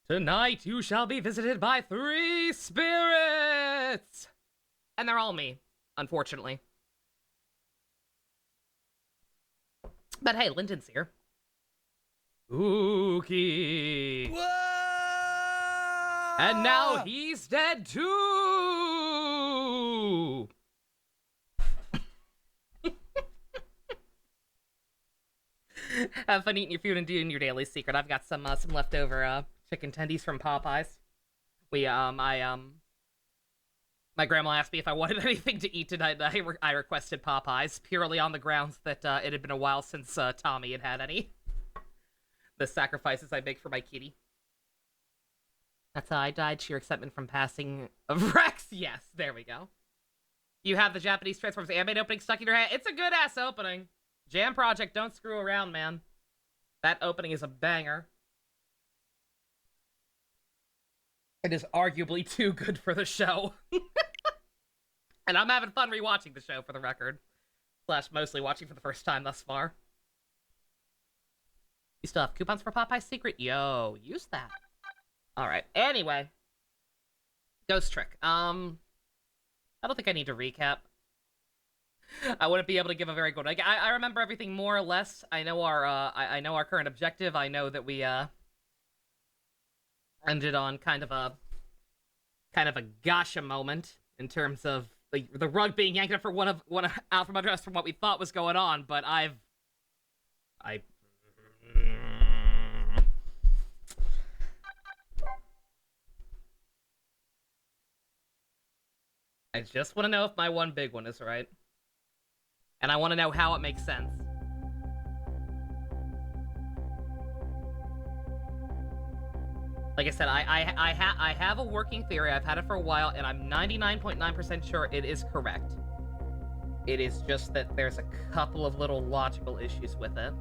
Tonight you shall be visited by 3 spirits! And they're all me, unfortunately. But hey, Lyndon's here. Spooky! Whoa! And now he's dead too! Have fun eating your food and doing your daily secret. I've got some leftover chicken tendies from Popeyes. My grandma asked me if I wanted anything to eat tonight, and I requested Popeyes, purely on the grounds that it had been a while since Tommy had had any. The sacrifices I make for my kitty. That's how I died. Sheer excitement from passing of Rex. Yes, there we go. You have the Japanese Transformers anime opening stuck in your head. It's a good-ass opening. Jam Project, don't screw around, man. That opening is a banger. It is arguably too good for the show. And I'm having fun rewatching the show, for the record. Slash, mostly watching for the first time thus far. You still have coupons for Popeye's Secret? Yo, use that. Alright, anyway. Ghost Trick. I don't think I need to recap. I wouldn't be able to give a very good... I remember everything more or less. I know our current objective. I know that we, ended on kind of a gotcha moment in terms of the rug being yanked up for one of out from under us from what we thought was going on, but I just want to know if my one big one is right. And I want to know how it makes sense. Like I said, I have a working theory. I've had it for a while, and I'm 99.9% sure it is correct. It is just that there's a couple of little logical issues with it.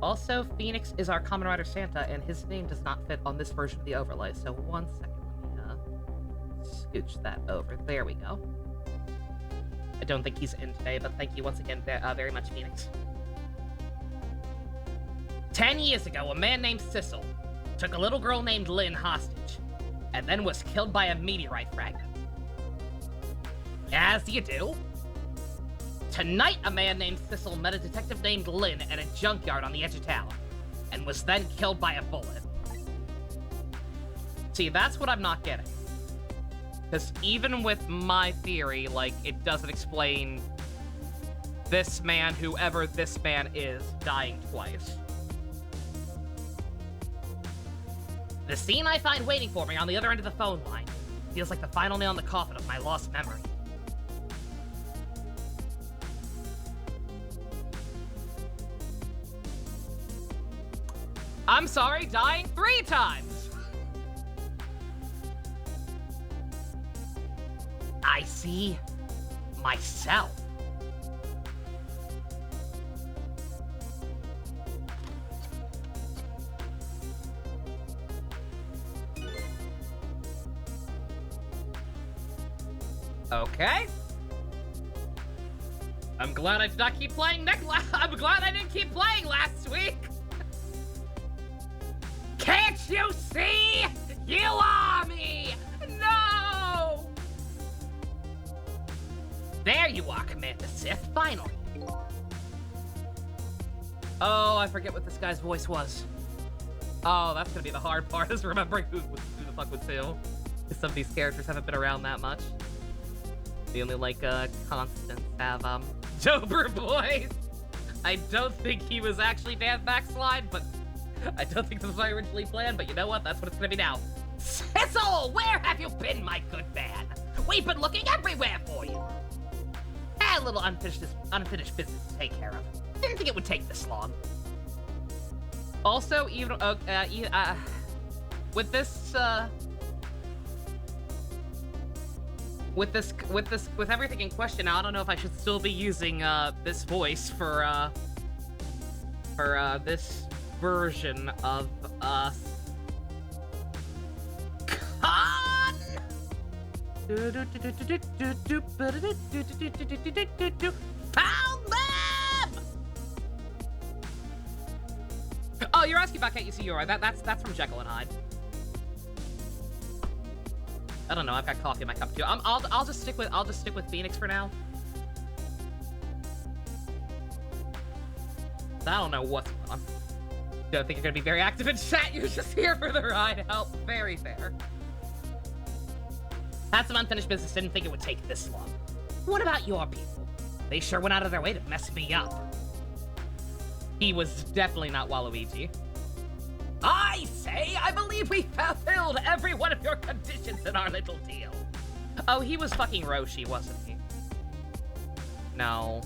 Also, Phoenix is our Kamen Rider Santa, and his name does not fit on this version of the overlay. So 1 second, let me scooch that over. There we go. I don't think he's in today, but thank you once again very much, Phoenix. 10 years ago, a man named Sissel took a little girl named Lynn hostage, and then was killed by a meteorite fragment. As you do. Tonight, a man named Sissel met a detective named Lynn at a junkyard on the edge of town, and was then killed by a bullet. See, that's what I'm not getting. Because even with my theory, like, it doesn't explain this man, whoever this man is, dying twice. The scene I find waiting for me on the other end of the phone line feels like the final nail in the coffin of my lost memory. I'm sorry, dying 3 times! I see myself. Okay. I'm glad I did not keep playing I'm glad I didn't keep playing last week. Can't you see? You are me! No! There you are, Commander Sith, finally. Oh, I forget what this guy's voice was. Oh, that's gonna be the hard part, is remembering who the fuck was who. Because some of these characters haven't been around that much. The only, like, constants have, Dober Boy. I don't think he was actually Dan Backslide, but I don't think this was originally planned, but you know what? That's what it's gonna be now. Sissel, where have you been, my good man? We've been looking everywhere for you. Had a little unfinished business to take care of. Didn't think it would take this long. Also, even, with everything in question now, I don't know if I should still be using, this voice for this version of us. Con! Found them! Oh, you're asking if about Can't You See You're Right. That's from Jekyll and Hyde. I don't know. I've got coffee in my cup too. I'll just stick with Phoenix for now. I don't know what's going on. Don't think you're gonna be very active in chat. You're just here for the ride out. Very fair. Had some unfinished business. Didn't think it would take this long. What about your people? They sure went out of their way to mess me up. He was definitely not Waluigi. I say, I believe we fulfilled every one of your conditions in our little deal. Oh, he was fucking Roshi, wasn't he? No.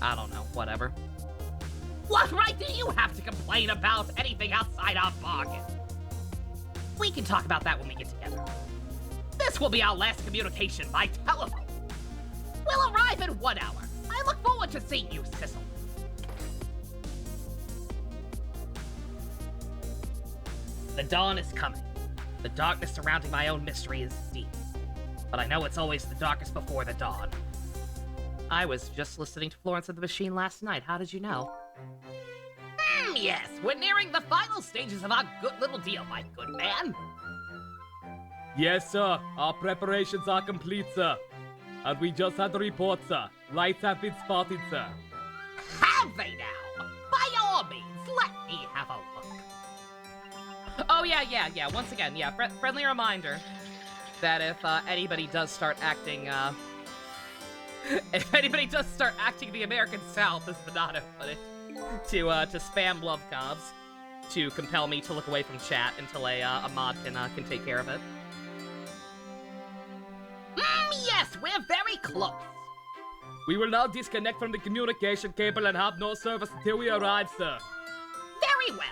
I don't know. Whatever. What right do you have to complain about anything outside our bargain? We can talk about that when we get together. This will be our last communication by telephone. We'll arrive in 1 hour. I look forward to seeing you, Sissel. The dawn is coming. The darkness surrounding my own mystery is deep. But I know it's always the darkest before the dawn. I was just listening to Florence and the Machine last night. How did you know? Yes, we're nearing the final stages of our good little deal, my good man. Yes, sir. Our preparations are complete, sir. And we just had the report, sir. Lights have been spotted, sir. Have they now? By all means, let me have a look. Oh, yeah. Once again, yeah, friendly reminder that if anybody does start acting, if anybody does start acting the American South, as Donato put it, to spam love cobs, to compel me to look away from chat until a mod can take care of it. Yes, we're very close. We will now disconnect from the communication cable and have no service until we arrive, sir. Very well.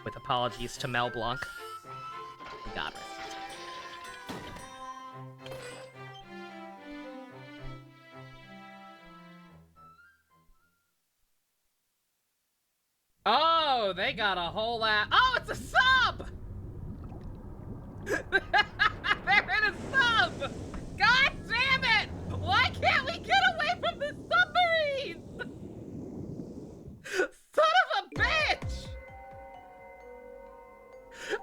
With apologies to Mel Blanc. God rest his soul. Oh, they got a whole lot. Oh, it's a sub! They're in a sub! God damn it! Why can't we get away from the submarines? Son of a bitch!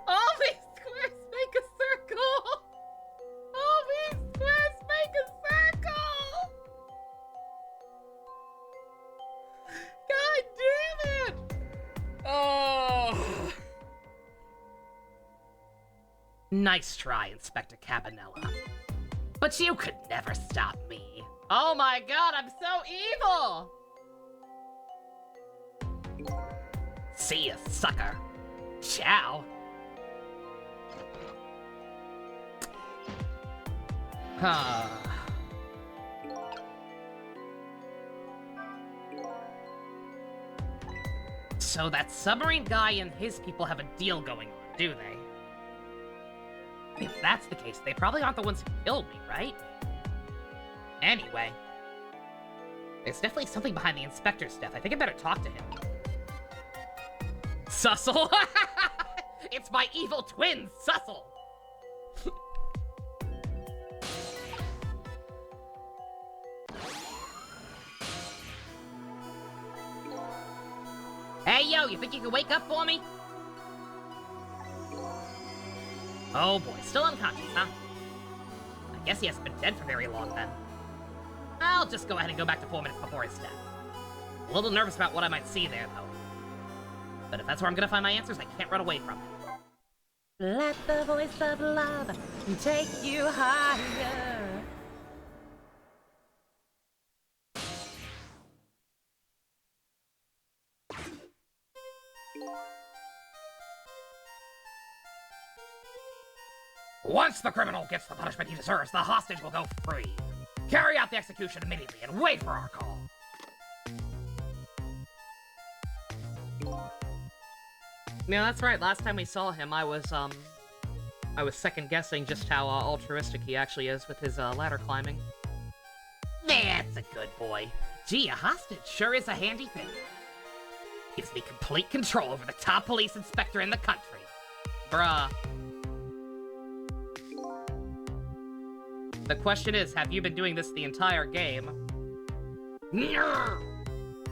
All these squares make a circle! All these squares make a circle! God damn it! Oh. Nice try, Inspector Cabanella. But you could never stop me. Oh my god, I'm so evil! See ya, sucker. Ciao. Huh. So that submarine guy and his people have a deal going on, do they? If that's the case, they probably aren't the ones who killed me, right? Anyway. There's definitely something behind the inspector's death. I think I better talk to him. Sussel! It's my evil twin, Sussel! Hey, yo, you think you can wake up for me? Oh boy, still unconscious, huh? I guess he hasn't been dead for very long then. I'll just go ahead and go back to 4 minutes before his death. A little nervous about what I might see there, though. But if that's where I'm gonna find my answers, I can't run away from it. Let the voice of love take you higher. Once the criminal gets the punishment he deserves, the hostage will go free. Carry out the execution immediately and wait for our call. Yeah, that's right. Last time we saw him, I was second-guessing just how altruistic he actually is with his ladder climbing. That's a good boy. Gee, a hostage sure is a handy thing. Gives me complete control over the top police inspector in the country. Bruh. The question is, have you been doing this the entire game?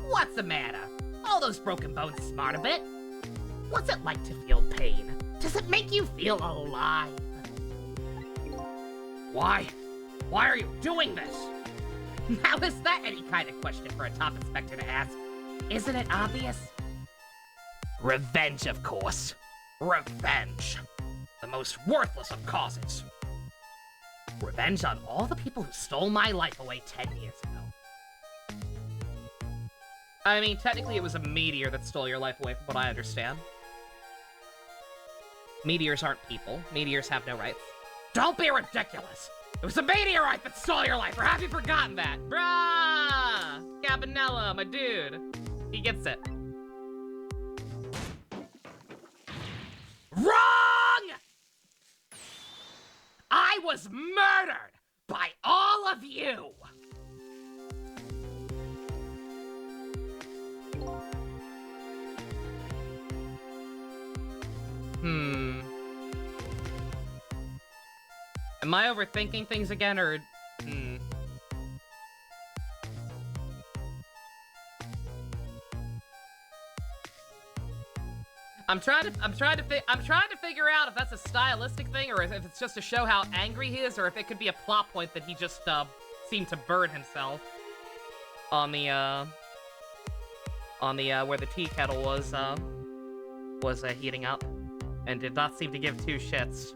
What's the matter? All those broken bones smart a bit. What's it like to feel pain? Does it make you feel alive? Why? Why are you doing this? Now is that any kind of question for a top inspector to ask? Isn't it obvious? Revenge, of course. Revenge. The most worthless of causes. Revenge on all the people who stole my life away 10 years ago. I mean, technically it was a meteor that stole your life away, from what I understand. Meteors aren't people. Meteors have no rights. Don't be ridiculous! It was a meteorite that stole your life, or have you forgotten that? Bruh! Cabanella, my dude. He gets it. Wrong! I was murdered by all of you! Am I overthinking things again, or... I'm trying to figure out if that's a stylistic thing, or if it's just to show how angry he is, or if it could be a plot point that he just seemed to burn himself on the where the tea kettle was heating up, and did not seem to give two shits.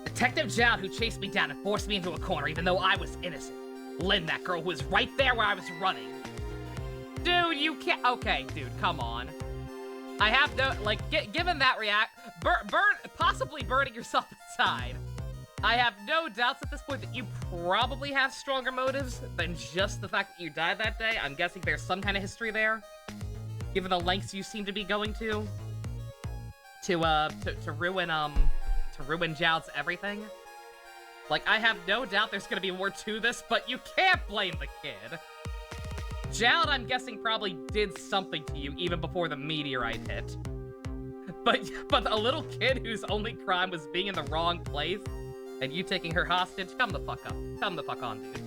Detective Zhao, who chased me down and forced me into a corner even though I was innocent. Lynn, that girl who was right there where I was running. Dude, you can't— okay, dude, come on. I have no— like, given that possibly burning yourself inside, I have no doubts at this point that you probably have stronger motives than just the fact that you died that day. I'm guessing there's some kind of history there, given the lengths you seem to be going to ruin Zhao's everything. Like, I have no doubt there's gonna be more to this, but you can't blame the kid. Zhao, I'm guessing, probably did something to you even before the meteorite hit. But a little kid whose only crime was being in the wrong place and you taking her hostage, come the fuck up. Come the fuck on, dude.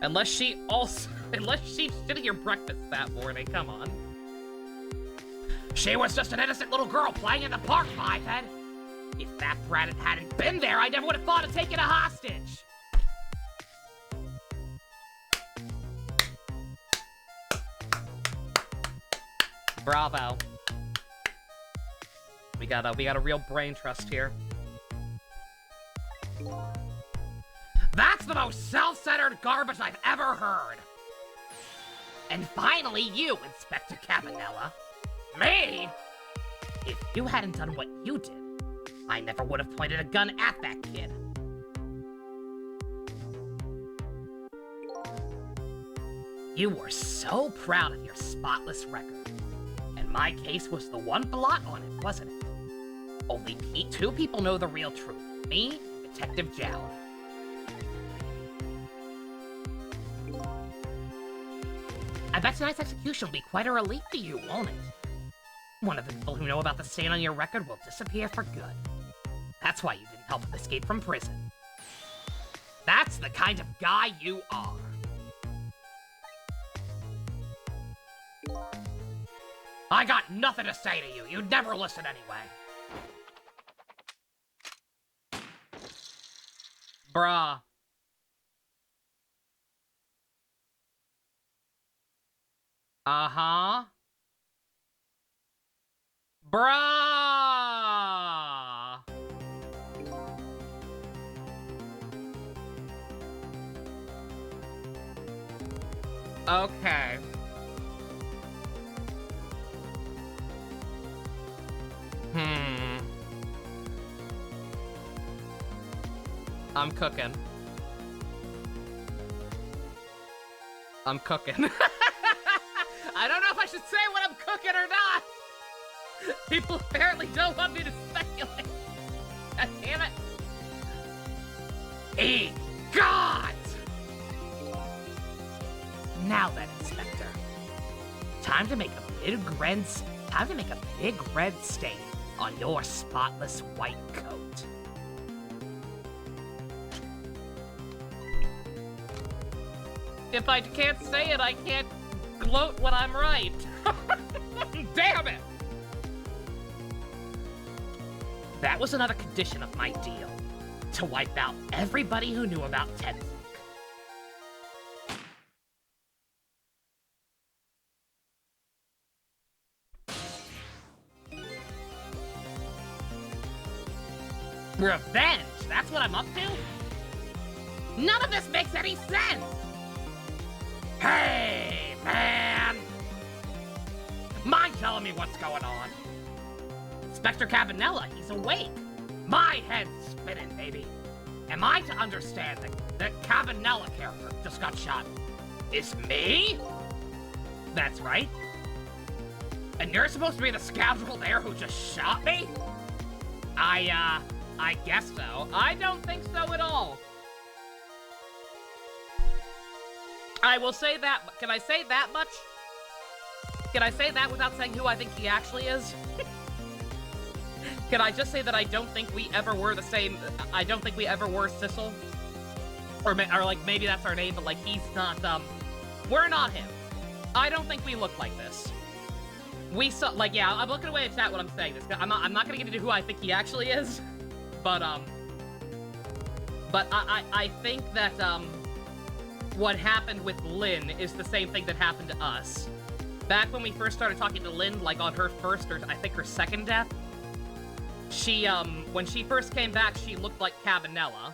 Unless she's shitting your breakfast that morning, come on. She was just an innocent little girl playing in the park, my head. If that brat hadn't been there, I never would have thought of taking a hostage. Bravo. We got a real brain trust here. That's the most self-centered garbage I've ever heard. And finally, you, Inspector Cabanella. Me? If you hadn't done what you did, I never would have pointed a gun at that kid. You were so proud of your spotless record. And my case was the one blot on it, wasn't it? Only two people know the real truth. Me and Detective Zhao. I bet tonight's execution will be quite a relief to you, won't it? One of the people who know about the stain on your record will disappear for good. That's why you didn't help him escape from prison. That's the kind of guy you are. I got nothing to say to you. You'd never listen anyway. Bruh. Uh-huh. Bruh. Okay. I'm cooking. I'm cooking. I don't know if I should say what I'm cooking or not. People apparently don't want me to speculate. God damn it. Eat God! Now then, Inspector. Time to make a big red stain on your spotless white coat. If I can't say it, I can't gloat when I'm right. Damn it! That was another condition of my deal. To wipe out everybody who knew about Tenzing. Revenge? That's what I'm up to? None of this makes any sense! Hey, man! Mind telling me what's going on? Inspector Cabanella, he's awake. My head's spinning, baby. Am I to understand that the Cabanella character just got shot? It's me? That's right. And you're supposed to be the scoundrel there who just shot me? I guess so. I don't think so at all. I will say that, can I say that much? Can I say that without saying who I think he actually is? Can I just say that I don't think we ever were the same, I don't think we ever were Sissel? Or like, maybe that's our name, but like, he's not, we're not him. I don't think we look like this. We saw, like, yeah, I'm looking away at chat when I'm saying this. I'm not gonna get into who I think he actually is, but I think that, what happened with Lynn is the same thing that happened to us. Back when we first started talking to Lynn, like on her first, or I think her second death, she, when she first came back, she looked like Cabanella,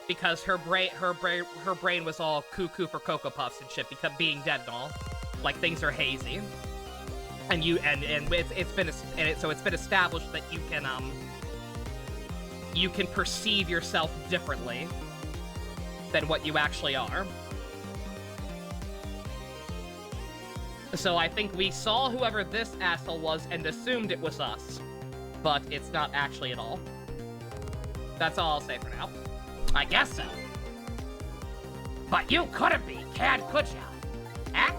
because her brain was all cuckoo for Cocoa Puffs and shit, because being dead and all. Like, things are hazy. And it's been established that you can perceive yourself differently than what you actually are. So I think we saw whoever this asshole was and assumed it was us. But it's not actually at all. That's all I'll say for now. I guess so. But you couldn't be, could ya? Eh?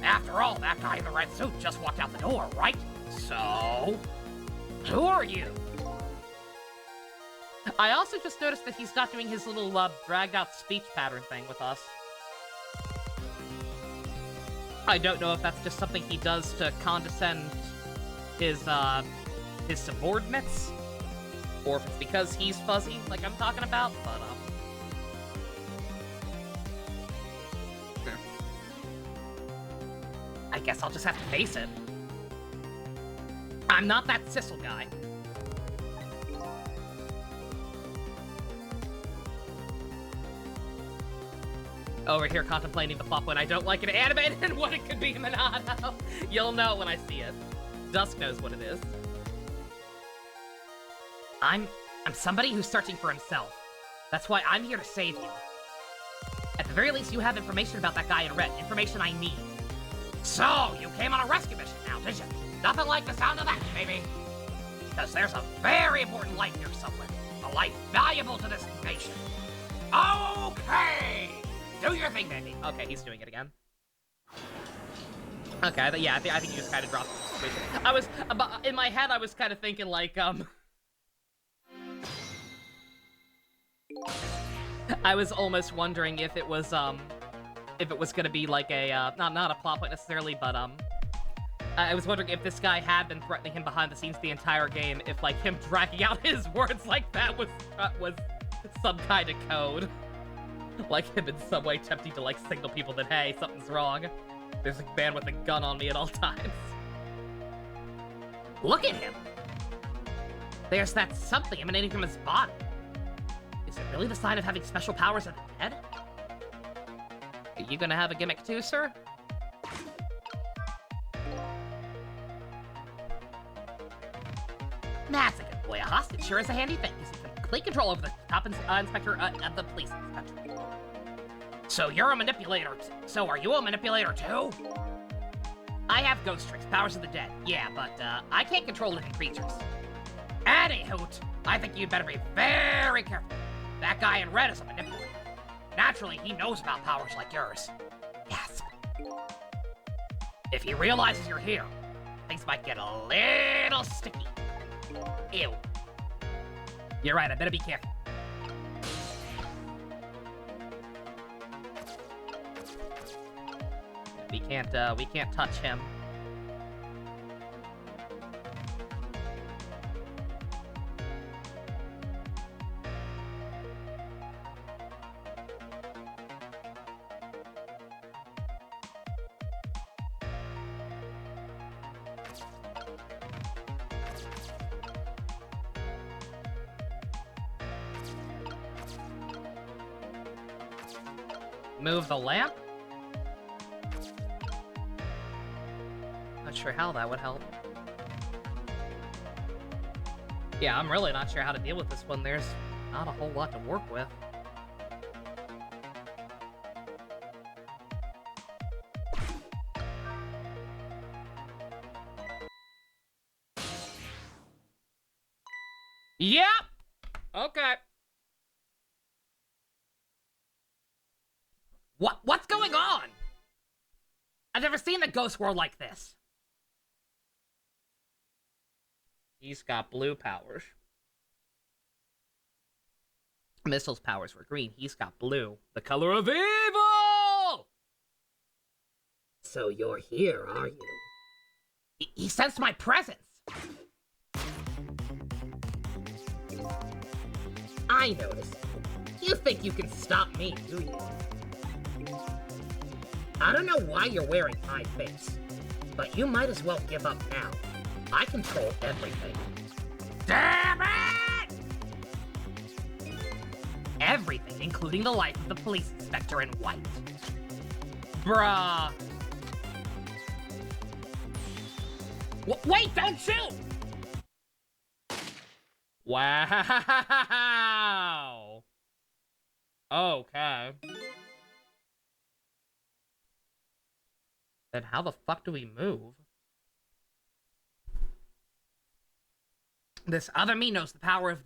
After all, that guy in the red suit just walked out the door, right? So, who are you? I also just noticed that he's not doing his little, dragged-out speech pattern thing with us. I don't know if that's just something he does to condescend his subordinates, or if it's because he's fuzzy, like I'm talking about, but, I guess I'll just have to face it. I'm not that Sissel guy. Over here contemplating the plot point I don't like in anime and what it could be, Minato. You'll know when I see it. Dusk knows what it is. I'm somebody who's searching for himself. That's why I'm here to save you. At the very least, you have information about that guy in red. Information I need. So, you came on a rescue mission now, did you? Nothing like the sound of that, baby. Because there's a very important life here somewhere. A life valuable to this nation. Okay! Do your thing, baby. Okay, he's doing it again. Okay, yeah, I think you just kind of dropped the situation. I was, in my head, I was kind of thinking, like, I was almost wondering if it was gonna be like a, not a plot point necessarily, but, I was wondering if this guy had been threatening him behind the scenes the entire game, if, like, him dragging out his words like that was some kind of code. Like him in some way tempting to, like, signal people that, hey, something's wrong. There's a man with a gun on me at all times. Look at him! There's that something emanating from his body. Is it really the sign of having special powers of the dead? Are you gonna have a gimmick too, sir? That's a good boy. A hostage sure is a handy thing. He's in complete control over the top inspector of the police inspector. So you're a manipulator. So are you a manipulator too? I have ghost tricks, powers of the dead. Yeah, but I can't control living creatures. Anyhoot, I think you'd better be very careful. That guy in red is a manipulator. Naturally, he knows about powers like yours. Yes. If he realizes you're here, things might get a little sticky. Ew. You're right, I better be careful. We can't touch him. Move the lamp? Not sure how that would help. Yeah, I'm really not sure how to deal with this one. There's not a whole lot to work with. Yep! Okay. What's going on? I've never seen the ghost world like this. He's got blue powers. Missile's powers were green. He's got blue. The color of evil! So you're here, are you? He sensed my presence. I noticed. You think you can stop me, do you? I don't know why you're wearing my face, but you might as well give up now. I control everything. Damn it! Everything, including the life of the police inspector in white. Bruh. Wait, don't shoot! Wow. Okay. Then how the fuck do we move? This other me knows the powers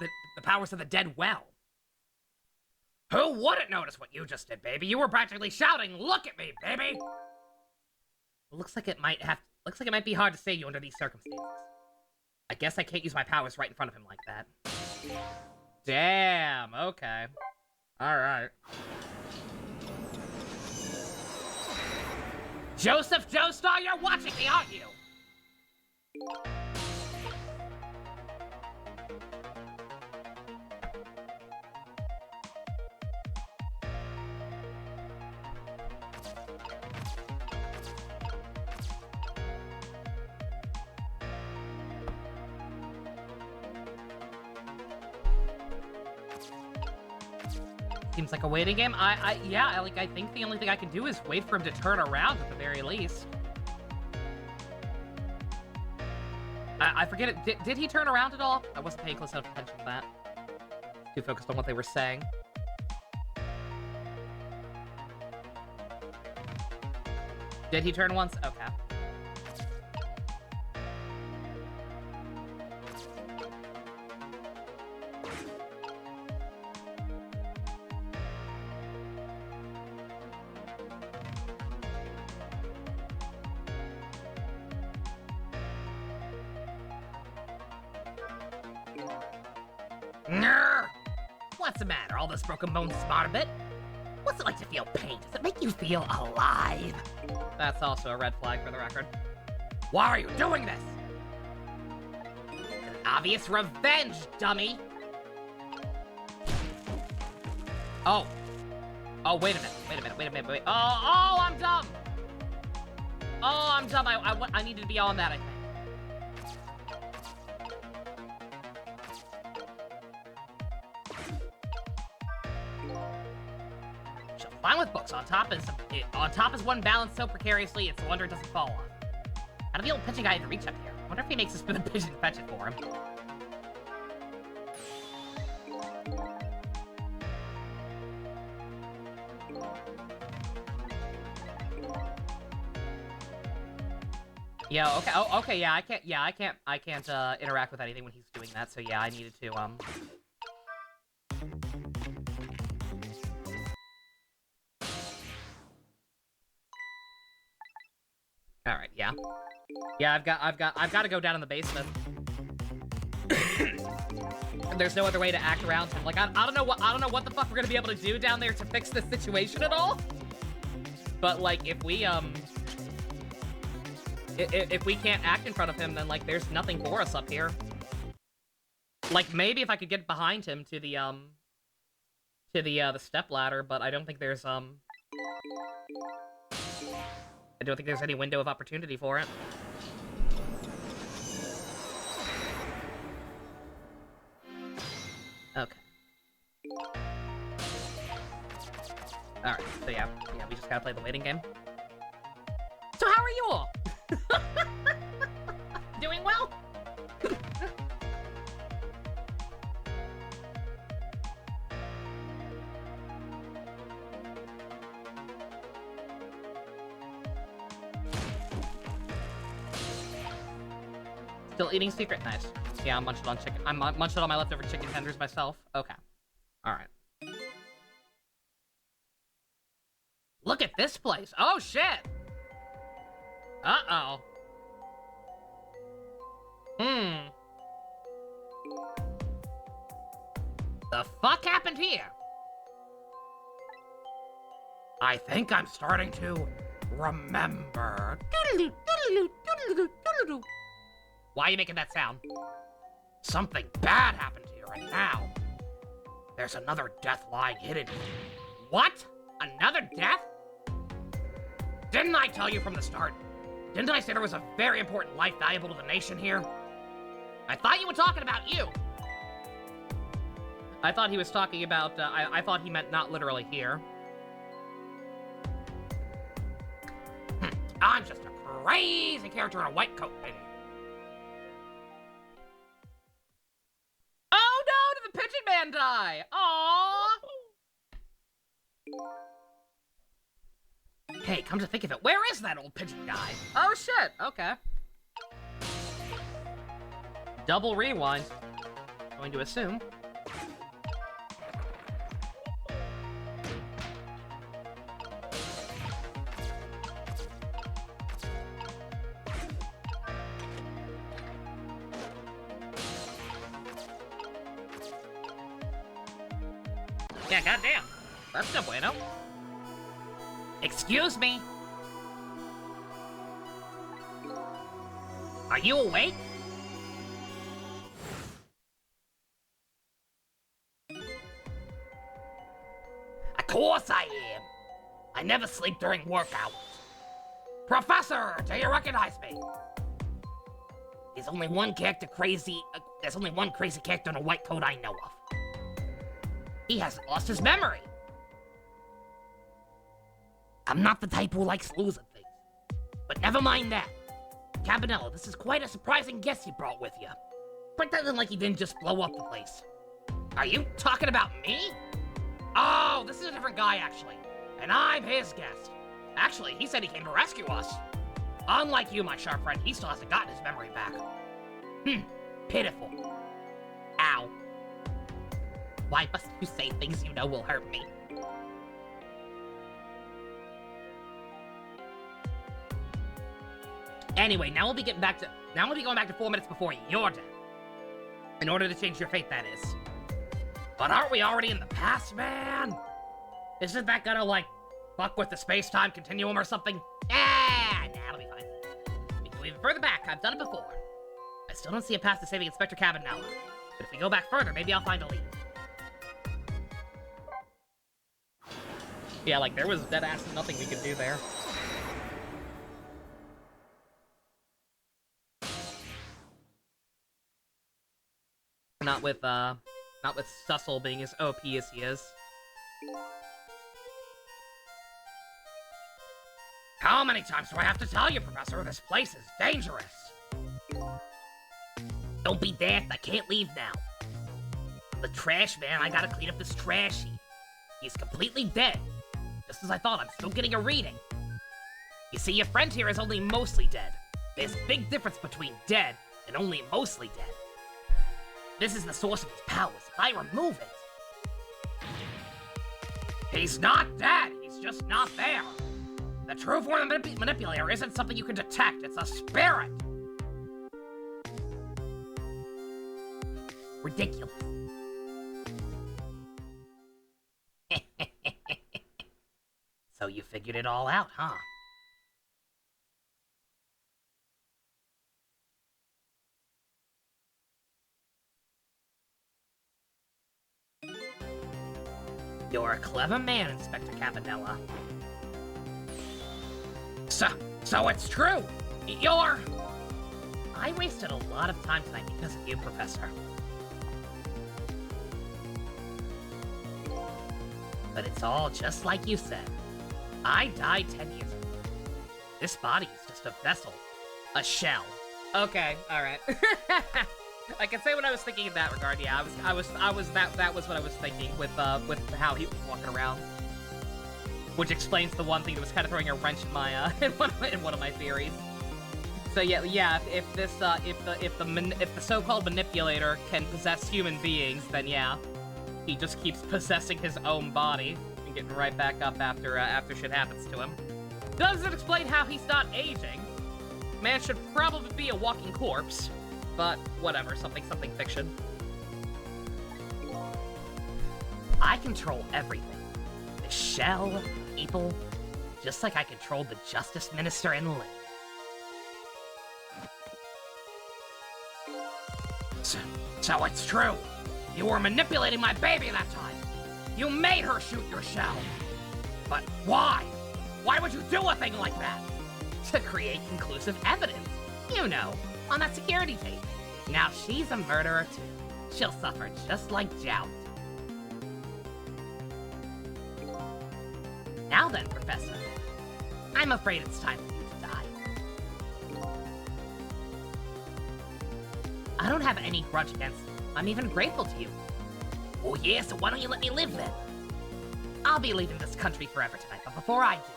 of the dead well. Who wouldn't notice what you just did, baby? You were practically shouting, "Look at me, baby!" Looks like it might be hard to save you under these circumstances. I guess I can't use my powers right in front of him like that. Damn, okay. Alright. Joseph Joestar, you're watching me, aren't you? Seems like a waiting game. Yeah, I think the only thing I can do is wait for him to turn around at the very least. I forget it. Did he turn around at all? I wasn't paying close enough attention to that. Too focused on what they were saying. Did he turn once? Okay. What's the matter? All those broken bones smart a bit? What's it like to feel pain? Does it make you feel alive? That's also a red flag for the record. Why are you doing this? An obvious revenge, dummy! Oh. Oh, wait a minute. Oh, I'm dumb! Oh, I'm dumb. I needed to be on that, I think. Fine with books. On top is one balanced so precariously it's a wonder it doesn't fall off. How did the old pigeon guy even reach up here? I wonder if he makes us spin the pigeon to fetch it for him. Yeah, okay. Oh, okay, yeah, I can't interact with anything when he's doing that, so yeah, I needed to, Alright, yeah. Yeah, I've got to go down in the basement. there's no other way to act around him. Like, I don't know what the fuck we're gonna be able to do down there to fix this situation at all. But like, if we can't act in front of him, then like, there's nothing for us up here. Like, maybe if I could get behind him to the step ladder, but I don't think there's any window of opportunity for it. Okay. Alright, so yeah, we just gotta play the waiting game. So how are you all? Doing well? Still eating secret? Nice. Yeah, I'm munching on chicken. I'm munching on my leftover chicken tenders myself. Okay. Alright. Look at this place. Oh, shit! Uh-oh. The fuck happened here? I think I'm starting to remember. Why are you making that sound? Something bad happened here, and now there's another death lying hidden. What? Another death? Didn't I tell you from the start? Didn't I say there was a very important life valuable to the nation here? I thought you were talking about you. I thought he was talking about, I thought he meant not literally here. I'm just a crazy character in a white coat, baby. Oh no, did the Pigeon Man die? Aww. Hey, come to think of it, where is that old pigeon guy? Oh shit, okay. Double rewind. Going to assume. Yeah, goddamn. That's no bueno. Excuse me. Are you awake? Of course I am. I never sleep during work hours. Professor, do you recognize me? There's only one crazy character in a white coat I know of. He hasn't lost his memory. I'm not the type who likes losing things. But never mind that. Cabanello, this is quite a surprising guest you brought with you. Pretending like he didn't just blow up the place. Are you talking about me? Oh, this is a different guy, actually. And I'm his guest. Actually, he said he came to rescue us. Unlike you, my sharp friend, he still hasn't gotten his memory back. Pitiful. Ow. Why must you say things you know will hurt me? Anyway, now we'll be going back to 4 minutes before your death. In order to change your fate, that is. But aren't we already in the past, man? Isn't that gonna, like, fuck with the space-time continuum or something? Nah, it'll be fine. We can go even further back. I've done it before. I still don't see a path to saving Inspector Cabanello. But if we go back further, maybe I'll find a lead. Yeah, like, there was dead-ass nothing we could do there. Not with Cecil being as OP as he is. How many times do I have to tell you, Professor? This place is dangerous. Don't be daft, I can't leave now. I'm the trash man, I gotta clean up this trash heap. He's completely dead. Just as I thought, I'm still getting a reading. You see, your friend here is only mostly dead. There's a big difference between dead and only mostly dead. This is the source of his powers. If I remove it... He's not dead! He's just not there! The true form of manipulator isn't something you can detect, it's a spirit! Ridiculous. So you figured it all out, huh? You're a clever man, Inspector Cabanella. So it's true! You're... I wasted a lot of time tonight because of you, Professor. But it's all just like you said. I died 10 years ago. This body is just a vessel. A shell. Okay, alright. I can say what I was thinking in that regard, yeah. that was what I was thinking with how he was walking around. Which explains the one thing that was kind of throwing a wrench in my, in one of my theories. So yeah, if the so-called manipulator can possess human beings, then yeah, he just keeps possessing his own body and getting right back up after shit happens to him. Doesn't explain how he's not aging. Man should probably be a walking corpse, but whatever, something fiction. I control everything. The shell, people, just like I controlled the Justice Minister and Lynn. So it's true. You were manipulating my baby that time. You made her shoot your shell. But why? Why would you do a thing like that? To create conclusive evidence. You know, on that security tape. Now she's a murderer too. She'll suffer just like Jout. Now then, Professor. I'm afraid it's time for you to die. I don't have any grudge against you. I'm even grateful to you. Oh yeah, so why don't you let me live then? I'll be leaving this country forever tonight, but before I do,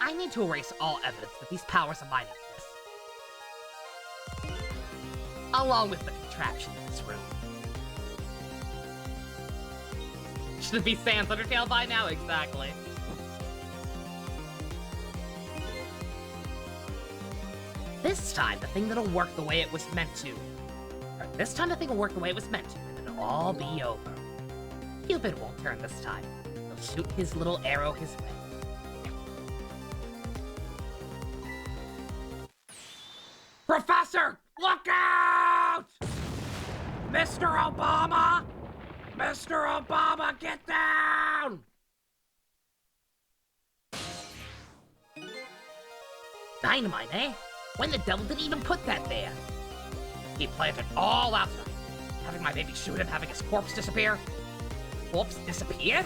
I need to erase all evidence that these powers of mine exist. Along with the contraption in this room. Should it be Sans Undertale by now? Exactly. This time, the thing that'll work the way it was meant to. Or this time, the thing will work the way it was meant to, and it'll all be over. Cupid won't turn this time. He'll shoot his little arrow his way. Professor, look out! Mr. Obama! Mr. Obama, get down! Dynamite, eh? When the devil did he even put that there? He planned it all out tonight. Having my baby shoot him, having his corpse disappear. Corpse disappear?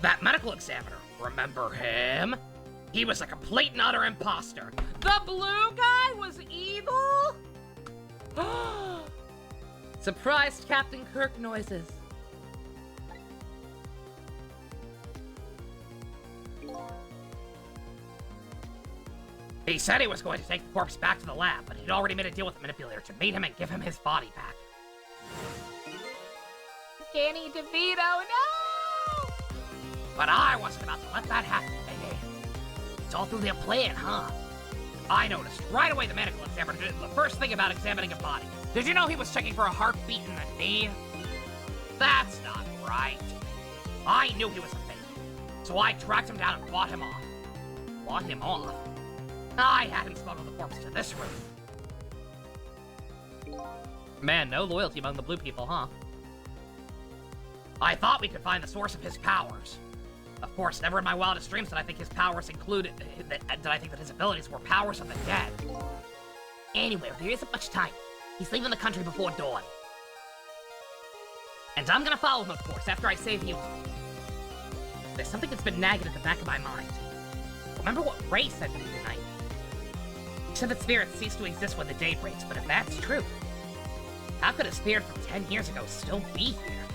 That medical examiner, remember him? He was a complete and utter imposter. The blue guy was evil? Surprised Captain Kirk noises. He said he was going to take the corpse back to the lab, but he'd already made a deal with the manipulator to meet him and give him his body back. Danny DeVito, no! But I wasn't about to let that happen, baby. It's all through their plan, huh? I noticed right away the medical examiner did the first thing about examining a body. Did you know he was checking for a heartbeat in the knee? That's not right. I knew he was a fake, so I tracked him down and fought him off. Fought him off? I had him smuggle the corpse to this room. Man, no loyalty among the blue people, huh? I thought we could find the source of his powers. Of course, never in my wildest dreams did I think his powers included... did I think that his abilities were powers of the dead. Anyway, there isn't much time. He's leaving the country before dawn. And I'm gonna follow him, of course, after I save you. There's something that's been nagging at the back of my mind. Remember what Ray said to me tonight? He said that spirits cease to exist when the day breaks, but if that's true, how could a spirit from 10 years ago still be here?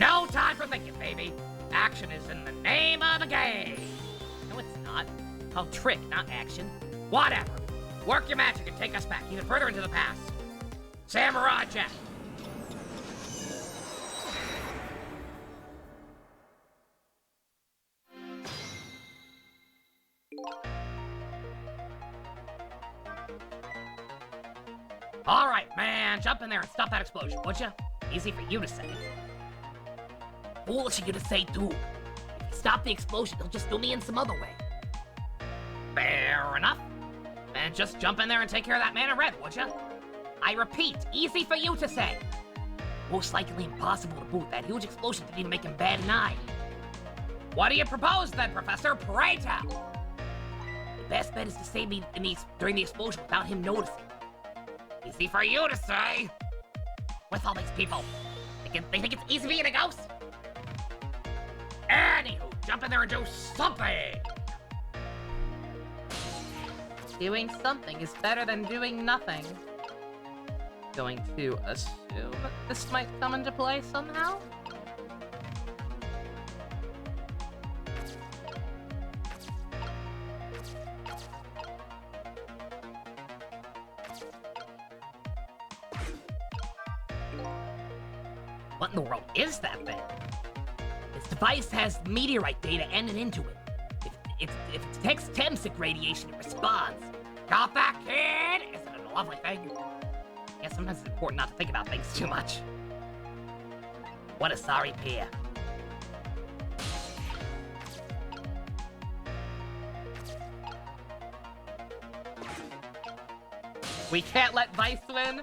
No time for thinking, baby! Action is in the name of the game! No, it's not. It's called trick, not action. Whatever. Work your magic and take us back, even further into the past. Samurai Jack! Alright, man, jump in there and stop that explosion, would ya? Easy for you to say. Foolish of you to say, too. If you stop the explosion, he'll just do me in some other way. Fair enough. Then just jump in there and take care of that man in red, would ya? I repeat, easy for you to say. Most likely impossible to boot. That huge explosion didn't even make him bat an eye. What do you propose then, Professor? Pray tell! The best bet is to save me during the explosion without him noticing. Easy for you to say. With all these people, they think it's easy being a ghost? Anywho, jump in there and do something! Doing something is better than doing nothing. Going to assume this might come into play somehow? What in the world is that thing? This device has meteorite data ended into it. If it detects Temsic radiation, it responds. Got that, kid? Isn't it a lovely thing? Yeah, sometimes it's important not to think about things too much. What a sorry pair. We can't let Vice win.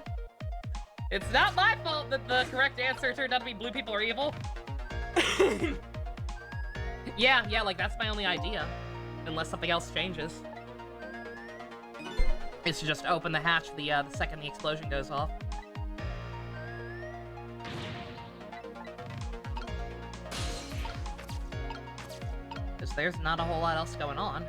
It's not my fault that the correct answer turned out to be blue people are evil. Yeah, like that's my only idea. Unless something else changes. Is to just open the hatch the second the explosion goes off. Because there's not a whole lot else going on.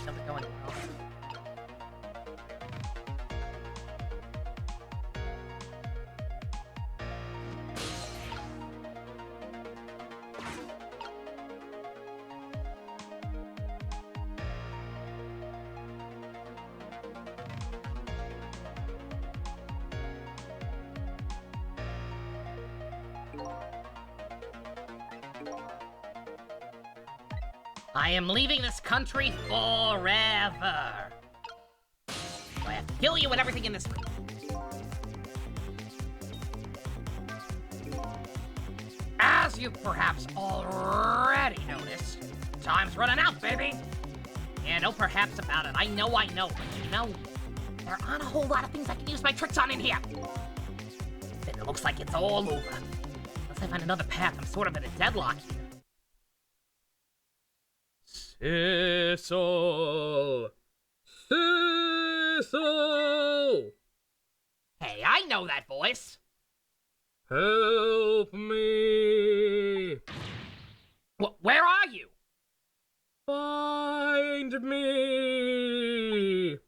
Doesn't go anywhere else. I am leaving this country forever. I have to kill you and everything in this room. As you perhaps already noticed, time's running out, baby. Yeah, no perhaps about it. I know. But you know, there aren't a whole lot of things I can use my tricks on in here. Then it looks like it's all over. Unless I find another path, I'm sort of in a deadlock here. Cecil! Hey, I know that voice. Help me! Where are you? Find me!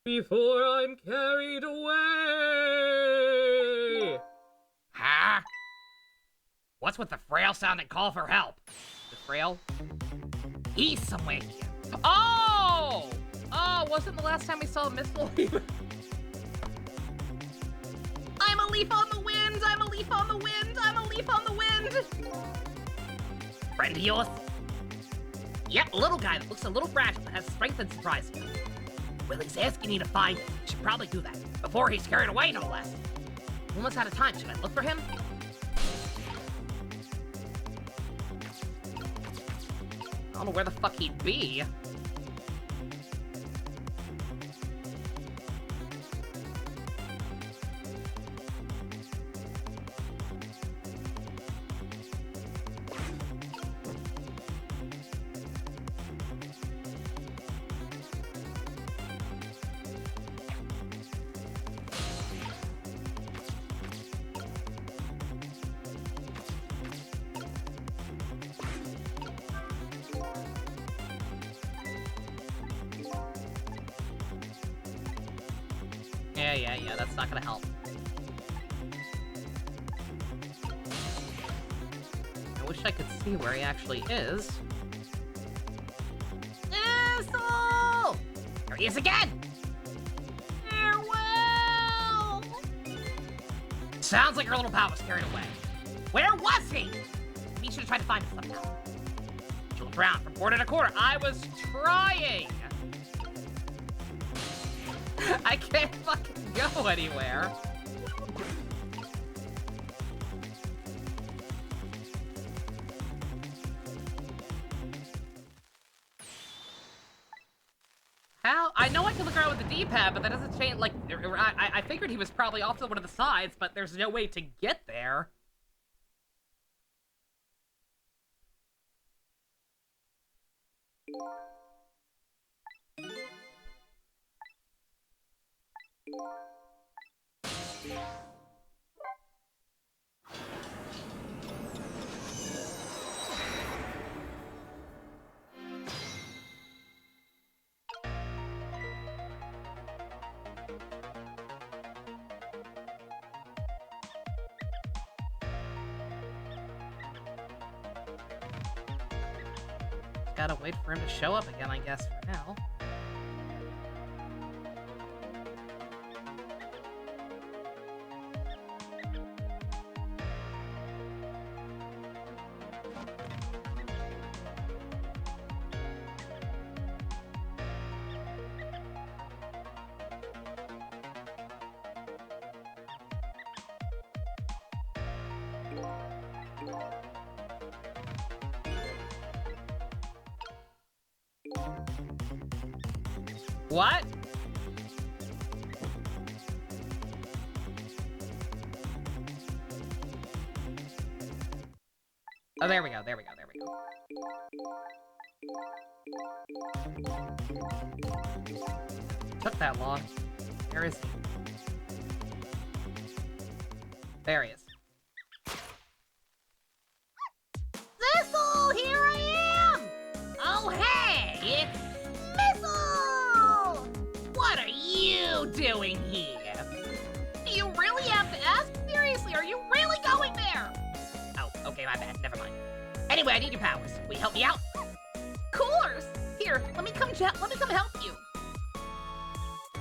Before I'm carried away! Huh? What's with the frail sounding call for help? The frail? He's somewhere here. Oh! Oh, wasn't the last time we saw a missile? I'm a leaf on the wind! I'm a leaf on the wind! I'm a leaf on the wind! Friend of yours? Yep, a little guy that looks a little fragile but has strength and surprise you. Well, he's asking you to find him. You should probably do that. Before he's carried away, no less. Almost out of time. Should I look for him? I don't know where the fuck he'd be. Yeah, that's not gonna help. I wish I could see where he actually is. Thistle! There he is again! Farewell! Sounds like our little pal was carried away. Where was he? We should have tried to find him somehow. He looked around from corner to corner. I was trying! I can't fucking go anywhere. How? I know I can look around with the D-pad, but that doesn't change, like, I figured he was probably off to one of the sides, but there's no way to get there. Gotta wait for him to show up again, I guess, for now. What? Oh, there we go, there we go, there we go. Took that long. Where is he? There he is. Thistle, here I am! Oh, hey, it's Thistle! What are you doing here? Do you really have to ask? Seriously, are you really going there? Oh, okay, my bad, never mind. Anyway, I need your powers. Will you help me out? Course! Here, let me come help you.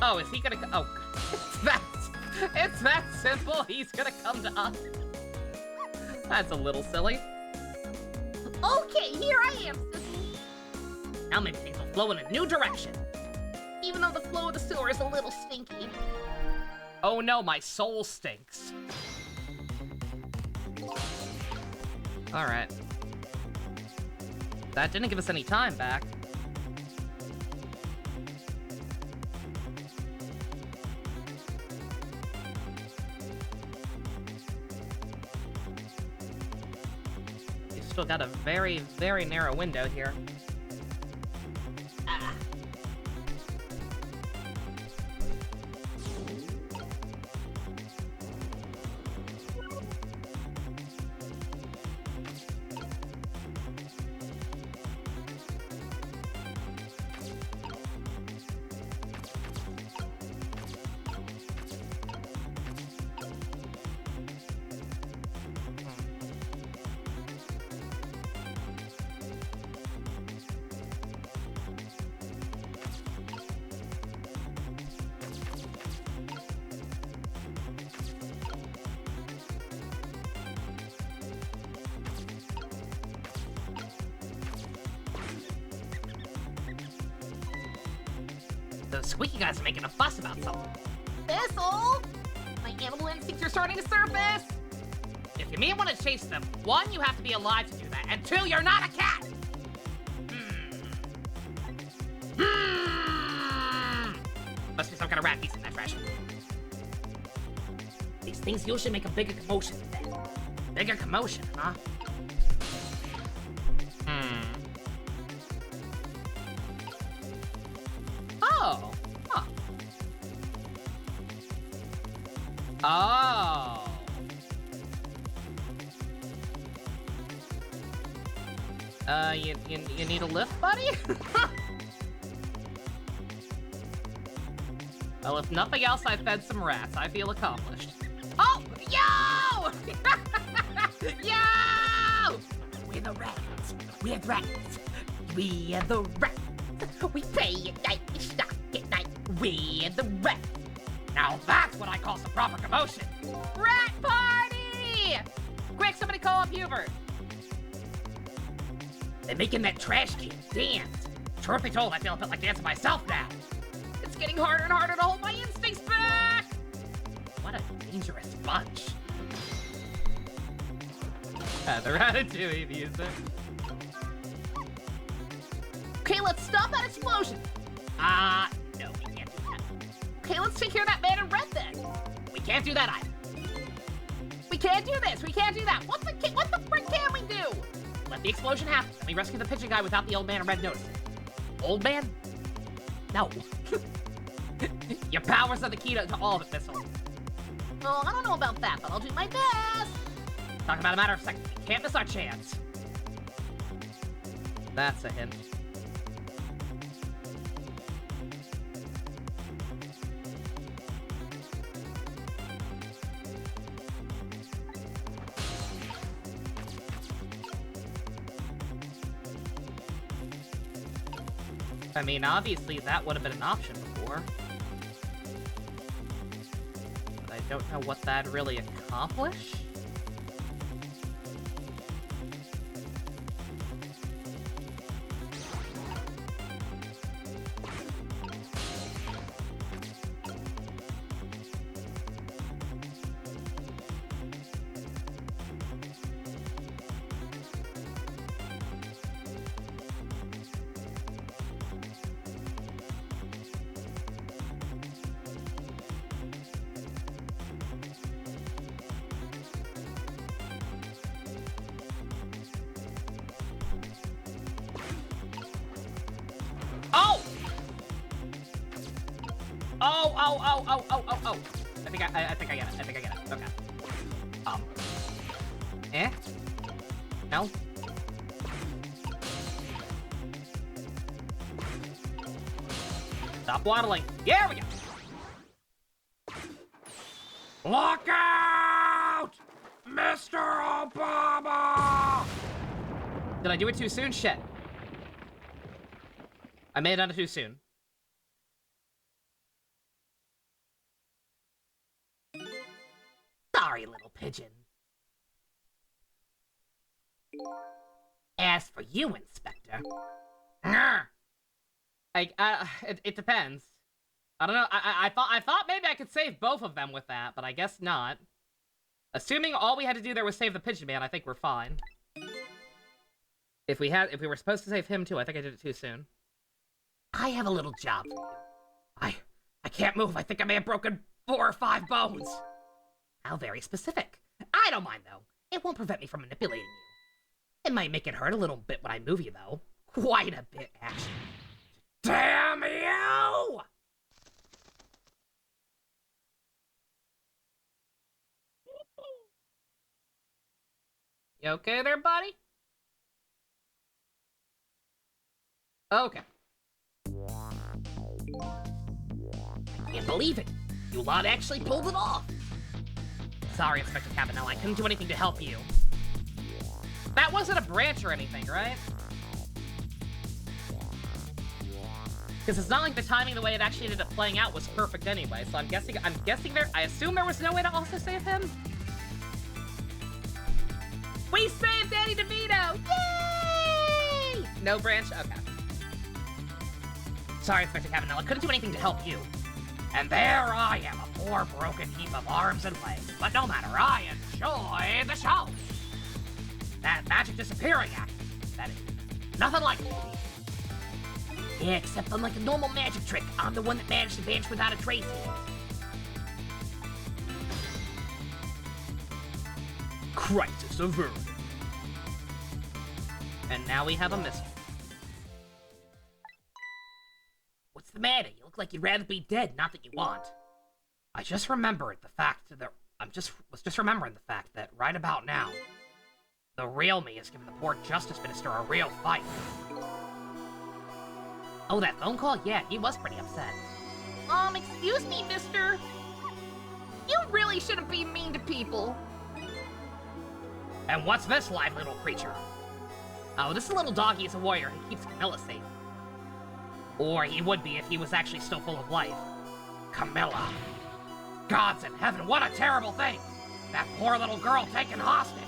Oh, is he gonna oh, it's that simple, he's gonna come to us. That's a little silly. Okay, here I am, sissy. Now maybe things will flow in a new direction. Even though the flow of the sewer is a little stinky. Oh no, my soul stinks. Alright. That didn't give us any time back. We've still got a very, very narrow window here. Ah. The squeaky guys are making a fuss about something. Thistle! My animal instincts are starting to surface! If you may want to chase them, one, you have to be alive to do that, and two, you're not a cat! Must be some kind of rat piece in that trash. These things usually make a bigger commotion than that. Bigger commotion, huh? Oh. Huh. Oh. You need a lift, buddy? Well, if nothing else, I fed some rats. I feel accomplished. Oh, yo! Yo! We're the rats. We're the rats. We're the rats. We pay at night, we stop at night. We're the rats. Now that's what I call some proper commotion. Rat party! Quick, somebody call up Hubert. They're making that trash can dance. Truth be told, I feel a bit like dancing myself now. It's getting harder and harder to hold my instincts back. What a dangerous bunch. The Ratatouille music. Okay, let's stop that explosion. No, we can't do that. Okay, let's take care of that man in red then. We can't do that either. We can't do this. We can't do that. What the frick can we do? Let the explosion happen. Let me rescue the pigeon guy without the old man in red noticing. Old man? No. Your powers are the key to all of it, Thistle. Oh, I don't know about that, but I'll do my best. Talking about a matter of seconds. We can't miss our chance. That's a hint. I mean, obviously that would have been an option before. But I don't know what that'd really accomplish. Oh! I think I get it. Okay. No? Stop waddling. Here we go. Look out! Mr. Obama! Did I do it too soon? Shit. I made it too soon. Sorry, little pigeon. As for you, Inspector. It depends. I don't know. I thought maybe I could save both of them with that, but I guess not. Assuming all we had to do there was save the pigeon man, I think we're fine. If we were supposed to save him too, I think I did it too soon. I have a little job for you. I can't move. I think I may have broken 4 or 5 bones. How very specific. I don't mind, though. It won't prevent me from manipulating you. It might make it hurt a little bit when I move you, though. Quite a bit, actually. Damn you! You okay there, buddy? Okay. I can't believe it. You lot actually pulled it off. Sorry, Inspector Cabanel, I couldn't do anything to help you. That wasn't a branch or anything, right? Because it's not like the timing, the way it actually ended up playing out was perfect anyway, so I'm guessing I assume there was no way to also save him? We saved Danny DeVito! Yay! No branch? Okay. Sorry, Inspector Cabanel, I couldn't do anything to help you. And there I am, a poor broken heap of arms and legs. But no matter, I enjoy the show. That magic disappearing act, that is nothing like it. Yeah, except unlike a normal magic trick, I'm the one that managed to vanish without a trace here. Crisis averted. And now we have a mystery. What's the matter? You look like you'd rather be dead, not that you want. I just remembered the fact that was just remembering the fact that right about now, the real me is giving the poor Justice Minister a real fight. Oh, that phone call? Yeah, he was pretty upset. Excuse me, mister. You really shouldn't be mean to people. And what's this live little creature? Oh, this little doggy is a warrior who keeps Camilla safe. Or he would be if he was actually still full of life. Camilla. Gods in heaven, what a terrible thing! That poor little girl taken hostage!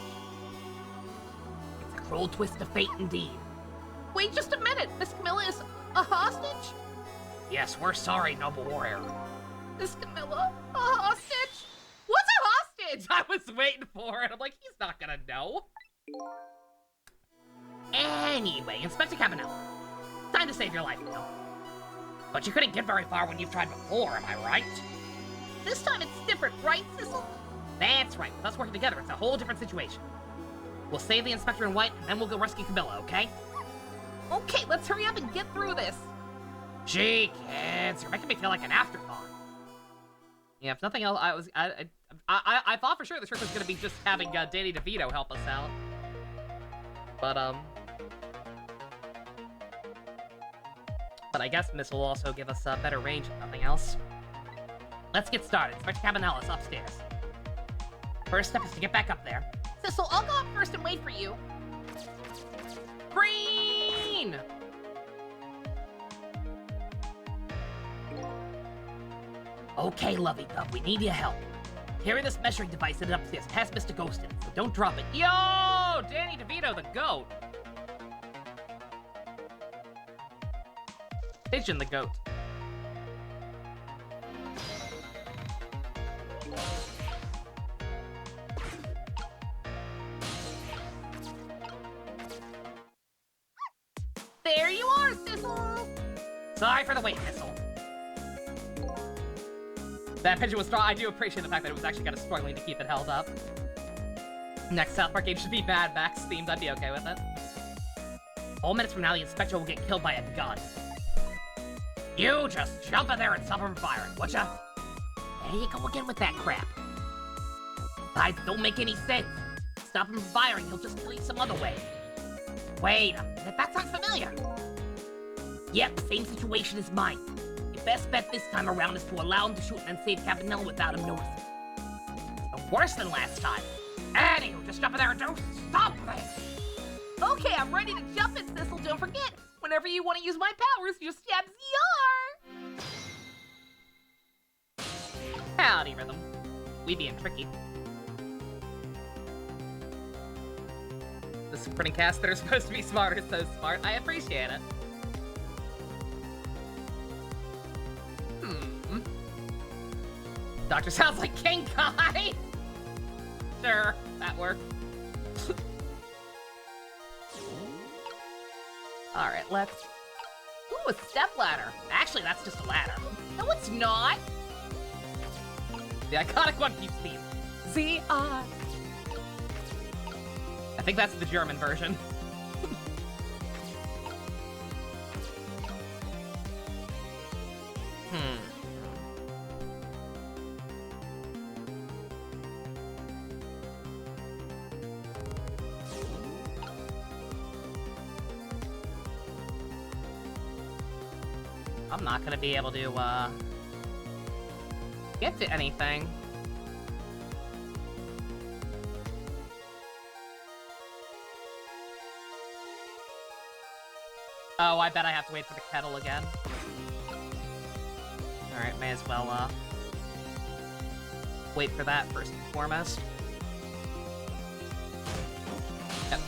It's a cruel twist of fate indeed. Wait just a minute. Miss Camilla is a hostage? Yes, we're sorry, noble warrior. Miss Camilla, a hostage? What's a hostage? I was waiting for it. I'm like, he's not gonna know. Anyway, Inspector Cabanel. Time to save your life, Neil. But you couldn't get very far when you've tried before, am I right? This time it's different, right, Sissel? That's right. With us working together, it's a whole different situation. We'll save the Inspector in white, and then we'll go rescue Camilla, okay? Okay, let's hurry up and get through this. Gee, kids, you're making me feel like an afterthought. Yeah, if nothing else, I thought for sure the trick was gonna be just having Danny DeVito help us out. But I guess this will also give us better range if nothing else. Let's get started. Inspector Cabanel is upstairs. First step is to get back up there. Sissel, I'll go up first and wait for you. Green! Okay, Lovey-Dove, we need your help. Carry this measuring device and upstairs past Mr. Ghostin, so don't drop it. Yo! Danny DeVito, the goat! Pigeon the goat. There you are, Sissel! Sorry for the wait, Thistle. That pigeon was strong. I do appreciate the fact that it was actually kind of struggling to keep it held up. Next South Park game should be Mad Max themed. I'd be okay with it. 4 minutes from now, the Inspector will get killed by a gun. You just jump in there and stop him from firing, would ya? There you go again with that crap. Besides, don't make any sense. Stop him from firing, he'll just kill you some other way. Wait a minute, that sounds familiar. Yep, same situation as mine. Your best bet this time around is to allow him to shoot and then save Cabanel without him noticing. It's worse than last time. Anywho, just jump in there and don't stop this! Okay, I'm ready to jump in, Sissel. Don't forget, whenever you want to use my powers, just stab ZR! Howdy, Rhythm. We being tricky. The supporting cast that are supposed to be smart are so smart. I appreciate it. Doctor sounds like King Kai! Sure, that worked. Alright, let's... Ooh, a stepladder. Actually, that's just a ladder. No, it's not. The iconic One Piece theme. ZR. I think that's the German version. I'm not gonna be able to, get to anything. Oh, I bet I have to wait for the kettle again. Alright, may as well, wait for that first and foremost. Yep.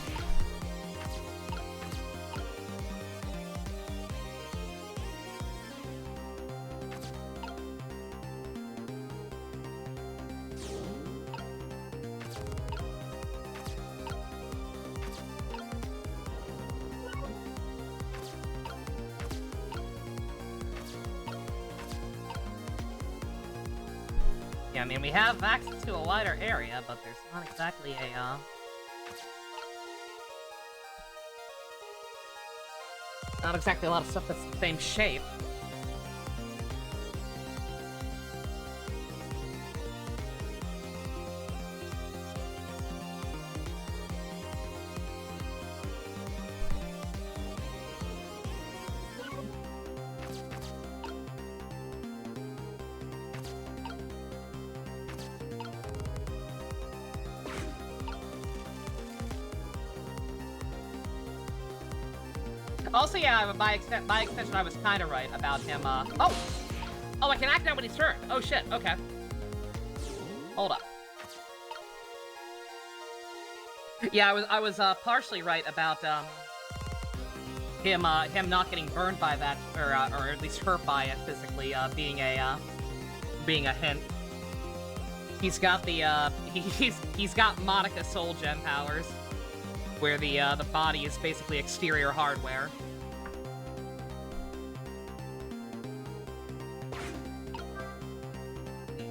Yeah, I mean, we have access to a wider area, but there's not exactly a, not exactly a lot of stuff that's the same shape. Also, yeah, by extension, I was kind of right about him, Oh, I can act now when he's turned. Oh, shit, okay. Hold up. Yeah, I was partially right about, him not getting burned by that, or at least hurt by it physically, being a hint. He's got the, he's got Monica Soul Gem powers, where the body is basically exterior hardware.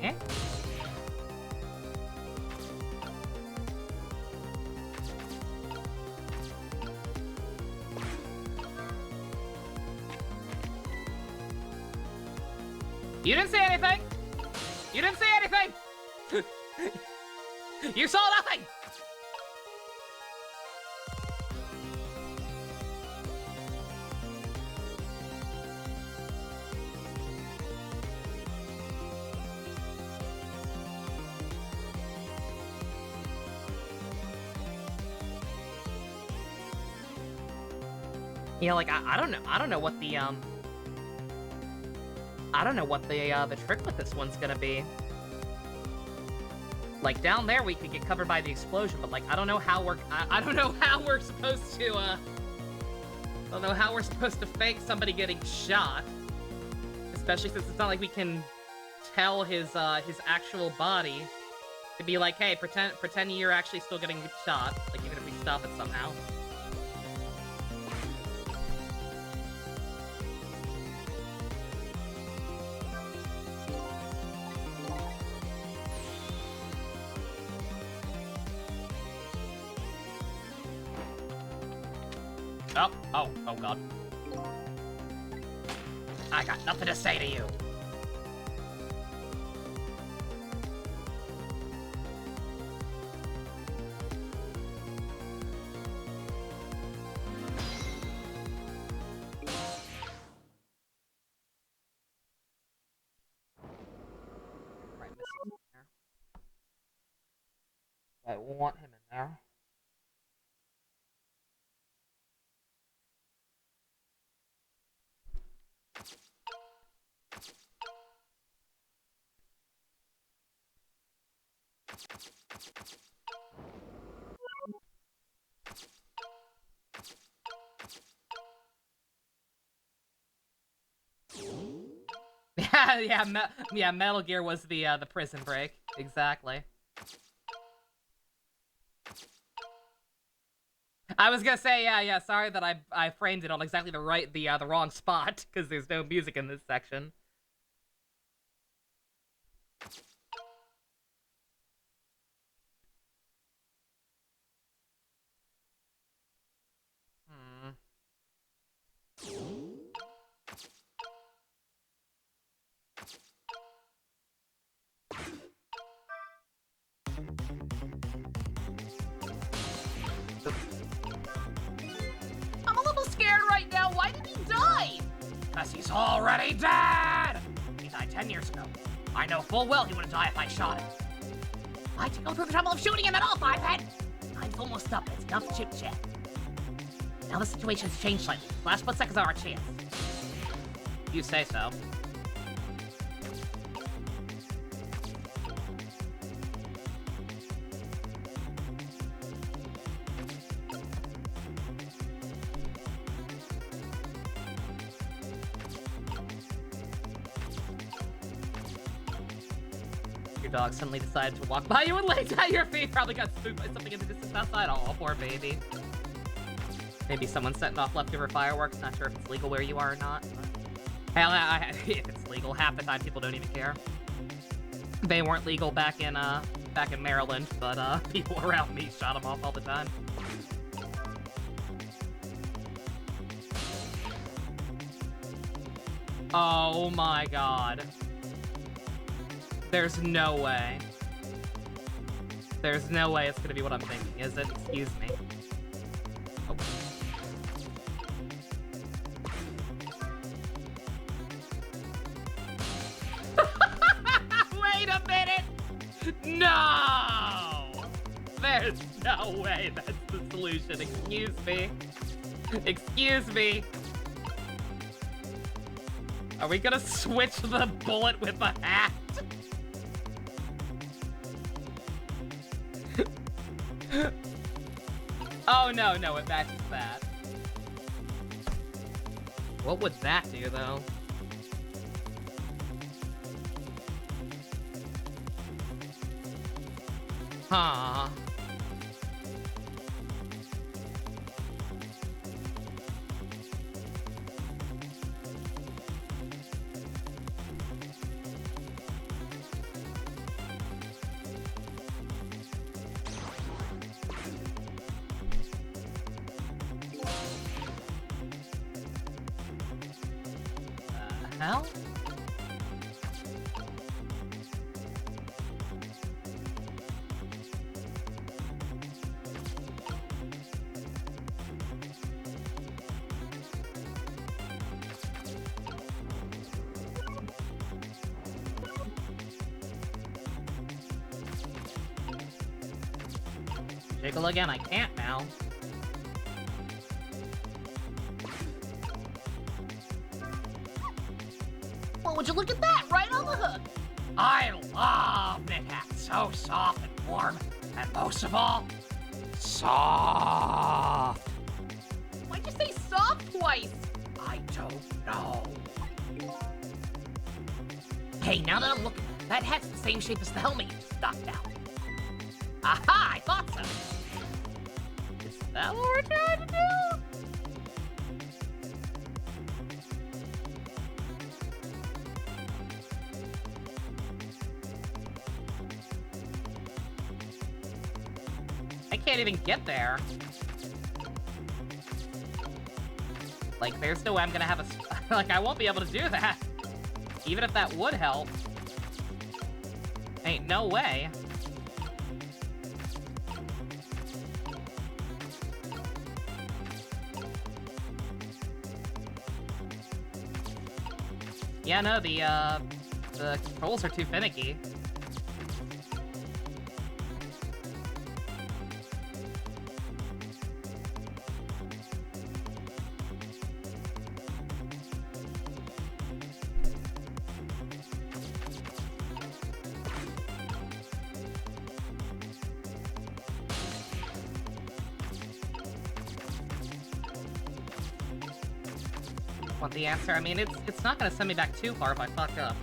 Eh? You didn't say anything! You didn't say anything! You saw nothing! Yeah, like, I don't know what the, I don't know what the trick with this one's gonna be. Like, down there we could get covered by the explosion, but, like, I don't know how I don't know how we're supposed to, I don't know how we're supposed to fake somebody getting shot. Especially since it's not like we can tell his actual body to be like, hey, pretend you're actually still getting shot, like, even if we stop it somehow. Oh god. I got nothing to say to you. Right, missiles in there. I want him in there. Yeah, Metal Gear was the prison break. Exactly. I was gonna say, yeah, sorry that I framed it on exactly the wrong spot, because there's no music in this section. I'm a little scared right now. Why did he die? Because he's already dead! He died 10 years ago. I know full well he wouldn't die if I shot him. Why'd you go through the trouble of shooting him at all, Firehead? Time's almost up. It's enough chit-chat. Now the situation's changed slightly. Last split seconds are our chance. You say so. Your dog suddenly decided to walk by you and lay down your feet. Probably got spooked by something in the distance outside. Oh, poor baby. Maybe someone's setting off leftover fireworks. Not sure if it's legal where you are or not. Hell, if it's legal, half the time people don't even care. They weren't legal back in Maryland, but people around me shot them off all the time. Oh my god. There's no way. There's no way it's gonna be what I'm thinking, is it? Excuse me. Oh. Wait a minute! No! There's no way that's the solution, excuse me. Excuse me. Are we gonna switch the bullet with the hat? Oh no, no, it matches that. What would that do, though? Huh. Hell? Jiggle again, I can't now. Well, would you look at that? Right on the hook. I love knit hats. So soft and warm. And most of all, soft. Why'd you say soft twice? I don't know. Hey, now that I'm looking, that hat's the same shape as the helmet you just knocked out. Aha! I thought so. Is that what we're trying to do? I can't even get there. Like, there's no way I'm gonna have a... like, I won't be able to do that. Even if that would help. Ain't no way. Yeah, no, the controls are too finicky. Want the answer? I mean, it's not gonna send me back too far if I fuck up.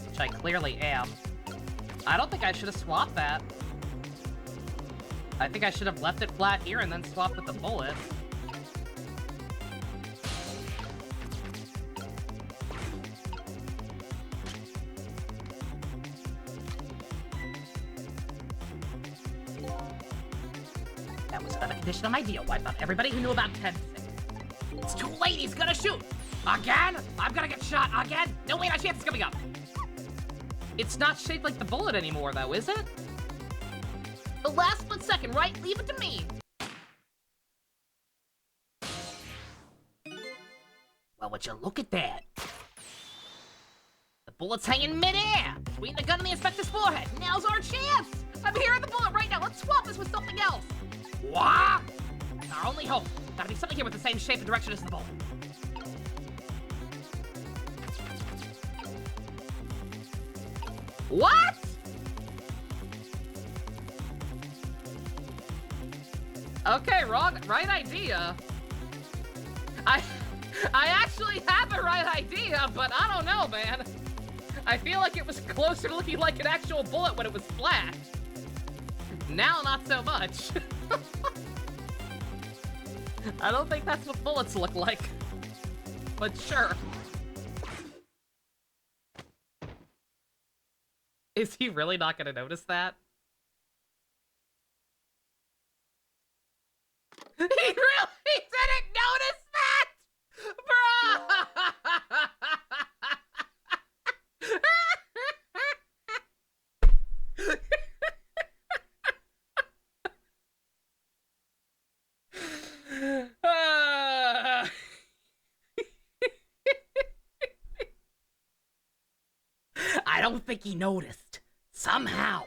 Which I clearly am. I don't think I should have swapped that. I think I should have left it flat here and then swapped with the bullet. That was another condition on my deal. Wipe out everybody who knew about 10. It's too late, he's gonna shoot! Again? I'm gonna get shot again? No way, my chance is coming up! It's not shaped like the bullet anymore, though, is it? The last split second, right? Leave it to me! Well, would you look at that? The bullet's hanging mid-air! Between the gun and the inspector's forehead! Now's our chance! I'm hearing the bullet right now! Let's swap this with something else! What? Our only hope. Gotta be something here with the same shape and direction as the bullet. What? Okay, right idea. I actually have the right idea, but I don't know, man. I feel like it was closer to looking like an actual bullet when it was flat. Now, not so much. I don't think that's what bullets look like. But sure. Is he really not gonna notice that? He really didn't notice that? Bruh! I don't think he noticed. Somehow.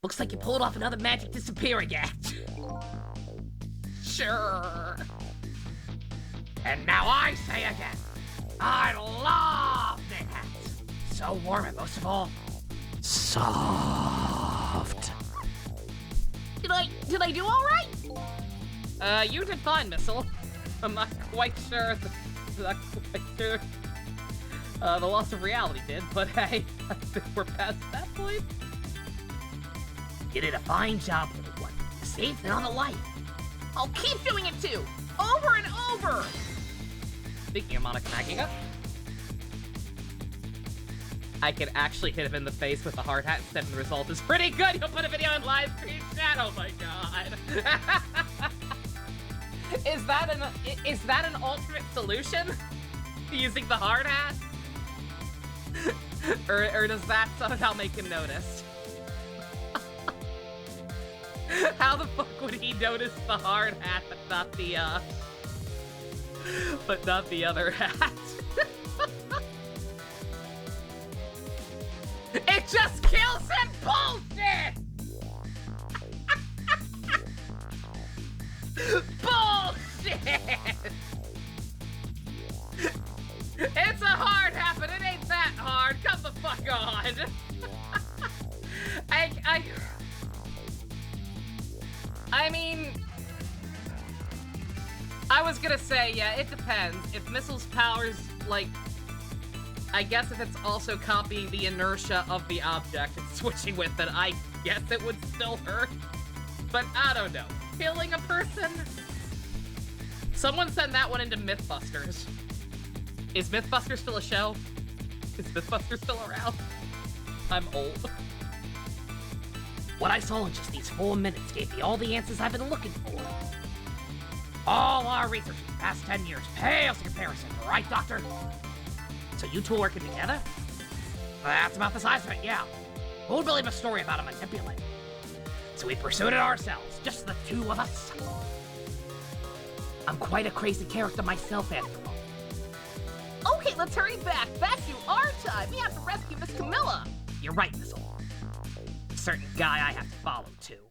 Looks like you pulled off another magic disappearing act. Sure. And now I say again, I love knit hats. So warm and most of all, soft. Did I do all right? You did fine, Missile. I'm not quite sure. The loss of reality did, but hey, I think we're past that point. You did a fine job, little one. Safe and on the light. I'll keep doing it too, over and over. Speaking of Monica Magica, I can actually hit him in the face with the hard hat instead, and the result is pretty good. You'll put a video in live screen chat. Oh my god. Is that an alternate solution? Using the hard hat? or does that somehow make him notice? How the fuck would he notice the hard hat but not the other hat? It just kills him! Bullshit! Bullshit! It's a hard hat, but it ain't that hard. Come the fuck on. I mean, I was gonna say, yeah, it depends. If Missile's powers, like, I guess if it's also copying the inertia of the object and switching with it, I guess it would still hurt. But I don't know. Killing a person? Someone send that one into Mythbusters. Is Mythbusters still a show? Is Mythbusters still around? I'm old. What I saw in just these 4 minutes gave me all the answers I've been looking for. All our research in the past 10 years pales in comparison, right, Doctor? So you two are working together? That's about the size of it, yeah. Who would believe a story about a manipulator? So we pursued it ourselves, just the two of us. I'm quite a crazy character myself, after all. Okay, let's hurry back to our time. We have to rescue Miss Camilla. You're right, Missile. A certain guy I have to follow, too.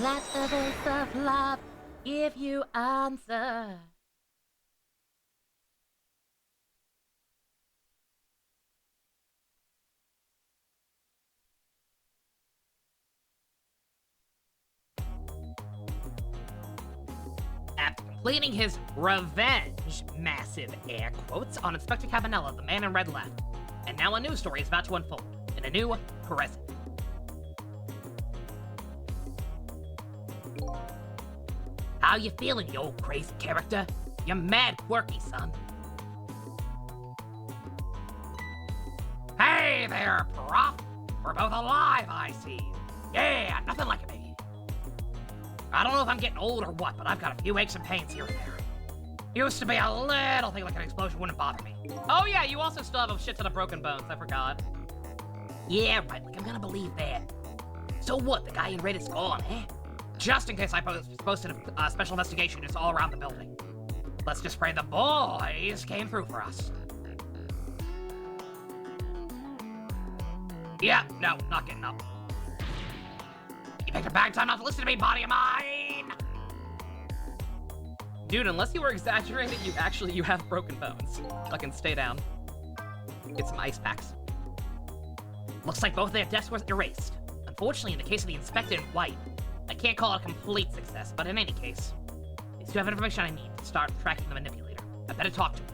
Let the voice of love give you answer. After completing his revenge, massive air quotes, on Inspector Cabanella, the man in red left. And now a new story is about to unfold, in a new present. How you feeling, you old crazy character? You're mad quirky, son. Hey there, Prof! We're both alive, I see. Yeah, nothing like it, baby. I don't know if I'm getting old or what, but I've got a few aches and pains here and there. Used to be a little thing like an explosion wouldn't bother me. Oh yeah, you also still have a shit ton of broken bones, I forgot. Yeah, right, like I'm gonna believe that. So what, the guy in red is gone, eh? Just in case I posted a special investigation just all around the building. Let's just pray the boys came through for us. Yeah, no, not getting up. You picked a bad time not to listen to me, body of mine! Dude, unless you were exaggerating, you have broken bones. Fucking stay down. Get some ice packs. Looks like both their deaths were erased. Unfortunately, in the case of the Inspector in white, I can't call it a complete success, but in any case, these two have information I need to start tracking the manipulator. I better talk to him.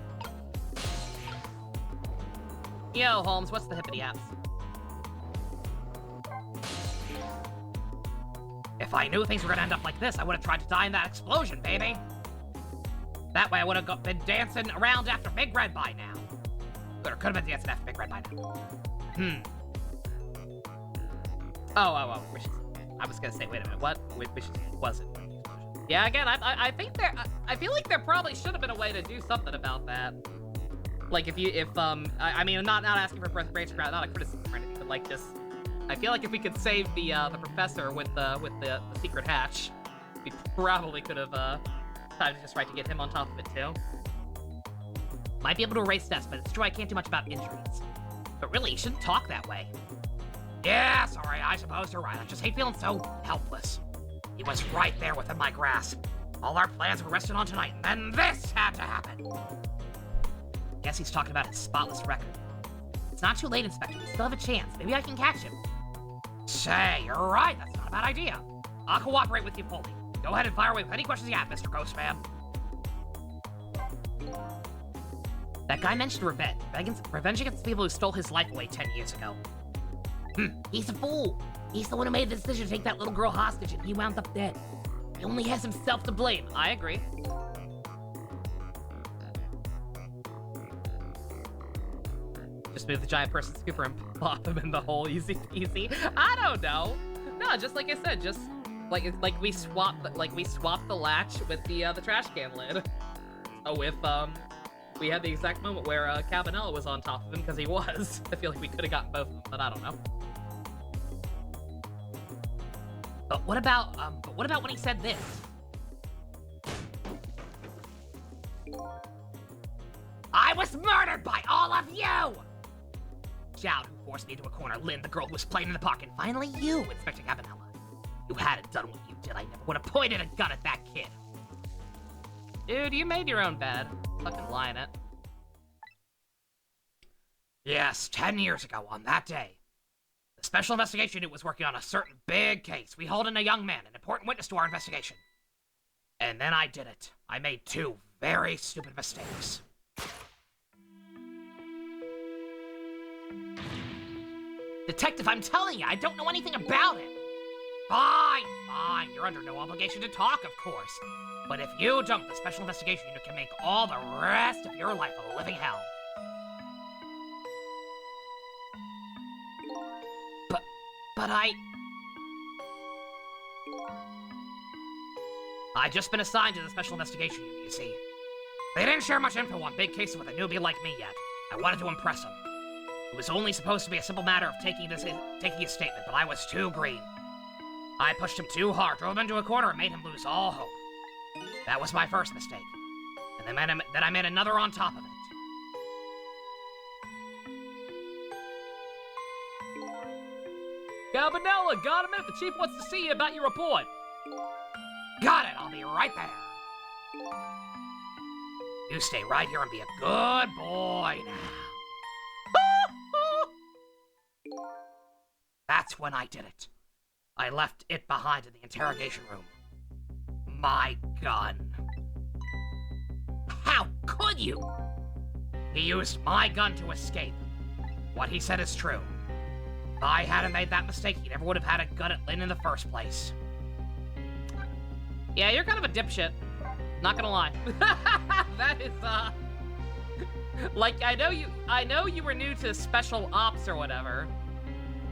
Yo, Holmes, what's the hippity apps? If I knew things were gonna end up like this, I would have tried to die in that explosion, baby. That way I would have been dancing around after Big Red by now. Or could have been dancing after Big Red by now. Oh, wishes. I was gonna say, wait a minute, what? Wishes wasn't. Yeah, again, I think I feel like there probably should have been a way to do something about that. Like I mean, I'm not asking for breaks, not a criticism or anything, but like just, I feel like if we could save the professor with the secret hatch, we probably could have decided just right to get him on top of it too. Might be able to erase deaths, but it's true I can't do much about injuries. But really, you shouldn't talk that way. Yeah, sorry, I suppose you're right. I just hate feeling so helpless. He was right there within my grasp. All our plans were rested on tonight, and then this had to happen. Guess he's talking about his spotless record. It's not too late, Inspector. We still have a chance. Maybe I can catch him. Say, you're right. That's not a bad idea. I'll cooperate with you fully. Go ahead and fire away with any questions you have, Mr. Ghostman. That guy mentioned revenge. Revenge against the people who stole his life away 10 years ago. He's a fool. He's the one who made the decision to take that little girl hostage, and he wound up dead. He only has himself to blame. I agree. Just move the giant person scooper and plop him in the hole, easy peasy. I don't know. No, just like I said, just like we swapped the latch with the trash can lid. So if we had the exact moment where Cabanella was on top of him because he was, I feel like we could have gotten both of them, but I don't know. But what about when he said this? I was murdered by all of you! Shout, who forced me into a corner, Lynn, the girl who was playing in the park, and finally you, Inspector Cabanella. You hadn't done what you did, I never would have pointed a gun at that kid. Dude, you made your own bed. Fucking lie in it. Yes, 10 years ago on that day. The Special Investigation Unit was working on a certain big case. We hauled in a young man, an important witness to our investigation. And then I did it. I made 2 very stupid mistakes. Detective, I'm telling you, I don't know anything about it. Fine. You're under no obligation to talk, of course. But if you don't, the Special Investigation Unit can make all the rest of your life a living hell. But I've just been assigned to the Special Investigation Unit, you see. They didn't share much info on big cases with a newbie like me yet. I wanted to impress them. It was only supposed to be a simple matter of taking his statement, but I was too green. I pushed him too hard, drove him into a corner, and made him lose all hope. That was my first mistake. And then I made another on top of it. Cabanella, got a minute. The chief wants to see you about your report. Got it, I'll be right there. You stay right here and be a good boy now. That's when I did it. I left it behind in the interrogation room. My gun. How could you? He used my gun to escape. What he said is true. If I hadn't made that mistake, he never would have had a gun at Lynn in the first place. Yeah, you're kind of a dipshit. Not gonna lie. That is, like, I know you were new to special ops or whatever,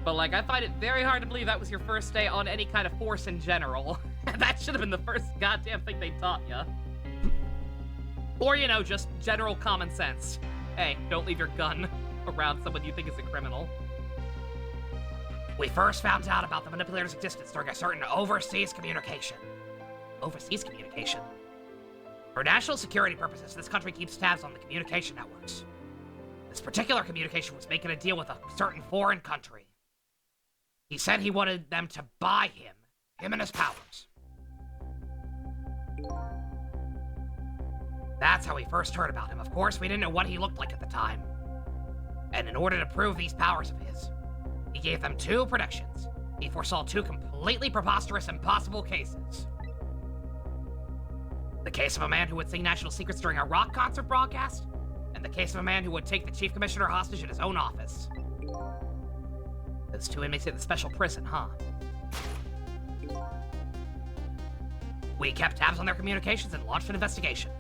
but, like, I find it very hard to believe that was your first day on any kind of force in general. That should have been the first goddamn thing they taught you. Or, you know, just general common sense. Hey, don't leave your gun around someone you think is a criminal. We first found out about the manipulator's existence during a certain overseas communication. Overseas communication? For national security purposes, this country keeps tabs on the communication networks. This particular communication was making a deal with a certain foreign country. He said he wanted them to buy him and his powers. That's how we first heard about him. Of course, we didn't know what he looked like at the time. And in order to prove these powers of his, he gave them 2 predictions. He foresaw 2 completely preposterous, impossible cases. The case of a man who would sing national secrets during a rock concert broadcast, and the case of a man who would take the chief commissioner hostage in his own office. Those 2 inmates at the special prison, huh? We kept tabs on their communications and launched an investigation.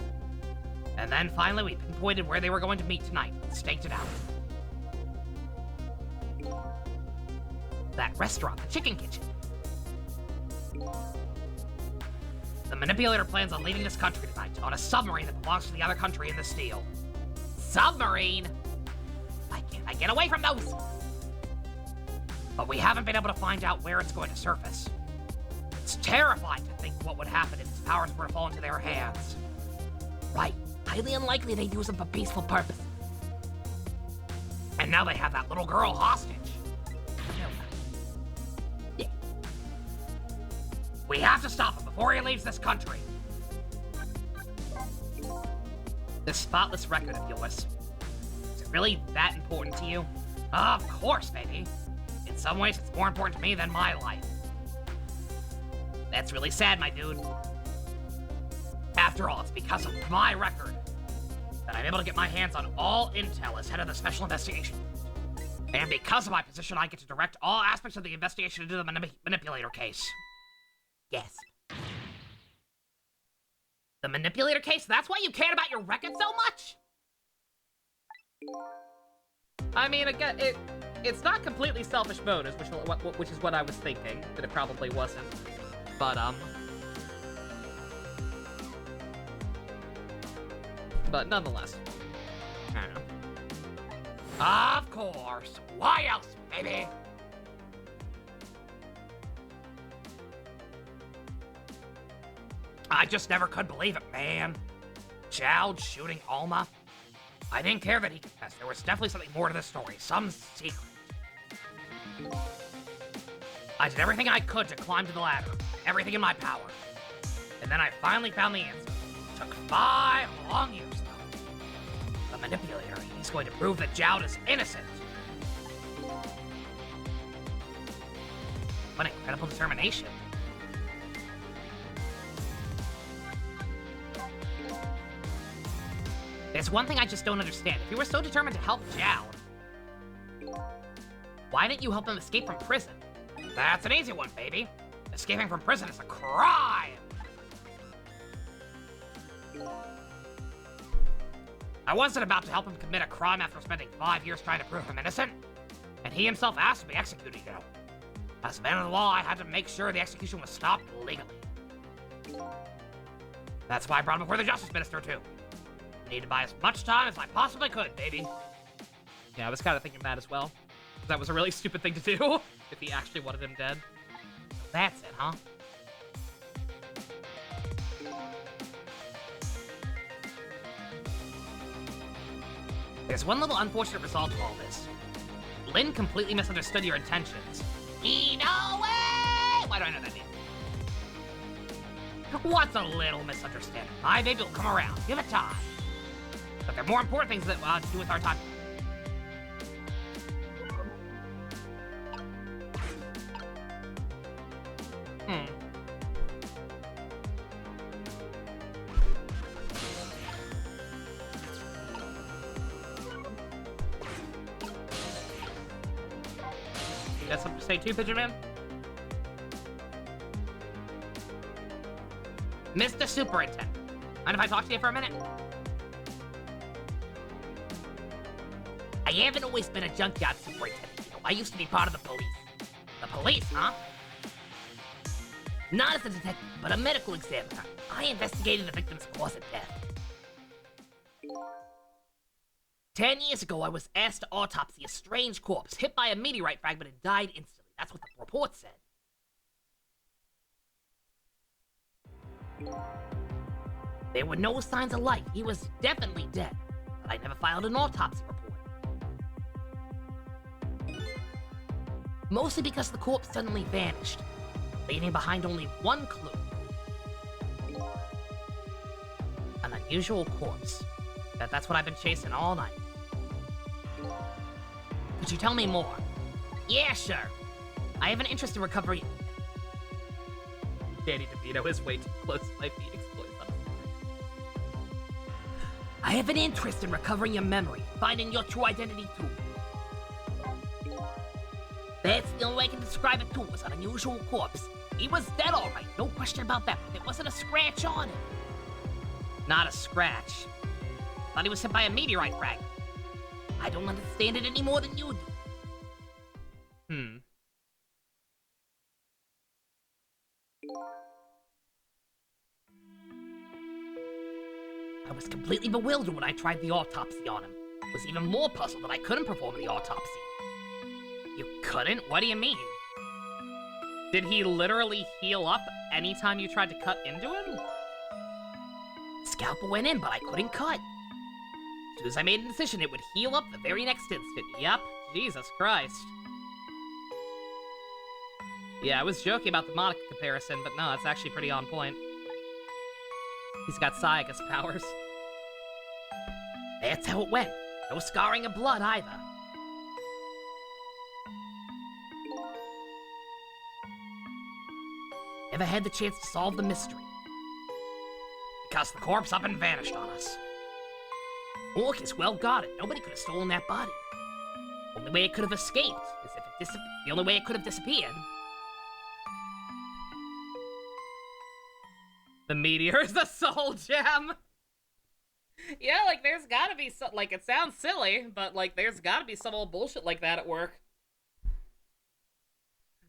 And then finally we pinpointed where they were going to meet tonight and staked it out. That restaurant, the Chicken Kitchen. The manipulator plans on leaving this country tonight on a submarine that belongs to the other country in this deal. Submarine? Why can't I get away from those? But we haven't been able to find out where it's going to surface. It's terrifying to think what would happen if his powers were to fall into their hands. Right, highly unlikely they'd use them for peaceful purposes. And now they have that little girl hostage. We have to stop him before he leaves this country. This spotless record of yours, is it really that important to you? Of course, baby. In some ways, it's more important to me than my life. That's really sad, my dude. After all, it's because of my record that I'm able to get my hands on all intel as head of the Special Investigation. And because of my position, I get to direct all aspects of the investigation into the manipulator case. Yes. The manipulator case? That's why you cared about your record so much? I mean, again, it's not completely selfish motives, which is what I was thinking, that it probably wasn't. But nonetheless. I don't know. Of course. Why else, baby? I just never could believe it, man. Jowd shooting Alma. I didn't care that he confessed. There was definitely something more to this story. Some secret. I did everything I could to climb to the ladder. Everything in my power. And then I finally found the answer. It took 5 long years, though. The manipulator, he's going to prove that Jowd is innocent. What incredible determination. There's one thing I just don't understand. If you were so determined to help Jowd, why didn't you help him escape from prison? That's an easy one, baby. Escaping from prison is a crime. I wasn't about to help him commit a crime after spending 5 years trying to prove him innocent. And he himself asked to be executed, you know. As a man of the law, I had to make sure the execution was stopped legally. That's why I brought him before the Justice Minister, too. I need to buy as much time as I possibly could, baby. Yeah, I was kind of thinking that as well. That was a really stupid thing to do, if he actually wanted him dead. That's it, huh? There's one little unfortunate result of all this. Lynn completely misunderstood your intentions. Inoue! Why do I know that name? What's a little misunderstanding? My baby will come around. Give it time. But there are more important things that to do with our time. You got something to say too, Pigeon Man? Mr. Superintendent, mind if I talk to you for a minute? I haven't always been a junkyard superintendent, you know. I used to be part of the police. The police, huh? Not as a detective, but a medical examiner. I investigated the victim's cause of death. 10 years ago, I was asked to autopsy a strange corpse hit by a meteorite fragment and died instantly. That's what the report said. There were no signs of life. He was definitely dead, but I never filed an autopsy report. Mostly because the corpse suddenly vanished, leaving behind only one clue. An unusual corpse. That's what I've been chasing all night. Could you tell me more? Yeah, sure. I have an interest in recovery. Danny DeVito is way too close to my feet exploits on his I have an interest in recovering your memory, finding your true identity too. That's the only way I can describe it too, was an unusual corpse. He was dead alright, no question about that, but there wasn't a scratch on him. Not a scratch. Thought he was hit by a meteorite fragment. I don't understand it any more than you do. I was completely bewildered when I tried the autopsy on him. Was even more puzzled that I couldn't perform the autopsy. You couldn't? What do you mean? Did he literally heal up anytime you tried to cut into him? Scalpel went in, but I couldn't cut. As soon as I made a decision, it would heal up the very next instant. Yep. Jesus Christ. Yeah, I was joking about the Monica comparison, but no, it's actually pretty on point. He's got Saya's powers. That's how it went. No scarring of blood either. Never had the chance to solve the mystery. Because the corpse up and vanished on us. Look, it's well guarded. Nobody could have stolen that body. Only way it could have escaped is if it the only way it could have disappeared. The meteor is a soul gem. Yeah, like there's gotta be some, like it sounds silly, but like there's gotta be some old bullshit like that at work.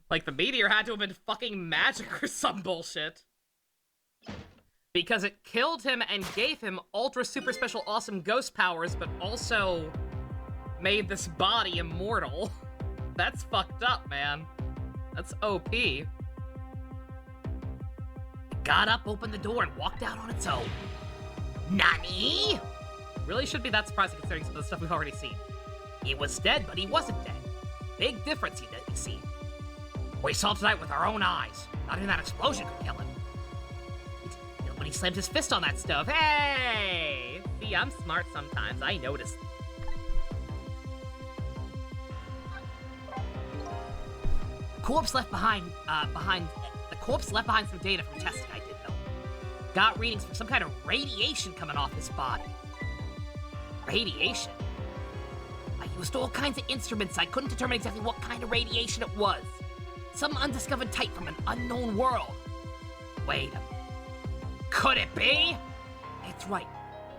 Like the meteor had to have been fucking magic or some bullshit. Because it killed him and gave him ultra super special awesome ghost powers, but also made this body immortal. That's fucked up, man. That's OP. It got up, opened the door, and walked out on its own. Nani? Really should be that surprising considering some of the stuff we've already seen. He was dead, but he wasn't dead. Big difference, you see. We saw tonight with our own eyes. Not even that explosion could kill him. When he slammed his fist on that stove. Hey! See, I'm smart sometimes. I noticed. The corpse left behind some data from testing I did, though. Got readings for some kind of radiation coming off his body. Radiation? I used all kinds of instruments. I couldn't determine exactly what kind of radiation it was. Some undiscovered type from an unknown world. Wait a minute. Could it be? That's right.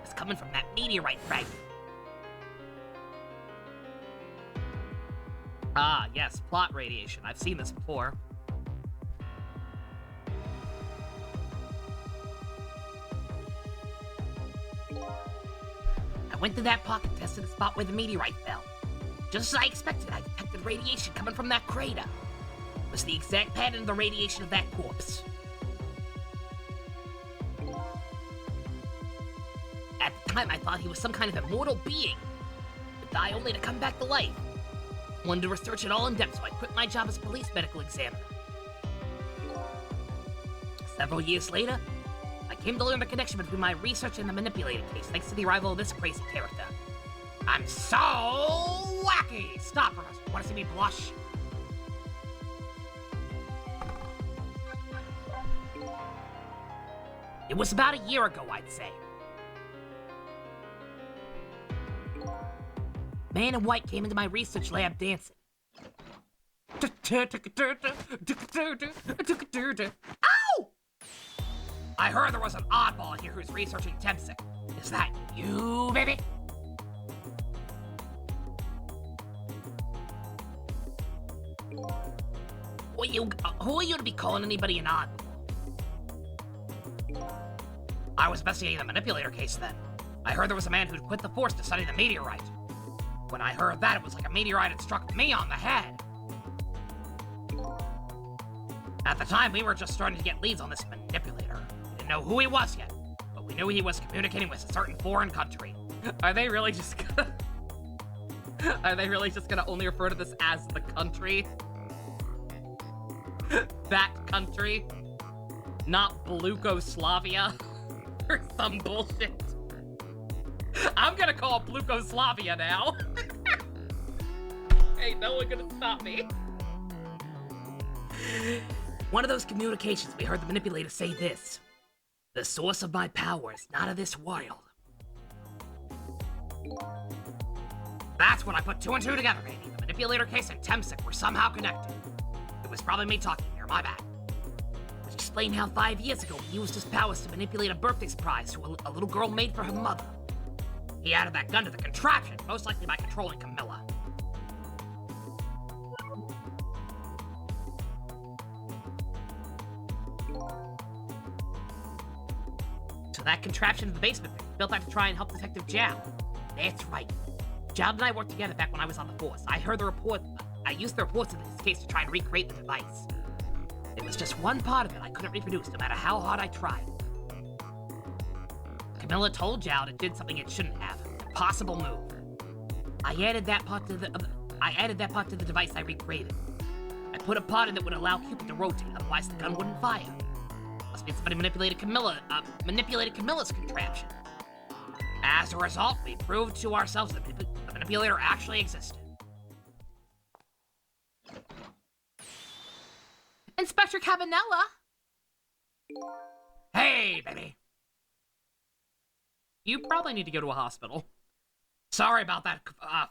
It's coming from that meteorite fragment. Ah, yes, plot radiation. I've seen this before. I went to that pocket, tested the spot where the meteorite fell. Just as I expected, I detected radiation coming from that crater. It was the exact pattern of the radiation of that corpse. At the time, I thought he was some kind of immortal being, to die only to come back to life. Wanted to research it all in depth, so I quit my job as police medical examiner. Several years later, I came to learn the connection between my research and the manipulator case, thanks to the arrival of this crazy character. I'm so wacky! Stop, Professor. Want to see me blush? It was about a year ago, I'd say. Man in white came into my research lab dancing. Ow! I heard there was an oddball here who's researching Temsic. Is that you, baby? Who are you to be calling anybody an oddball? I was investigating the manipulator case then. I heard there was a man who'd quit the force to study the meteorite. When I heard that, it was like a meteorite had struck me on the head. At the time, we were just starting to get leads on this manipulator. We didn't know who he was yet, but we knew he was communicating with a certain foreign country. Are they really just gonna... Are they really just gonna only refer to this as the country? That country? Not Blukoslavia? Or some bullshit. I'm gonna call it Blukoslavia now. Ain't no one gonna stop me. One of those communications, we heard the manipulator say this. The source of my power is not of this world. That's when I put two and two together, baby. The manipulator case and Temsic were somehow connected. It was probably me talking here, my bad. Which explained how 5 years ago he used his powers to manipulate a birthday surprise to a little girl made for her mother. He added that gun to the contraption, most likely by controlling Camilla. So that contraption in the basement thing, built out to try and help Detective Jal. That's right. Jal and I worked together back when I was on the force. I heard the report. I used the reports in this case to try and recreate the device. It was just one part of it I couldn't reproduce, no matter how hard I tried. Camilla told Jal it did something it shouldn't have. Impossible move. I added that part to the device I recreated. put a pod in that would allow Cupid to rotate, otherwise the gun wouldn't fire. Must mean somebody manipulated Camilla's contraption. As a result, we proved to ourselves that the manipulator actually existed. Inspector Cabanella! Hey, baby! You probably need to go to a hospital. Sorry about that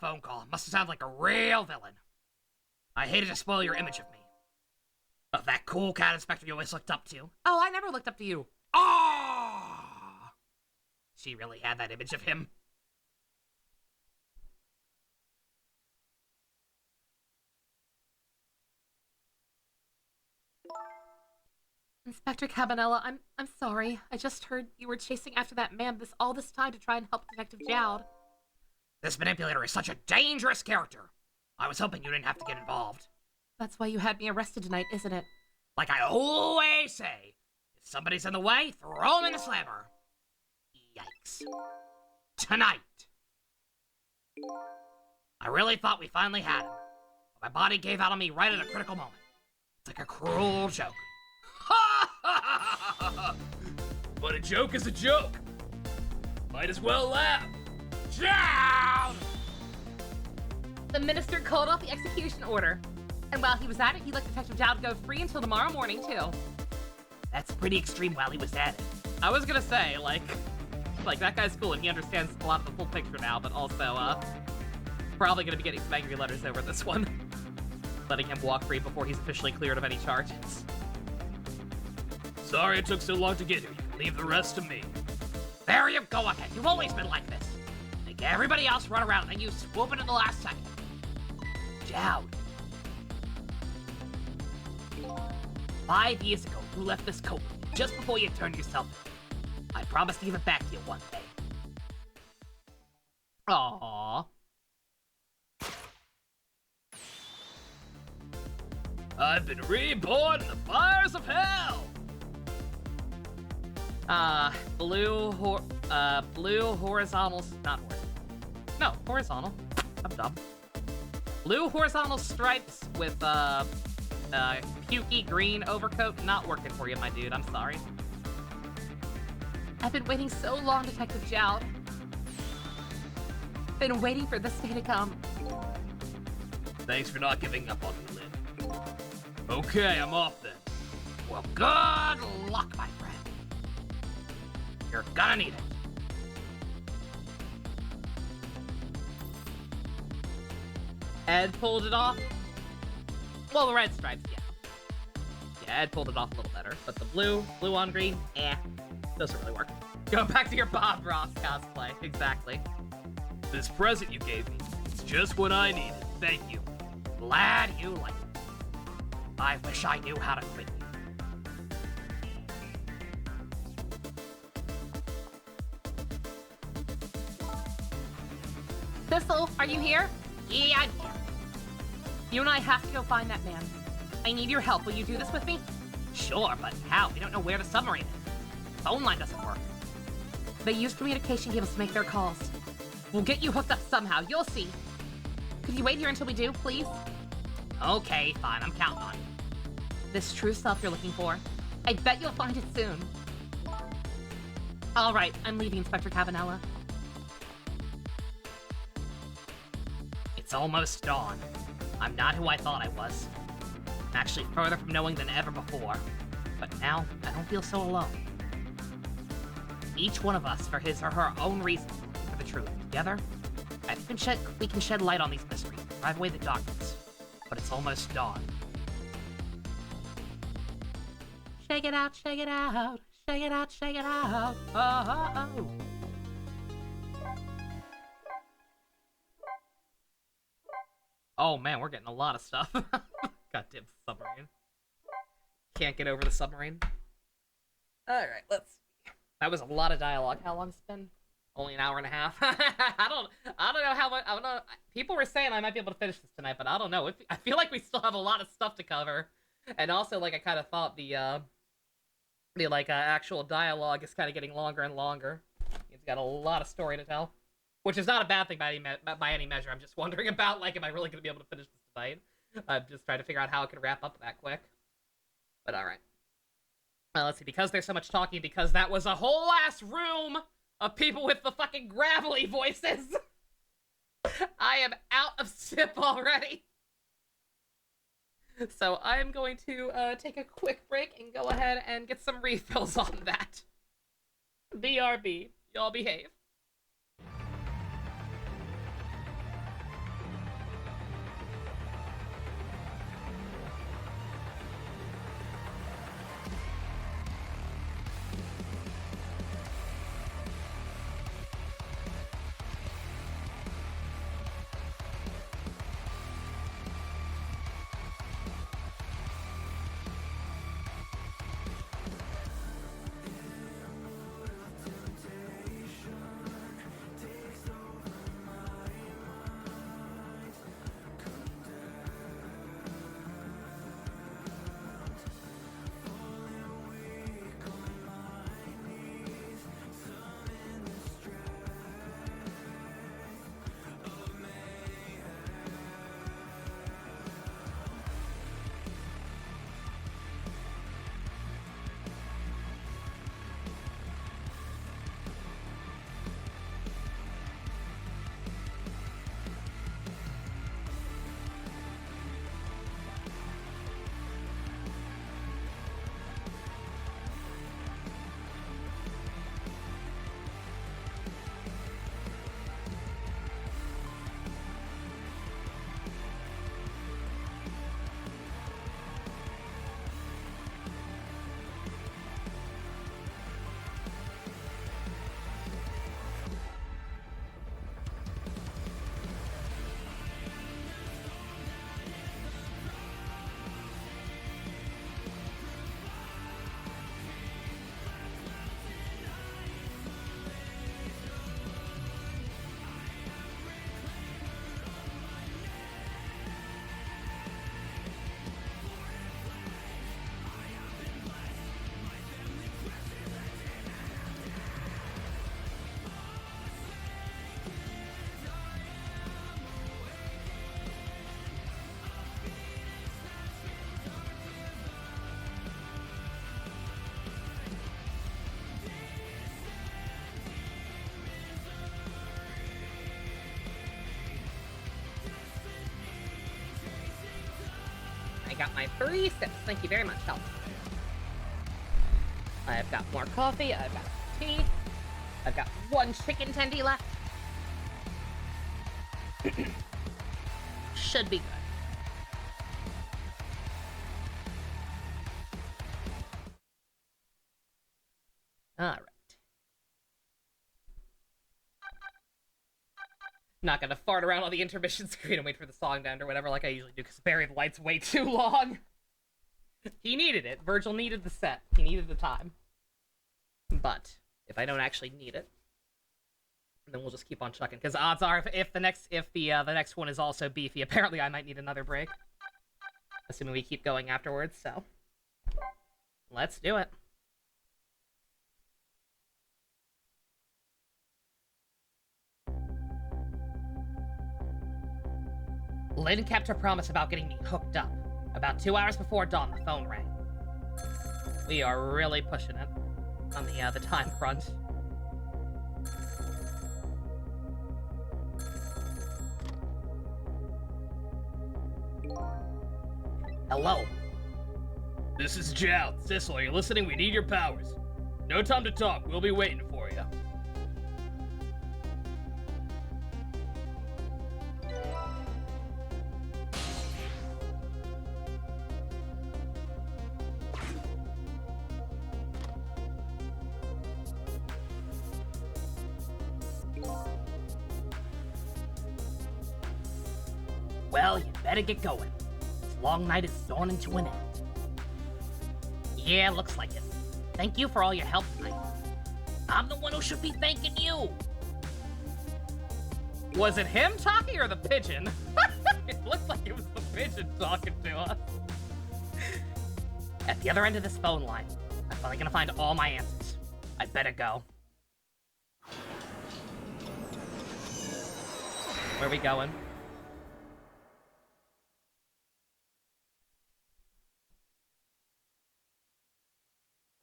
phone call. Must have sounded like a real villain. I hated to spoil your image of me. Of that cool cat inspector you always looked up to. Oh, I never looked up to you. Oh! She really had that image of him. Inspector Cabanella, I'm sorry. I just heard you were chasing after that man all this time to try and help Detective Jowd. This manipulator is such a dangerous character. I was hoping you didn't have to get involved. That's why you had me arrested tonight, isn't it? Like I always say, if somebody's in the way, throw him in the slammer. Yikes. Tonight. I really thought we finally had him. But my body gave out on me right at a critical moment. It's like a cruel joke. But a joke is a joke. Might as well laugh. Down! The minister called off the execution order. And while he was at it, he let Detective Jowd go free until tomorrow morning, too. That's pretty extreme while he was at it. I was gonna say, like that guy's cool and he understands a lot of the full picture now, but also, probably gonna be getting some angry letters over this one. Letting him walk free before he's officially cleared of any charges. Sorry it took so long to get here. You can leave the rest to me. There you go again. You've always been like this. Make everybody else run around and you swoop in at the last second. Jowd. 5 years ago, you left this coat just before you turned yourself in. I promised to give it back to you one day. Aww. I've been reborn in the fires of hell. Blue horizontal, not horizontal. No, horizontal. I'm dumb. Blue horizontal stripes with, pukey green overcoat. Not working for you, my dude. I'm sorry. I've been waiting so long, Detective Jowd. Been waiting for this day to come. Thanks for not giving up on me, Lynn. Okay, I'm off then. Well, good luck, my friend. You're gonna need it. Ed pulled it off. Well, the red stripes, yeah. Yeah, Ed pulled it off a little better. But the blue on green, doesn't really work. Go back to your Bob Ross cosplay. Exactly. This present you gave me, it's just what I needed. Thank you. Glad you like it. I wish I knew how to quit you. Thistle, are you here? Yeah, I'm here. You and I have to go find that man. I need your help. Will you do this with me? Sure, but how? We don't know where the submarine is. The phone line doesn't work. They use communication cables to make their calls. We'll get you hooked up somehow. You'll see. Could you wait here until we do, please? Okay, fine. I'm counting on you. This true self you're looking for. I bet you'll find it soon. All right, I'm leaving, Inspector Cabanella. It's almost dawn. I'm not who I thought I was. I'm actually further from knowing than ever before. But now, I don't feel so alone. Each one of us, for his or her own reasons, looking for the truth. Together, I think we can shed light on these mysteries, drive away the darkness. But it's almost dawn. Shake it out, shake it out, shake it out, shake it out. Oh, oh, oh. Oh man, we're getting a lot of stuff. Goddamn submarine. Can't get over the submarine. Alright, let's see. That was a lot of dialogue. How long's it been? Only an hour and a half. I don't know how much. I don't know. People were saying I might be able to finish this tonight, but I don't know. I feel like we still have a lot of stuff to cover, and also like I kind of thought the actual dialogue is kind of getting longer and longer. It's got a lot of story to tell, which is not a bad thing by any measure. I'm just wondering about like, am I really gonna be able to finish this tonight? I'm just trying to figure out how I can wrap up that quick. But alright. Let's see, because there's so much talking, because that was a whole ass room of people with the fucking gravelly voices. I am out of sip already. So I'm going to take a quick break and go ahead and get some refills on that. BRB. Y'all behave. I got my 3 sips. Thank you very much, help. I've got more coffee. I've got tea. I've got 1 chicken tendy left. Should be good. Alright. Not gonna fart around on the intermission screen and wait for the song to end or whatever like I usually do, because Bury the Light's way too long. He needed it. Virgil needed the set. He needed the time. But if I don't actually need it, then we'll just keep on chucking. Because odds are, if the next one is also beefy, apparently I might need another break. Assuming we keep going afterwards, so let's do it. Lynn kept her promise about getting me hooked up. About 2 hours before dawn, the phone rang. We are really pushing it on the time crunch. Hello. This is Jow. Sissel, are you listening? We need your powers. No time to talk. We'll be waiting for you. Well, you better get going. This long night is dawning to an end. Yeah, looks like it. Thank you for all your help tonight. I'm the one who should be thanking you. Was it him talking or the pigeon? It looked like it was the pigeon talking to us. At the other end of this phone line, I'm finally gonna find all my answers. I better go. Where are we going?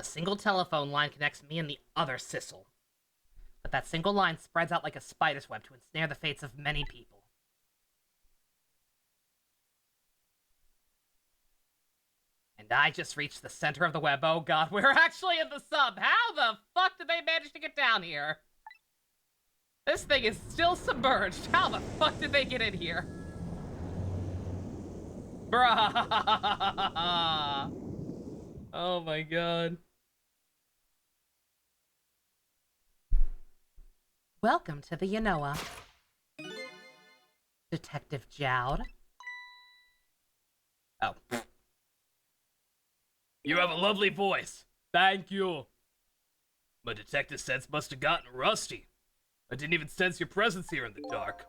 single telephone line connects me and the other Sissel. But that single line spreads out like a spider's web to ensnare the fates of many people. And I just reached the center of the web. Oh god, we're actually in the sub. How the fuck did they manage to get down here? This thing is still submerged. How the fuck did they get in here? Bruh. Oh my god. Welcome to the Yanoa. Detective Jowd. Oh. You have a lovely voice. Thank you. My detective sense must have gotten rusty. I didn't even sense your presence here in the dark.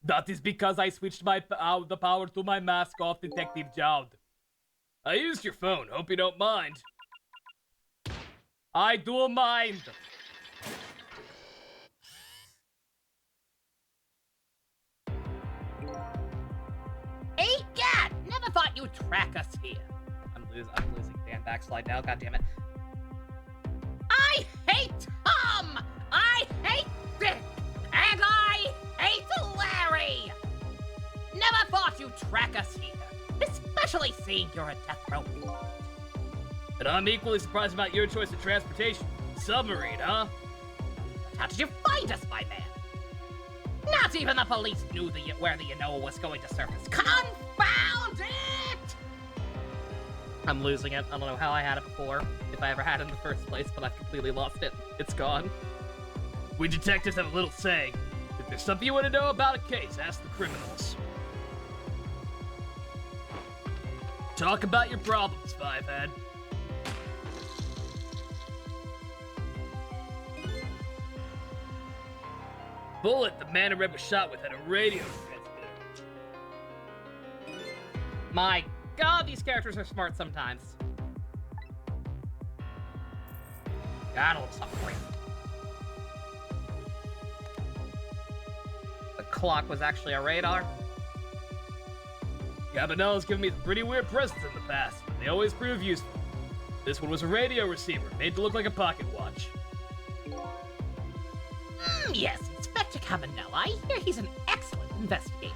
That is because I switched the power to my mask off, Detective Jowd. I used your phone, hope you don't mind. I do mind. Egad! Never thought you'd track us here. I'm losing Dan backslide now, god damn it. I hate Tom! I hate Dick! And I hate Larry! Never thought you'd track us here, especially seeing you're a death row warrant. And I'm equally surprised about your choice of transportation. Submarine, huh? How did you find us, my man? Not even the police knew where the Yanoa was going to surface. Confound it! I'm losing it. I don't know how I had it before, if I ever had it in the first place, but I've completely lost it. It's gone. We detectives have a little saying. If there's something you want to know about a case, ask the criminals. Talk about your problems, Fivehead. Bullet the man in red was shot with had a radio transmitter. My god, these characters are smart sometimes. God, it looks so great. The clock was actually a radar. Gabanella's given me some pretty weird presents in the past, but they always prove useful. This one was a radio receiver, made to look like a pocket watch. Yes, Inspector Cabanella. I hear he's an excellent investigator.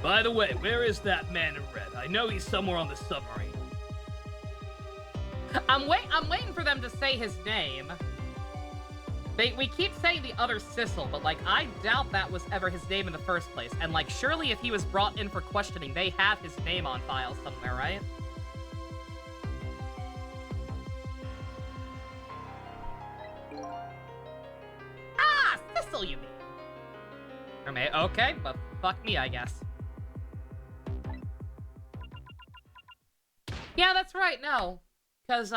By the way, where is that man in red? I know he's somewhere on the submarine. I'm waiting for them to say his name. We keep saying the other Sissel, but, like, I doubt that was ever his name in the first place. And, like, surely if he was brought in for questioning, they have his name on file somewhere, right? Ah, Sissel, you mean? Okay, but fuck me, I guess. Yeah, that's right, no. 'Cause,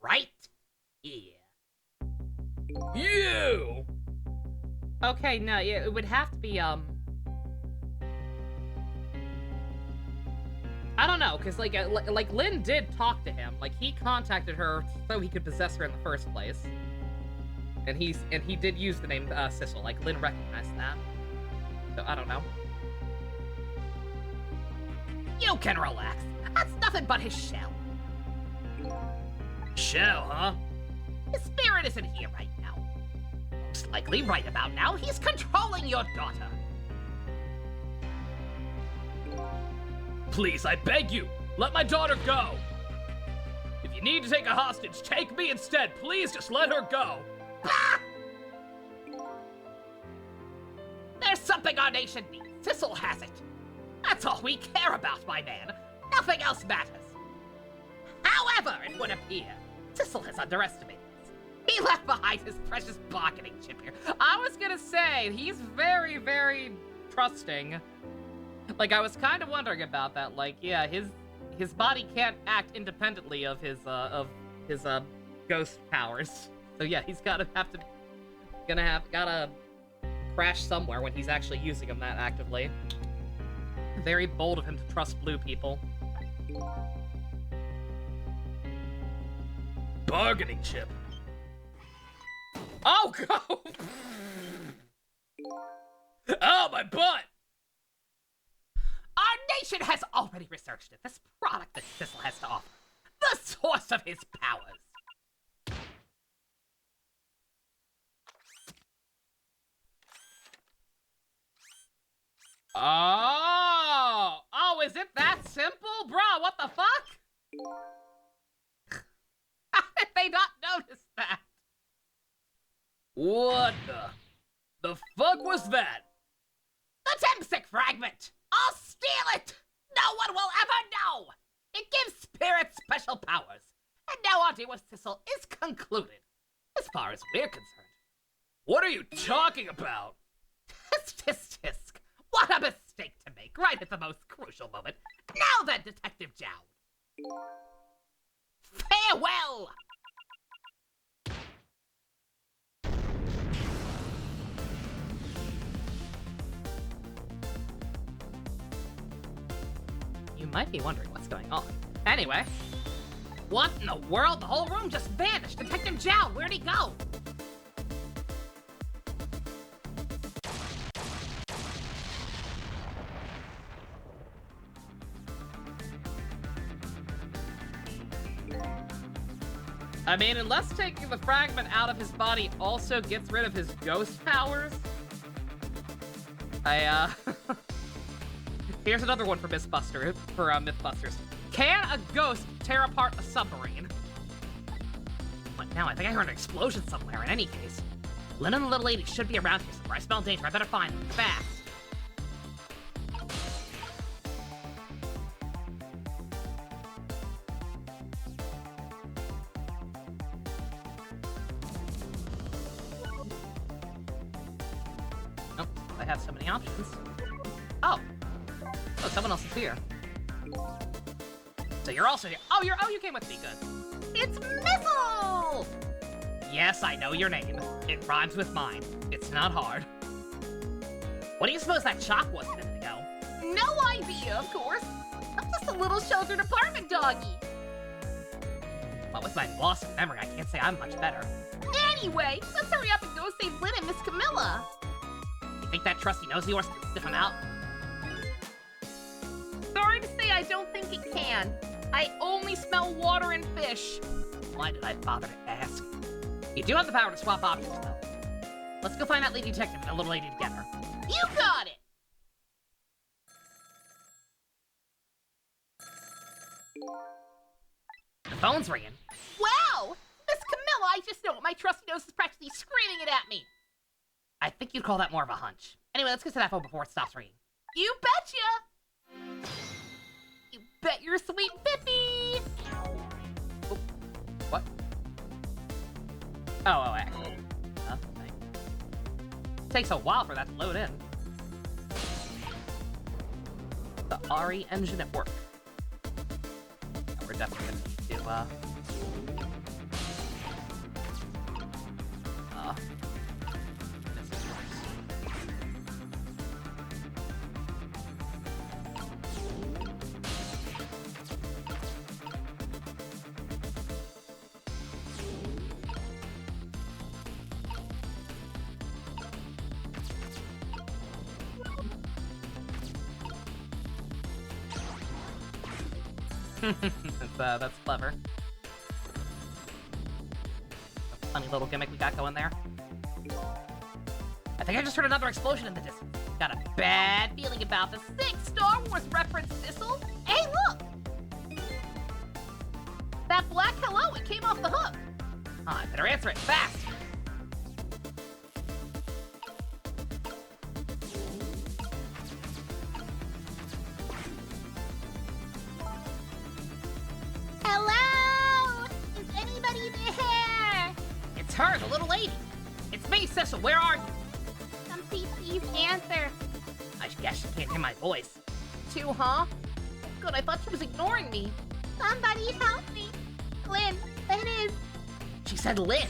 right? Yeah. You! Okay, no, yeah, it would have to be, I don't know, because, like Lynn did talk to him. Like, he contacted her so he could possess her in the first place. And he did use the name, Sissel. Like, Lynn recognized that. So, I don't know. You can relax. That's nothing but his shell. Shell, huh? His spirit isn't here right now. Most likely, right about now, he's controlling your daughter. Please, I beg you, let my daughter go. If you need to take a hostage, take me instead. Please, just let her go. Ah! There's something our nation needs. Sissel has it. That's all we care about, my man. Nothing else matters. However, it would appear, Sissel has underestimated us. He left behind his precious bargaining chip here. I was gonna say, he's very, very trusting. Like, I was kind of wondering about that. Like, yeah, his body can't act independently of his ghost powers. So yeah, he's gotta crash somewhere when he's actually using them that actively. Very bold of him to trust blue people. Bargaining chip. Oh, go! Oh, my butt! Our nation has already researched it. This product that Thistle has to offer. The source of his powers. Oh, is it that simple? Bruh, what the fuck? How did they not notice that? What the fuck was that? The Temsic fragment! I'll steal it! No one will ever know! It gives spirits special powers. And now our deal with Thistle is concluded. As far as we're concerned. What are you talking about? Tisk. What a mistake to make right at the most crucial moment. Now then, Detective Jowd. Farewell! You might be wondering what's going on. Anyway. What in the world? The whole room just vanished. Detective Jowd, where'd he go? I mean, unless taking the fragment out of his body also gets rid of his ghost powers. Here's another one for Mythbusters. Can a ghost tear apart a submarine? What now? I think I heard an explosion somewhere. In any case, Lynn and the little lady should be around here somewhere. I smell danger. I better find them fast. Nope, I have so many options. Oh, someone else is here. So you're also here. Oh, you came with me. Good. It's Missile! Yes, I know your name. It rhymes with mine. It's not hard. What do you suppose that shock was a minute ago? No idea, of course. I'm just a little sheltered apartment doggy. What with my loss of memory, I can't say I'm much better. Anyway, let's hurry up and go save Lynn and Miss Camilla. You think that trusty nose of yours can sniff him out? Sorry to say I don't think it can. I only smell water and fish. Why did I bother to ask? You do have the power to swap objects, though. Let's go find that lady detective and the little lady together. You got it! The phone's ringing. Wow! Miss Camilla, I just know it. My trusty nose is practically screaming it at me. I think you'd call that more of a hunch. Anyway, let's get to that phone before it stops ringing. You betcha! You bet your sweet Bippy! Oh, what? Oh, actually. Nothing. Takes a while for that to load in. The RE engine at work. We're definitely gonna need to, this is worse. That's clever. A funny little gimmick we got going there. I think I just heard another explosion in the distance. Got a bad feeling about this. Sick Star Wars reference, Thistle! Hey, look! That black hello, it came off the hook. Oh, I better answer it fast. Hello? Is anybody there? It's her, the little lady. It's me, Cecil. Where are you? Somebody please answer. I guess she can't hear my voice. Too, huh? Good, I thought she was ignoring me. Somebody help me. Lynn is... She said Lynn.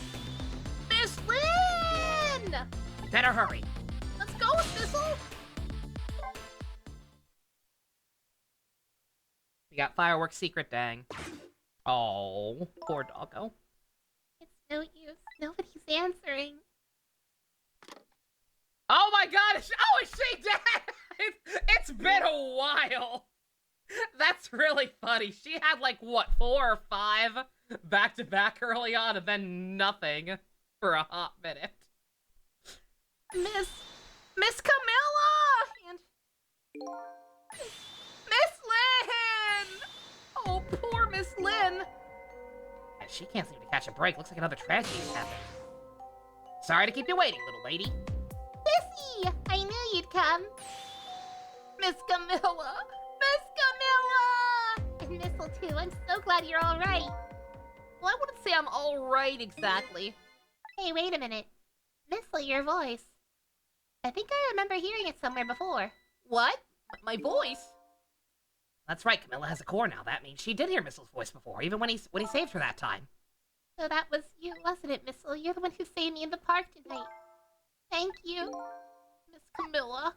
Miss Lynn! You better hurry. Let's go, Thistle. We got fireworks secret, dang. Oh, poor doggo. It's no use. Nobody's answering. Oh my god! Is she dead? It's been a while. That's really funny. She had like, what, 4 or 5 back-to-back early on, and then nothing for a hot minute. Miss Camilla! And Miss Lynn! Oh, poor Miss Lynn. And she can't seem to catch a break. Looks like another tragedy has happened. Sorry to keep you waiting, little lady. Missy, I knew you'd come. Miss Camilla! Miss Camilla! And Missile too. I'm so glad you're all right. Well, I wouldn't say I'm all right exactly. Hey, wait a minute. Missile, your voice. I think I remember hearing it somewhere before. What? My voice? That's right, Camilla has a core now. That means she did hear Missile's voice before, even when he saved her that time. So that was you, wasn't it, Missile? You're the one who saved me in the park tonight. Thank you. Miss Camilla.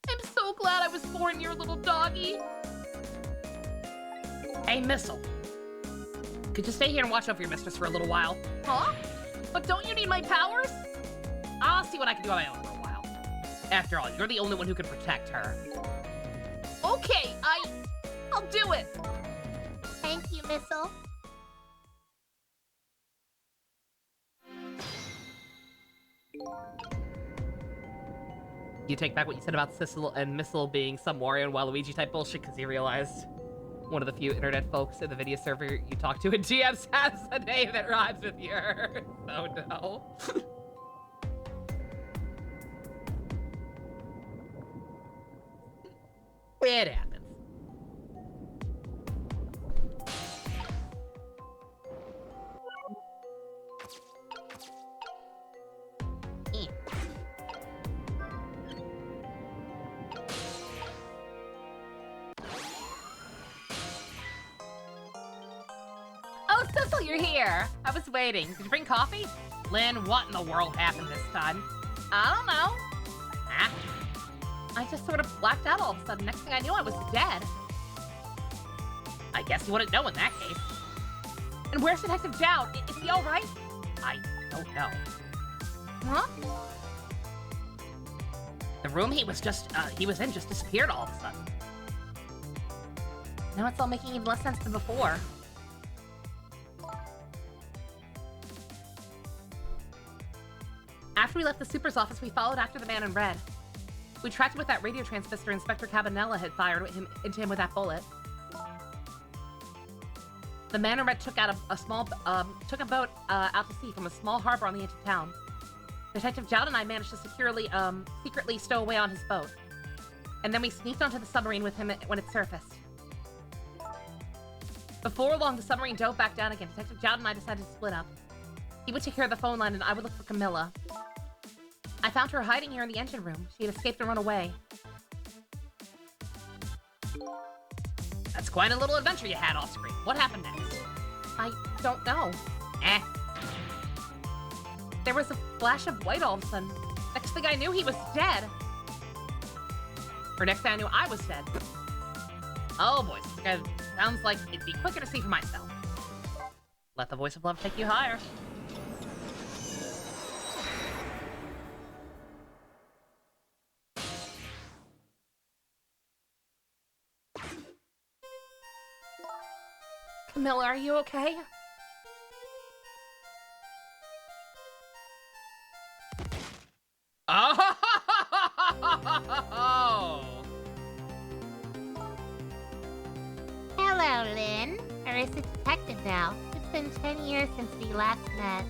I'm so glad I was born your little doggy. Hey, Missile. Could you stay here and watch over your mistress for a little while? Huh? But don't you need my powers? I'll see what I can do on my own for a while. After all, you're the only one who can protect her. Okay, I'll do it. Thank you, Missile. You take back what you said about Sissel and Missile being some Wario and Waluigi type bullshit because you realized one of the few internet folks in the video server you talk to in GMs has a name that rhymes with yours. Oh no. It happens. Oh, Sissel, you're here. I was waiting. Did you bring coffee? Lynn, what in the world happened this time? I don't know. Huh? I just sort of blacked out all of a sudden. Next thing I knew, I was dead. I guess you wouldn't know in that case. And where's Detective Jowd? Is he all right? I don't know. Huh? The room he was in just disappeared all of a sudden. Now it's all making even less sense than before. After we left the super's office, we followed after the man in red. We tracked him with that radio transistor Inspector Cabanella had fired into him with that bullet. The man in red took out took a boat out to sea from a small harbor on the edge of town. Detective Jowd and I managed to secretly stow away on his boat. And then we sneaked onto the submarine with him when it surfaced. Before long, the submarine dove back down again. Detective Jowd and I decided to split up. He would take care of the phone line and I would look for Camilla. I found her hiding here in the engine room. She had escaped and run away. That's quite a little adventure you had off screen. What happened next? I don't know. Eh. There was a flash of white all of a sudden. Next thing I knew, he was dead. Or next thing I knew, I was dead. Oh boy, sounds like it'd be quicker to see for myself. Let the voice of love take you higher. Camilla, are you okay? Oh! Hello, Lynn. Or is it Detective now? It's been 10 years since we last met.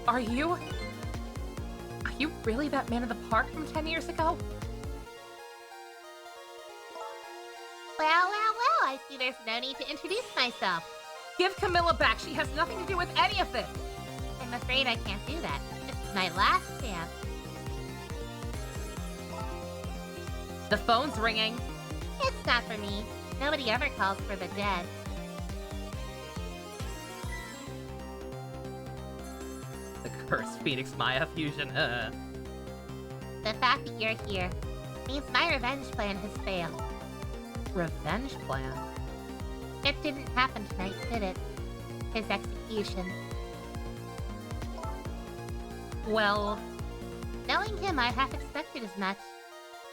Are you? Are you really that man in the park from 10 years ago? Well, I see there's no need to introduce myself. Give Camilla back. She has nothing to do with any of this. I'm afraid I can't do that. This is my last chance. The phone's ringing. It's not for me. Nobody ever calls for the dead. The cursed Phoenix Maya fusion. The fact that you're here means my revenge plan has failed. Revenge plan? It didn't happen tonight, did it? His execution. Well, Knowing him, I'd have expected as much.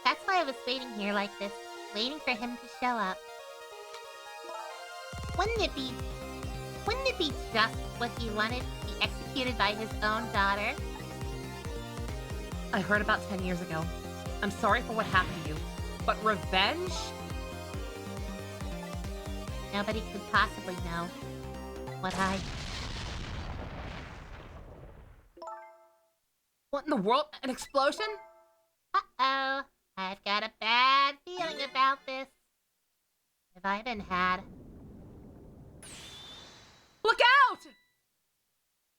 That's why I was waiting here like this, waiting for him to show up. Wouldn't it be just what he wanted to be executed by his own daughter? I heard about 10 years ago. I'm sorry for what happened to you, but revenge? Nobody could possibly know what I... What in the world? An explosion? Uh-oh. I've got a bad feeling about this. Have I been had? Look out!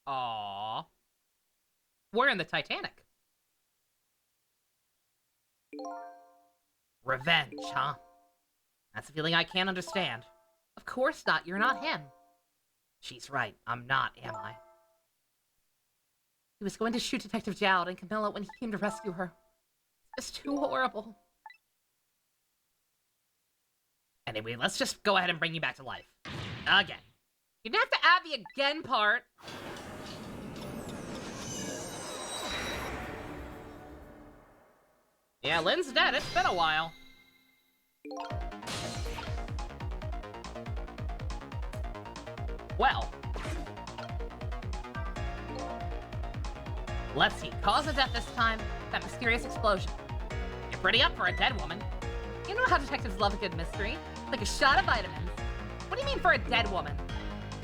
Aww. We're in the Titanic. Revenge, huh? That's a feeling I can't understand. Of course not, you're not him. She's right, I'm not, am I? He was going to shoot Detective Jowd and Camilla when he came to rescue her. It's too horrible. Anyway, let's just go ahead and bring you back to life. Again. You didn't have to add the again part. Yeah, Lynn's dead. It's been a while. Well. Let's see. Cause of death this time. That mysterious explosion. You're pretty up for a dead woman. You know how detectives love a good mystery. Like a shot of vitamins. What do you mean for a dead woman?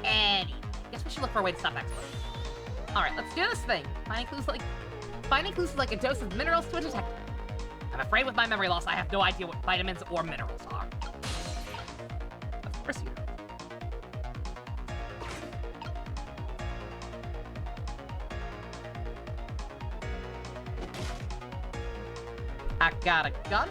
Anyway, guess we should look for a way to stop that explosion. Alright, let's do this thing. Finding clues is like a dose of minerals to a detective. I'm afraid with my memory loss, I have no idea what vitamins or minerals are. Of course you don't. I got a gun.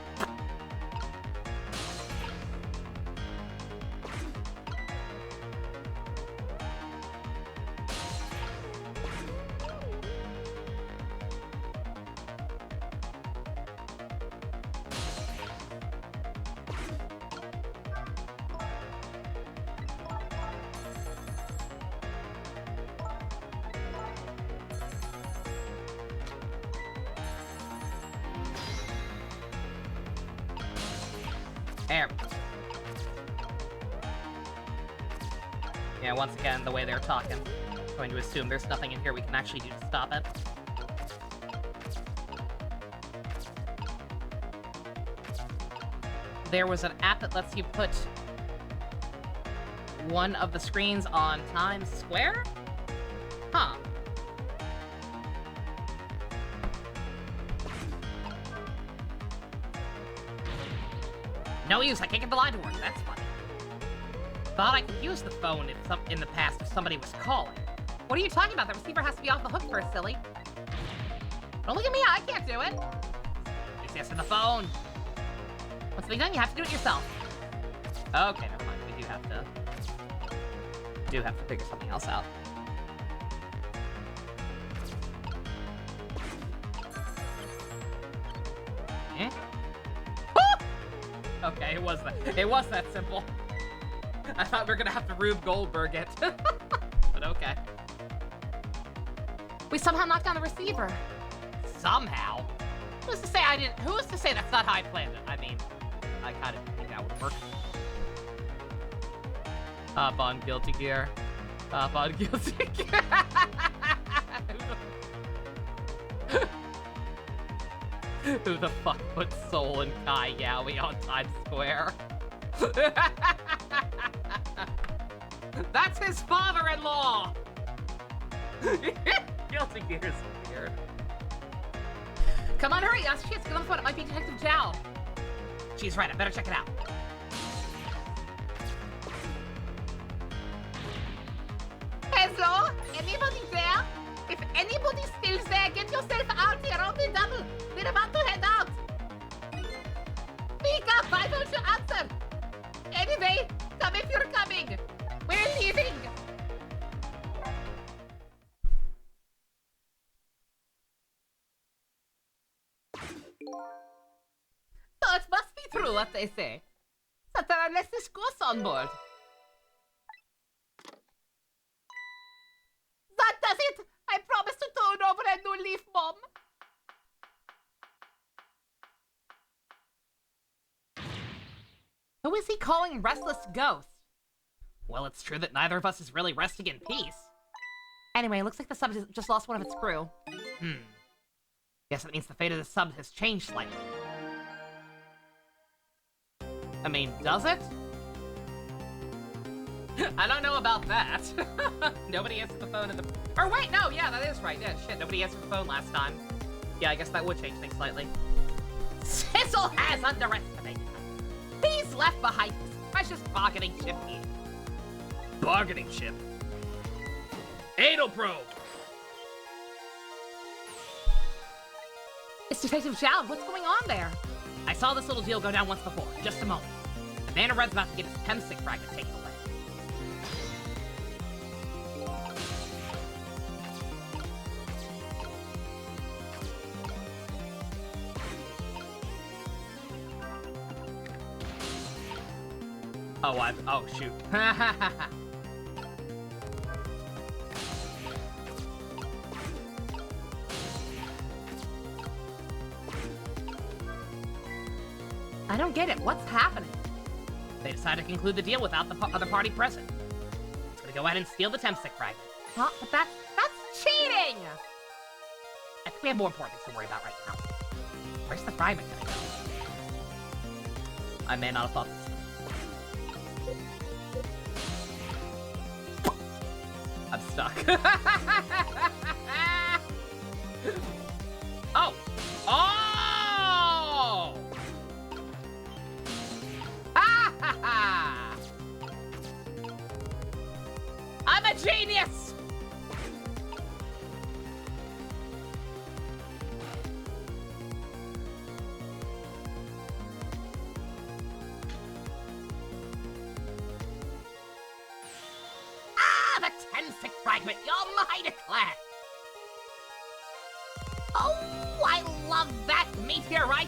There we go. Yeah, once again, the way they're talking, I'm going to assume there's nothing in here we can actually do to stop it. There was an app that lets you put one of the screens on Times Square? Huh. No use, I can't get the line to work. That's funny. Thought I could use the phone in the past if somebody was calling. What are you talking about? The receiver has to be off the hook first, silly. Don't look at me, I can't do it. It's answer the phone. Once it's done, you have to do it yourself. Okay, never mind. We do have to figure something else out. Eh? Okay, it was that simple. I thought we were gonna have to Rube Goldberg it. But okay. We somehow knocked down the receiver. Somehow? Who's to say that's not how I planned it? I mean, I kind of think that would work. Hop on Guilty Gear. Hop on Guilty Gear. Who the fuck put Soul and Kai Yowie on Times Square? That's his father-in-law! Guilty Gear's weird. Come on, hurry! Yes, shit, get on the phone. It might be Detective Jowd. She's right, I better check it out. Hello? Anybody there? If anybody's still there, get yourself out here on the double. We're about to head out. Speak up, why don't you answer? Anyway, come if you're coming. We're leaving. So it must be true what they say. That there are less ghosts on board. That does it. I promise to turn over a new leaf, Mom. Who is he calling restless ghost? Well, it's true that neither of us is really resting in peace. Anyway, looks like the sub just lost one of its crew. Guess that means the fate of the sub has changed slightly. I mean, does it? I don't know about that. Nobody answered the phone in the... Or wait, no, yeah, that is right. Yeah, shit, nobody answered the phone last time. Yeah, I guess that would change things slightly. Sissel has underestimated him. He's left behind his precious bargaining chip here. Bargaining chip? Anal probe! It's Detective Zhao. What's going on there? I saw this little deal go down once before. Just a moment. The Nana Red's about to get his Pemsic fragment taken away. Oh, shoot. I don't get it. What's happening? They decided to conclude the deal without the other party present. It's gonna go ahead and steal the Pemsic fragment. Huh? But that's cheating! I think we have more important things to worry about right now. Where's the fragment gonna go? I may not have thought this. I'm stuck. Oh! Oh! Ha ha ha! I'm a genius! The Tensic fragment, you're my declare! Oh, I love that meteorite!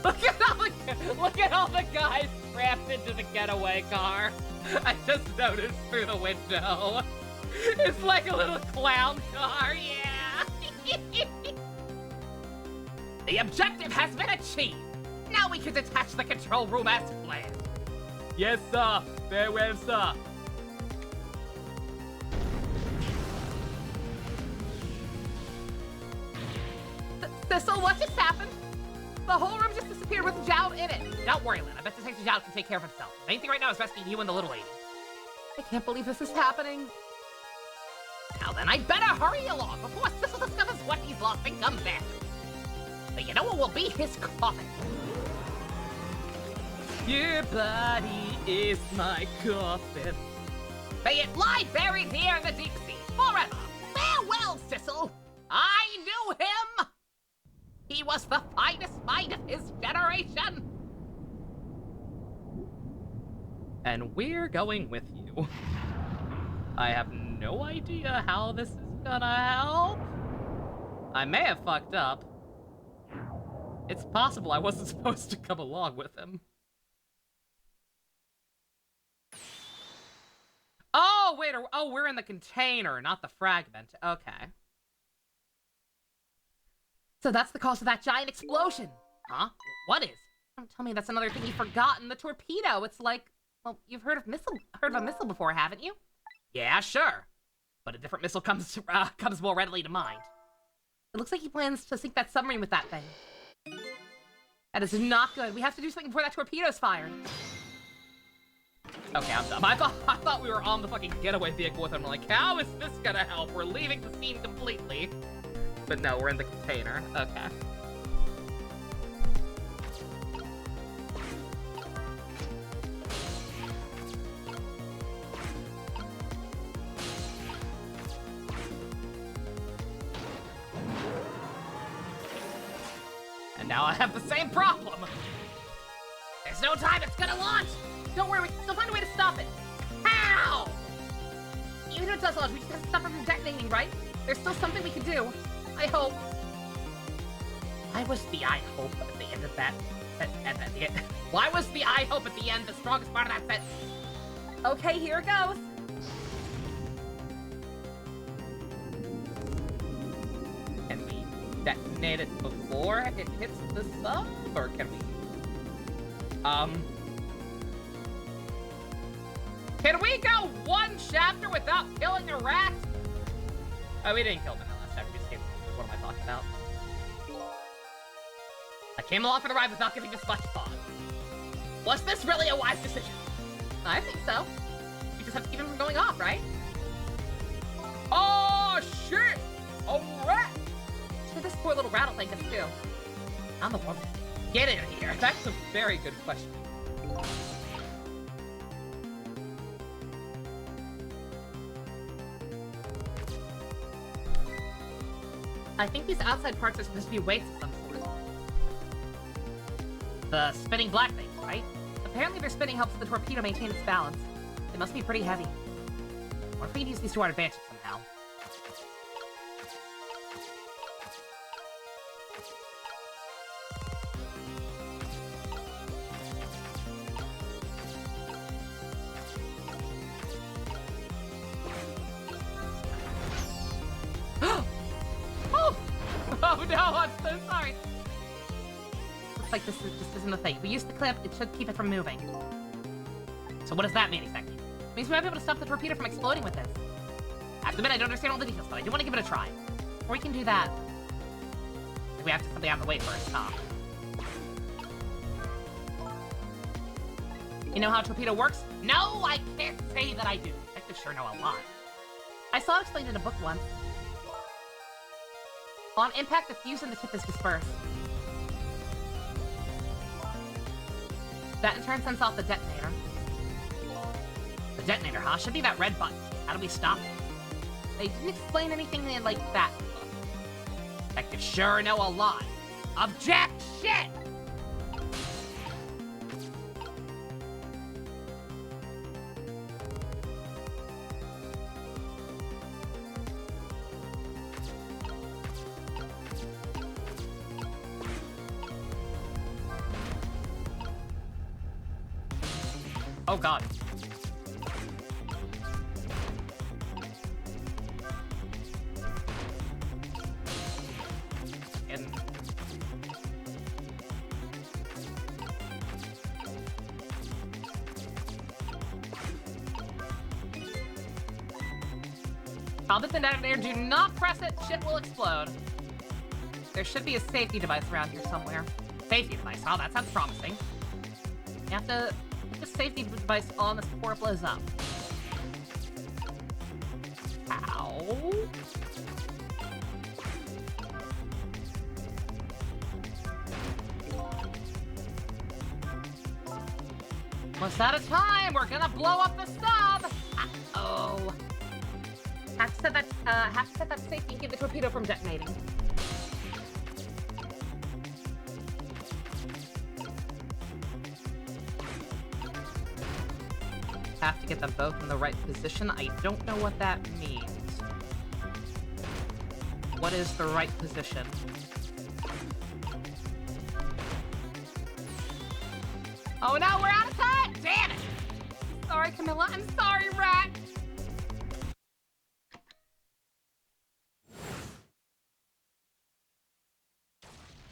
Look at all the guys crammed into the getaway car. I just noticed through the window. It's like a little clown car, yeah. The objective has been achieved. Now we can detach the control room as planned. Yes, sir. Very well, sir. Thistle, what just happened? The whole room just disappeared with Zhao in it. Don't worry, Lynn. I bet Detective Zhao can take care of himself. The main thing right now is rescuing you and the little lady. I can't believe this is happening. Now then, I better hurry along before Thistle discovers what he's lost and comes back. But you know what will be his coffin? Your body is my coffin. May it lie buried here in the deep sea forever. Farewell, Sissel. I knew him. He was the finest mind of his generation. And we're going with you. I have no idea how this is gonna help. I may have fucked up. It's possible I wasn't supposed to come along with him. Oh, wait, we're in the container, not the fragment. Okay. So that's the cause of that giant explosion. Huh? What is? Don't tell me that's another thing you've forgotten. The torpedo. It's like, well, you've heard of a missile before, haven't you? Yeah, sure. But a different missile comes more readily to mind. It looks like he plans to sink that submarine with that thing. That is not good. We have to do something before that torpedo's fired. Okay, I'm done. I thought we were on the fucking getaway vehicle with him. I'm like, how is this gonna help? We're leaving the scene completely. But no, we're in the container. Okay. And now I have the same problem. There's no time. It's gonna launch. Don't worry. We can still find a way to stop it. How? Even if it does launch, we just have to stop it from detonating, right? There's still something we can do. I hope. Why was the I hope at the end of that? Why was the I hope at the end the strongest part of that sentence? Okay, here it goes. Can we detonate it before it hits the sub, or can we? Can we go one chapter without killing a rat? Oh, we didn't kill him in that last chapter. We just came. What am I talking about? I came along for the ride without giving this much thought. Was this really a wise decision? I think so. We just have to keep him from going off, right? Oh, shit! A rat! Should this poor little rat will think us too. I'm the one. Get in here. That's a very good question. I think these outside parts are supposed to be weights of some sort. The spinning black things, right? Apparently their spinning helps the torpedo maintain its balance. It must be pretty heavy. Or if we can use these to our advantage somehow. Oh no, I'm so sorry. Looks like this isn't a thing. We use the clip, it should keep it from moving. So what does that mean exactly? It means we might be able to stop the torpedo from exploding with this. I have to admit, I don't understand all the details, but I do want to give it a try. Before we can do that, we have to something out of the way first, huh? You know how a torpedo works? No, I can't say that I do. I could sure know a lot. I saw it explained in a book once. On impact, the fuse and the tip is dispersed. That in turn sends off the detonator. The detonator, huh? Should be that red button. How do we stop it? They didn't explain anything like that. I could sure know a lot. Object shit! Oh god. And Palpable detonator, do not press it, shit will explode. There should be a safety device around here somewhere. Safety device, oh, that sounds promising. You have to put the safety device on this before it blows up. Ow. Almost out of time, we're gonna blow up the stub! Uh-oh. Have to set that safety and keep the torpedo from detonating. Have to get them both in the right position. I don't know what that means. What is the right position? Oh no, we're out of time! Damn it! Sorry, Camilla. I'm sorry, Rat.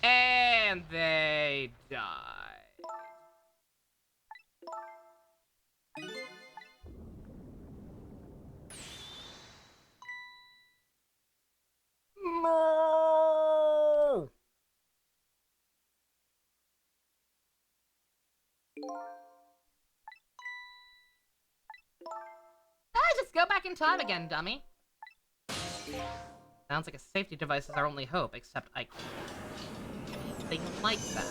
And they die. No! Just go back in time again, dummy. Sounds like a safety device is our only hope, except I can't do anything like that.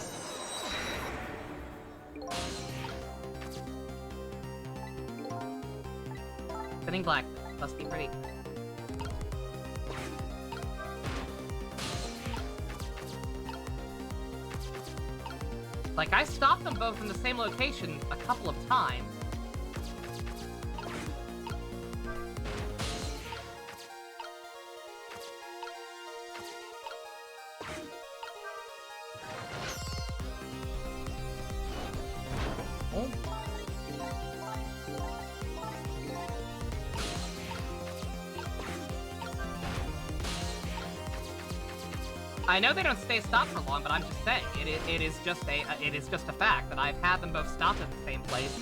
Spinning black. Must be pretty. Like, I stopped them both in the same location a couple of times. Oh. I know they don't stay stopped for long, but I'm just saying it is just a fact that I've had them both stopped at the same place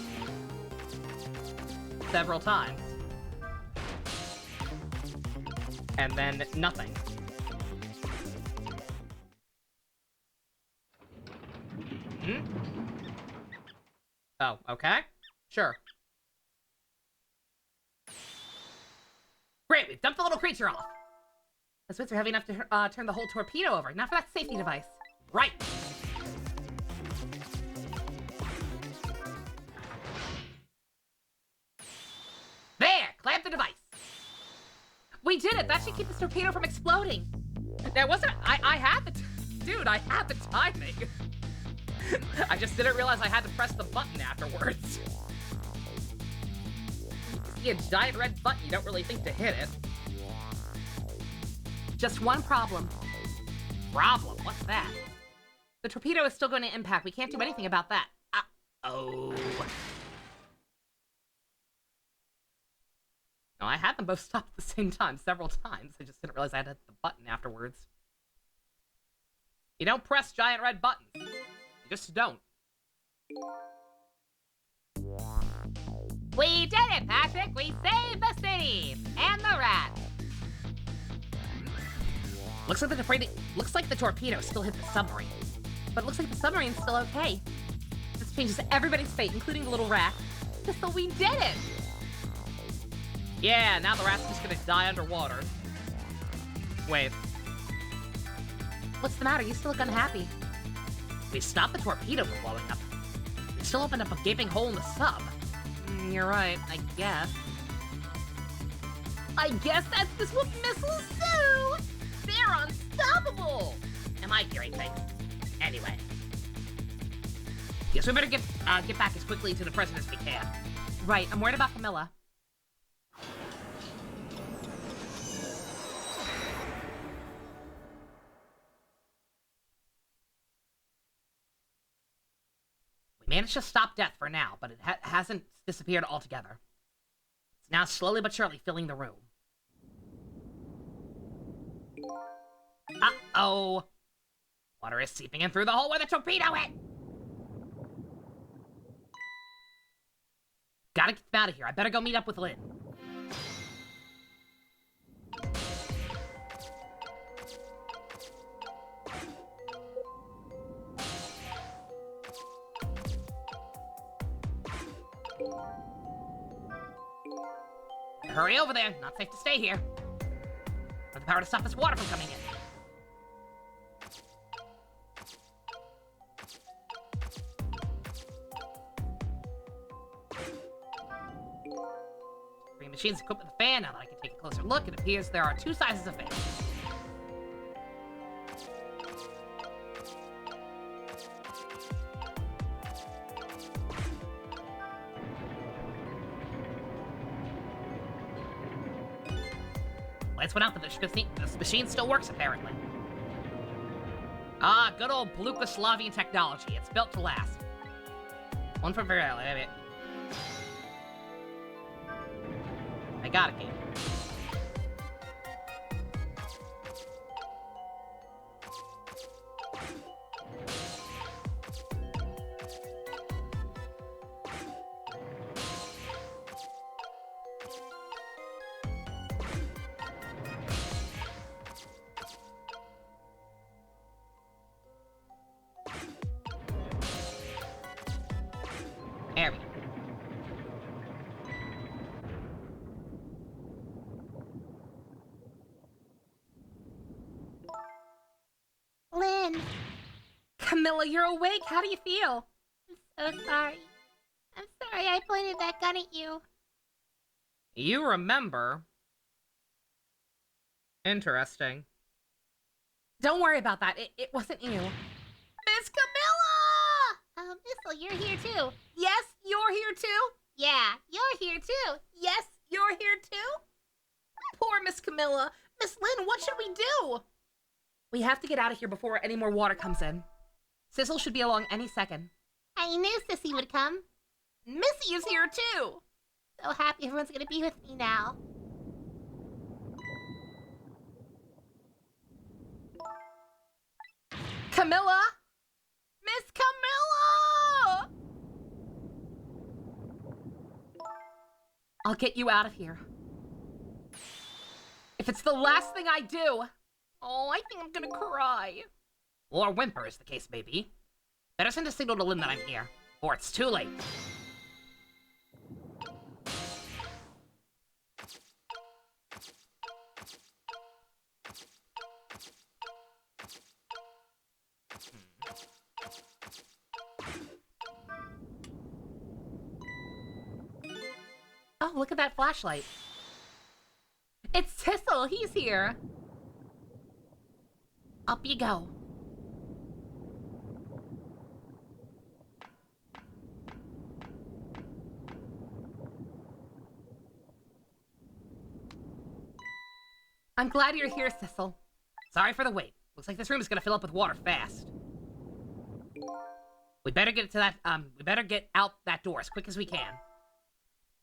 several times, and then nothing. Oh, okay, sure. Great, we've dumped the little creature off. The splits are heavy enough to turn the whole torpedo over. Now for that safety device. Right. There! Clamp the device. We did it! That should keep this torpedo from exploding. There wasn't... I had the... Dude, I had the timing. I just didn't realize I had to press the button afterwards. You see a giant red button, you don't really think to hit it. Just one problem. Problem? What's that? The torpedo is still going to impact. We can't do anything about that. Oh. No, I had them both stopped at the same time several times. I just didn't realize I had to hit the button afterwards. You don't press giant red buttons. You just don't. We did it, Patrick! We saved the city! And the rat! Looks like the torpedo still hit the submarine. But it looks like the submarine's still okay. This changes everybody's fate, including the little rat. So we did it! Yeah, now the rat's just gonna die underwater. Wait. What's the matter? You still look unhappy. We stopped the torpedo from blowing up. We still opened up a gaping hole in the sub. You're right, I guess. I guess that's just what missiles do! They're unstoppable! Am I hearing things? Anyway. Guess we better get back as quickly to the president as we can. Right, I'm worried about Camilla. We managed to stop death for now, but it hasn't disappeared altogether. It's now slowly but surely filling the room. Uh-oh! Water is seeping in through the hole where the torpedo hit! Gotta get them out of here. I better go meet up with Lynn. Hurry over there. Not safe to stay here. I have the power to stop this water from coming in. Three machines equipped with a fan. Now that I can take a closer look, it appears there are two sizes of fans. Lights went out, but this machine still works, apparently. Ah, good old Plukoslavian technology. It's built to last. One for very early. I got it, game. There we go. Lynn, Camilla, you're awake. How do you feel? I'm so sorry. I'm sorry I pointed that gun at you. You remember? Interesting. Don't worry about that. It wasn't you. Miss Camilla! Missile, you're here too. Yes, you're here too. Yeah, you're here too. Yes, you're here too. Poor Miss Camilla. Miss Lynn, what should we do? We have to get out of here before any more water comes in. Sizzle should be along any second. I knew Sissy would come. Missy is here too. So happy everyone's gonna be with me now. Camilla! Miss Camilla! I'll get you out of here. If it's the last thing I do. Oh, I think I'm gonna cry. Or whimper, as the case may be. Better send a signal to Lynn that I'm here, or it's too late. Oh, look at that flashlight. It's Tissel, he's here. Up you go. I'm glad you're here, Tissel. Sorry for the wait. Looks like this room is gonna fill up with water fast. We better get to that, we better get out that door as quick as we can.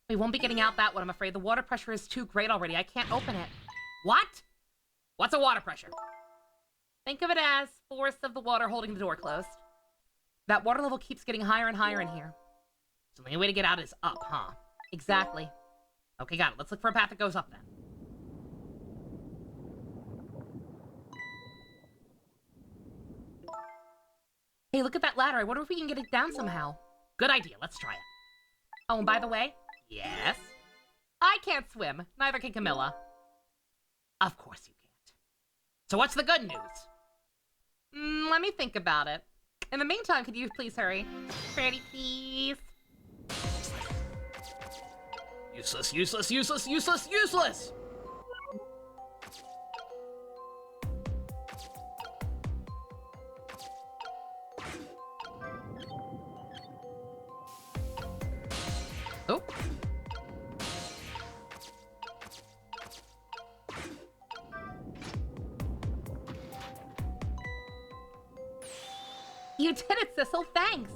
We won't be getting out that one, I'm afraid. The water pressure is too great already. I can't open it. What? What's a water pressure? Think of it as force of the water holding the door closed. That water level keeps getting higher and higher in here. So the only way to get out is up, huh? Exactly. Okay, got it. Let's look for a path that goes up then. Hey, look at that ladder. I wonder if we can get it down somehow. Good idea. Let's try it. Oh, and by the way, Yes? I can't swim. Neither can Camilla. Of course you can't. So what's the good news? Let me think about it. In the meantime, could you please hurry? Pretty please. Useless, useless, useless, useless, useless! Oh. You did it, Sissel. Thanks.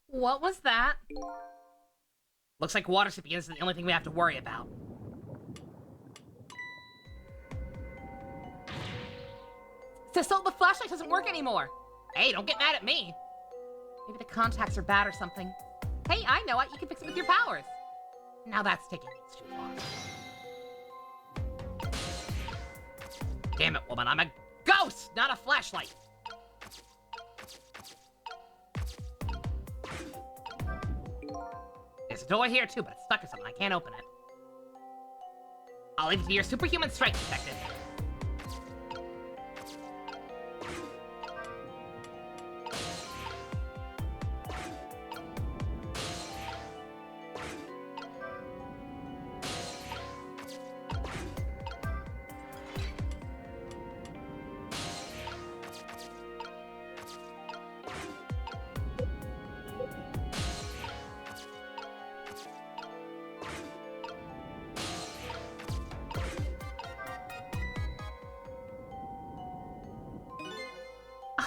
What was that? Looks like water recipients is the only thing we have to worry about. Sissel, the flashlight doesn't work anymore. Hey, don't get mad at me. Maybe the contacts are bad or something. Hey, I know it. You can fix it with your powers. Now that's taking things too far. Damn it, woman. I'm a ghost, not a flashlight. There's a door here too, but it's stuck or something. I can't open it. I'll leave it to your superhuman strength, detective.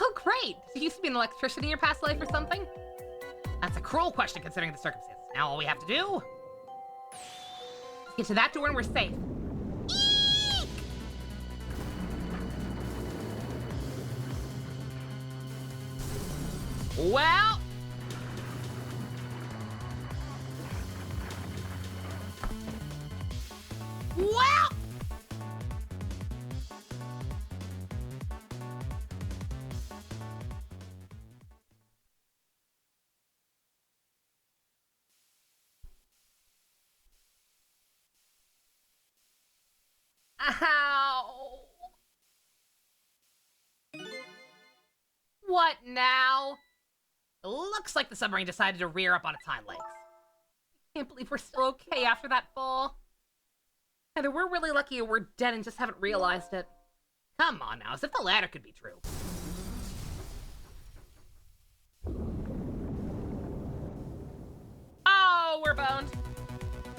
Oh, great. Did you used to be an electrician in your past life or something? That's a cruel question considering the circumstances. Now all we have to do... Let's get to that door and we're safe. Eek! Well... Well... Ow. What now? Looks like the submarine decided to rear up on its hind legs. Can't believe we're still okay after that fall. Either we're really lucky or we're dead and just haven't realized it. Come on now, as if the latter could be true. Oh, we're boned.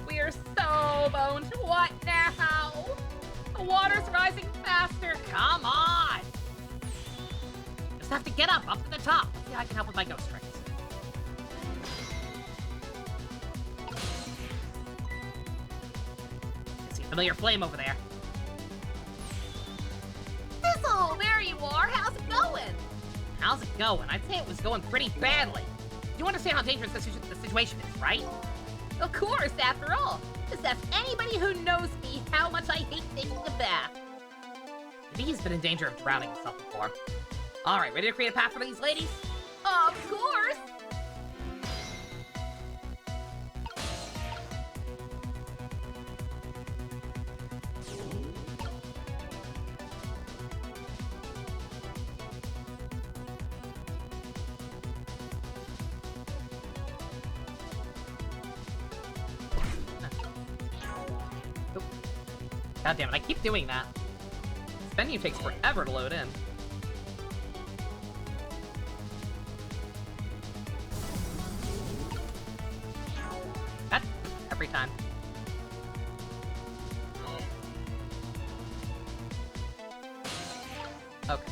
We are so boned. What now? The water's rising faster. Come on! Just have to get up to the top. Let's see how I can help with my ghost tricks. I see a familiar flame over there. Thistle, there you are. How's it going? How's it going? I'd say it was going pretty badly. You understand how dangerous the situation is, right? Of course, after all. Just ask anybody who knows me how much I hate taking a bath. Maybe he's been in danger of drowning himself before. Alright, ready to create a path for these ladies? Of course. God damn it, I keep doing that. This menu takes forever to load in. That every time. Okay.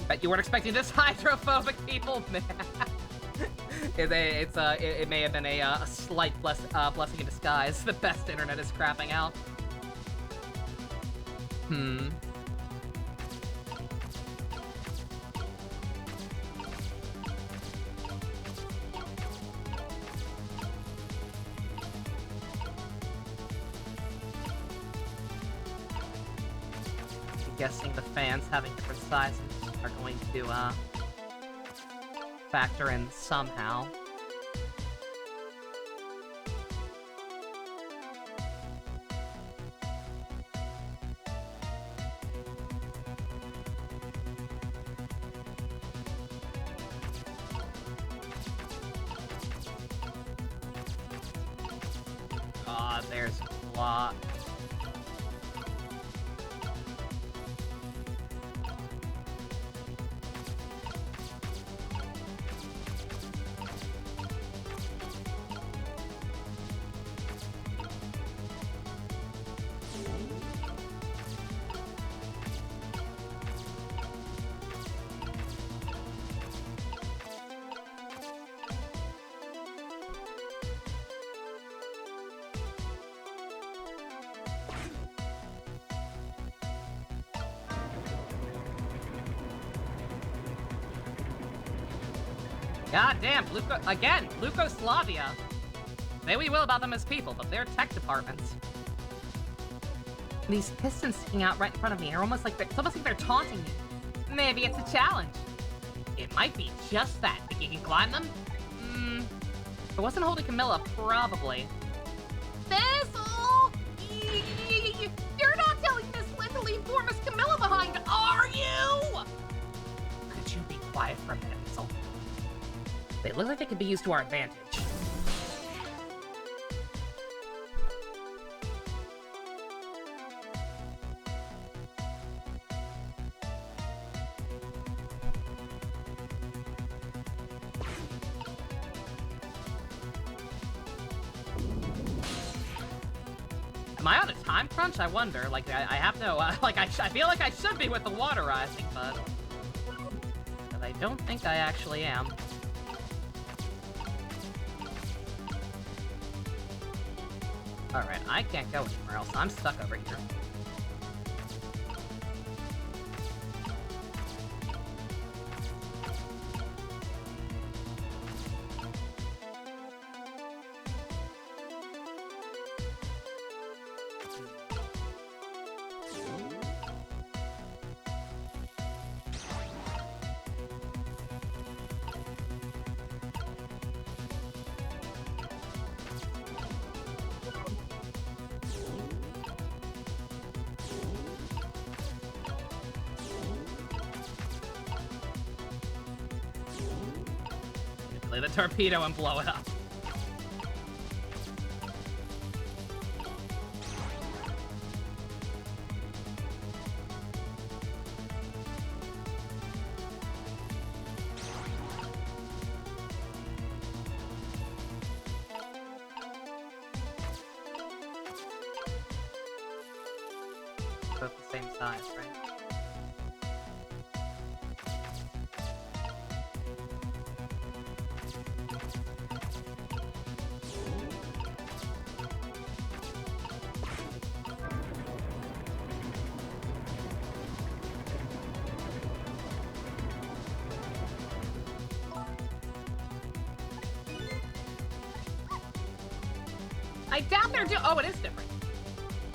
Bet you weren't expecting this hydrophobic people, man. It may have been a slight blessing in disguise. The best internet is crapping out. Guessing the fans having different sizes are going to factor in somehow. God, there's a lot. God damn, Lukoslavia. Say what you will about them as people, but they're tech departments. These pistons sticking out right in front of me are almost like it's almost like they're taunting me. Maybe it's a challenge. It might be just that. Think you can climb them? If it wasn't holding Camilla, probably. Thistle! You're not telling Miss Lynn to leave poor Miss Camilla behind, are you? Could you be quiet for a minute, Thistle? They look like they could be used to our advantage. Am I on a time crunch? I wonder. Like, I have no, I feel like I should be with the water rising, but I don't think I actually am. Alright, I can't go anywhere else. I'm stuck over here. Play the torpedo and blow it up. both the same size, right? I doubt they're oh, it is different.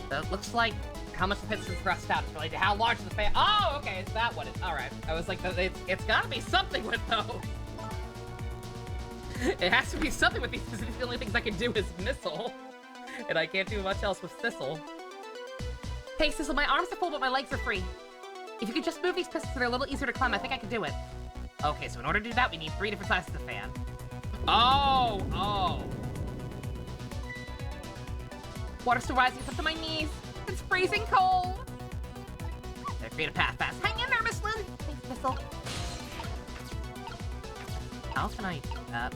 So it looks like how much the piston's thrust out is related to how large the fan. Oh, okay, is that what it? All right. I was like, it's gotta be something with those. It has to be something with these. Because the only things I can do is missile, and I can't do much else with Sissel. Hey, Sissel, my arms are full, but my legs are free. If you could just move these pistons so they're a little easier to climb, I think I could do it. Okay, so in order to do that, we need 3 different sizes of fan. Oh. Water's still rising up to my knees. It's freezing cold. There, create a path fast. Hang in there, Miss Lynn. Thanks, Missile. How can I do that?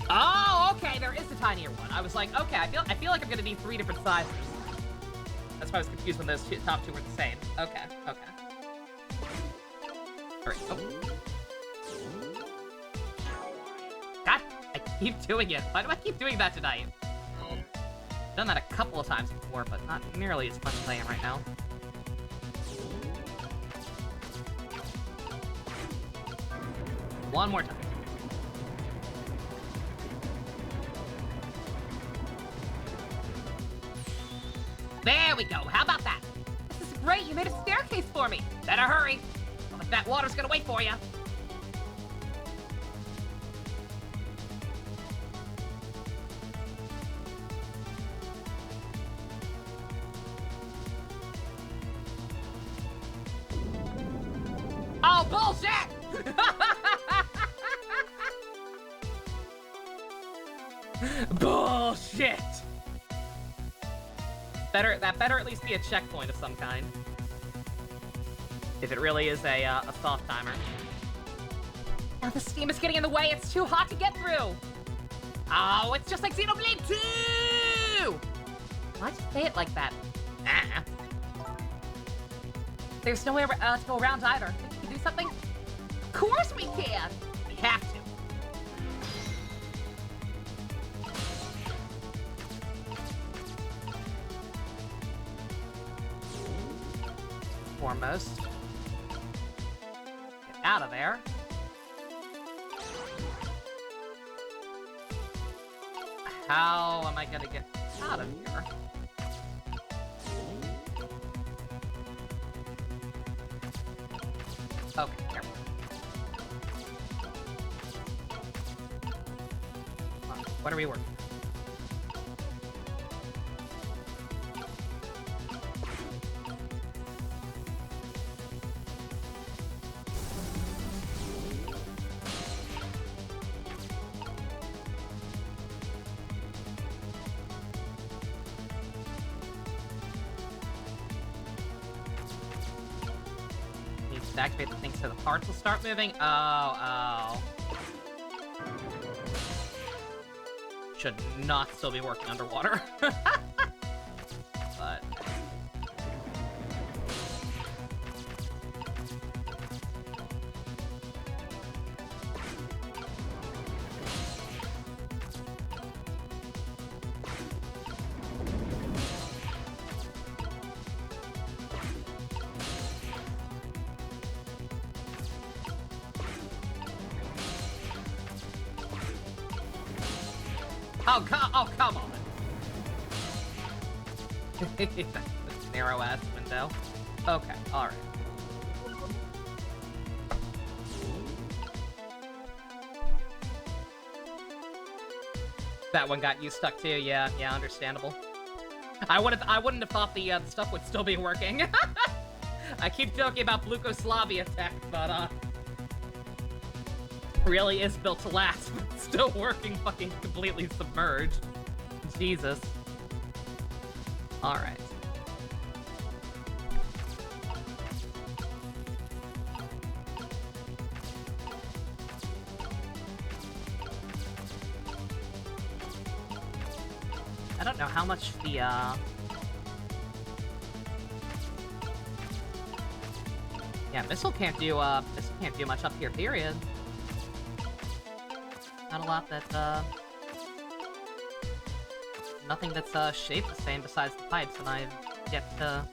Oh, okay, there is a tinier one. I was like, okay, I feel like I'm gonna need 3 different sizes. That's why I was confused when those top 2 were the same. Okay. Alright, oh. God, I keep doing it. Why do I keep doing that tonight? I've done that a couple of times before, but not nearly as much as I am right now. One more time. There we go. How about that? This is great. You made a staircase for me. Better hurry. Well, if that water's gonna wait for you. Oh, bullshit! Bullshit! That better at least be a checkpoint of some kind. If it really is a soft timer. Now the steam is getting in the way. It's too hot to get through. Oh, it's just like Xenoblade 2! Why'd you say it like that? Ah. There's nowhere to go around either. Can we do something? Of course we can! We have to. Foremost. Get out of there. How am I gonna get out of here? Okay, here. What are we working? To activate the thing so the parts will start moving. Oh. Should not still be working underwater. But Oh, come on. That's narrow-ass window. Okay, alright. That one got you stuck too, yeah, understandable. I wouldn't have thought the stuff would still be working. I keep joking about Blukoslavia tech, but really is built to last, but still working fucking completely submerged. Jesus. Alright. I don't know how much the, Yeah, missile can't do much up here, period. Not a lot that, nothing that's, shaped the same besides the pipes, and I've yet to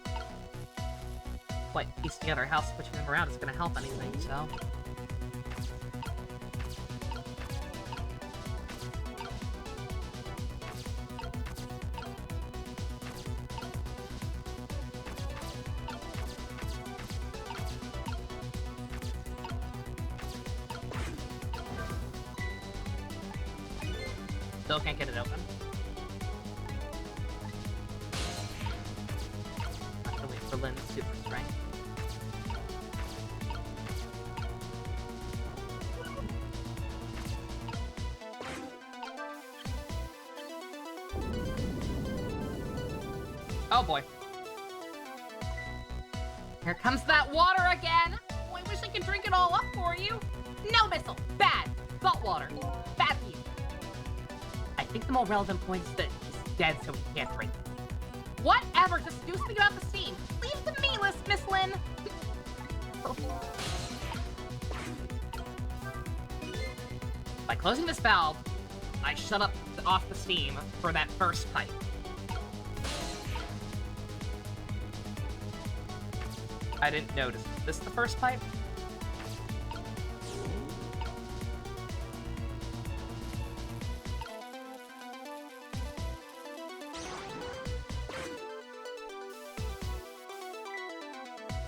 quite piece together how switching them around is gonna help anything, so... Still can't get it open. Have to wait for Lynn's super strength. Oh boy. Here comes that water again! Oh, I wish I could drink it all up for you! No missile! Bad! Salt water! Bad for you! I think the more relevant point is that he's dead, so he can't drink it. Whatever! Just do something about the steam! Leave it to me, Miss Lynn! By closing this valve, I shut off the steam for that first pipe. I didn't notice. Is this the first pipe?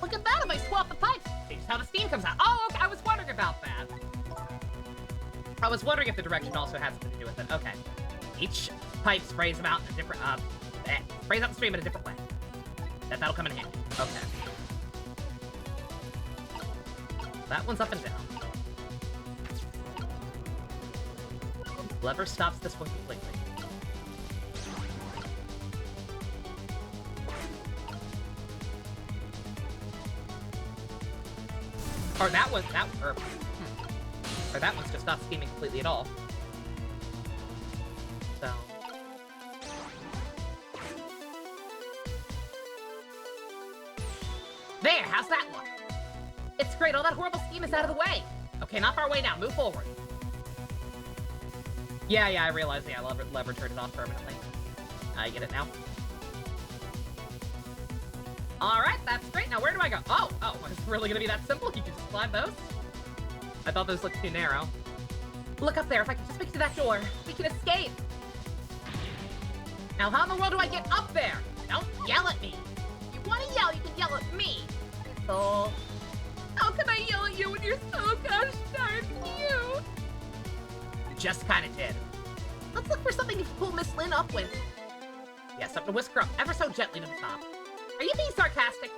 Look at that! If I swap the pipes, changes how the steam comes out. Oh, okay, I was wondering about that. I was wondering if the direction also has something to do with it. Okay. Each pipe sprays them out in a different, sprays out the stream in a different way. That'll come in handy. Okay. That one's up and down. Lever stops this one completely. Or that one, or that one's just not steaming completely at all. So... There, how's that look? It's great, all that horrible steam is out of the way. Okay, not far away now, move forward. Yeah, I realize, yeah, lever turned it off permanently. I get it now. Alright, that's great. Now where do I go? Oh, it's really gonna be that simple? You can just climb those? I thought those looked too narrow. Look up there, if I can just make it to that door, we can escape. Now how in the world do I get up there? Don't yell at me. If you want to yell, you can yell at me. So, how can I yell at you when you're so gosh darn cute? You just kinda did. Let's look for something to pull Miss Lynn up with. Yeah, something to whisk her up ever so gently to the top. Are you being sarcastic?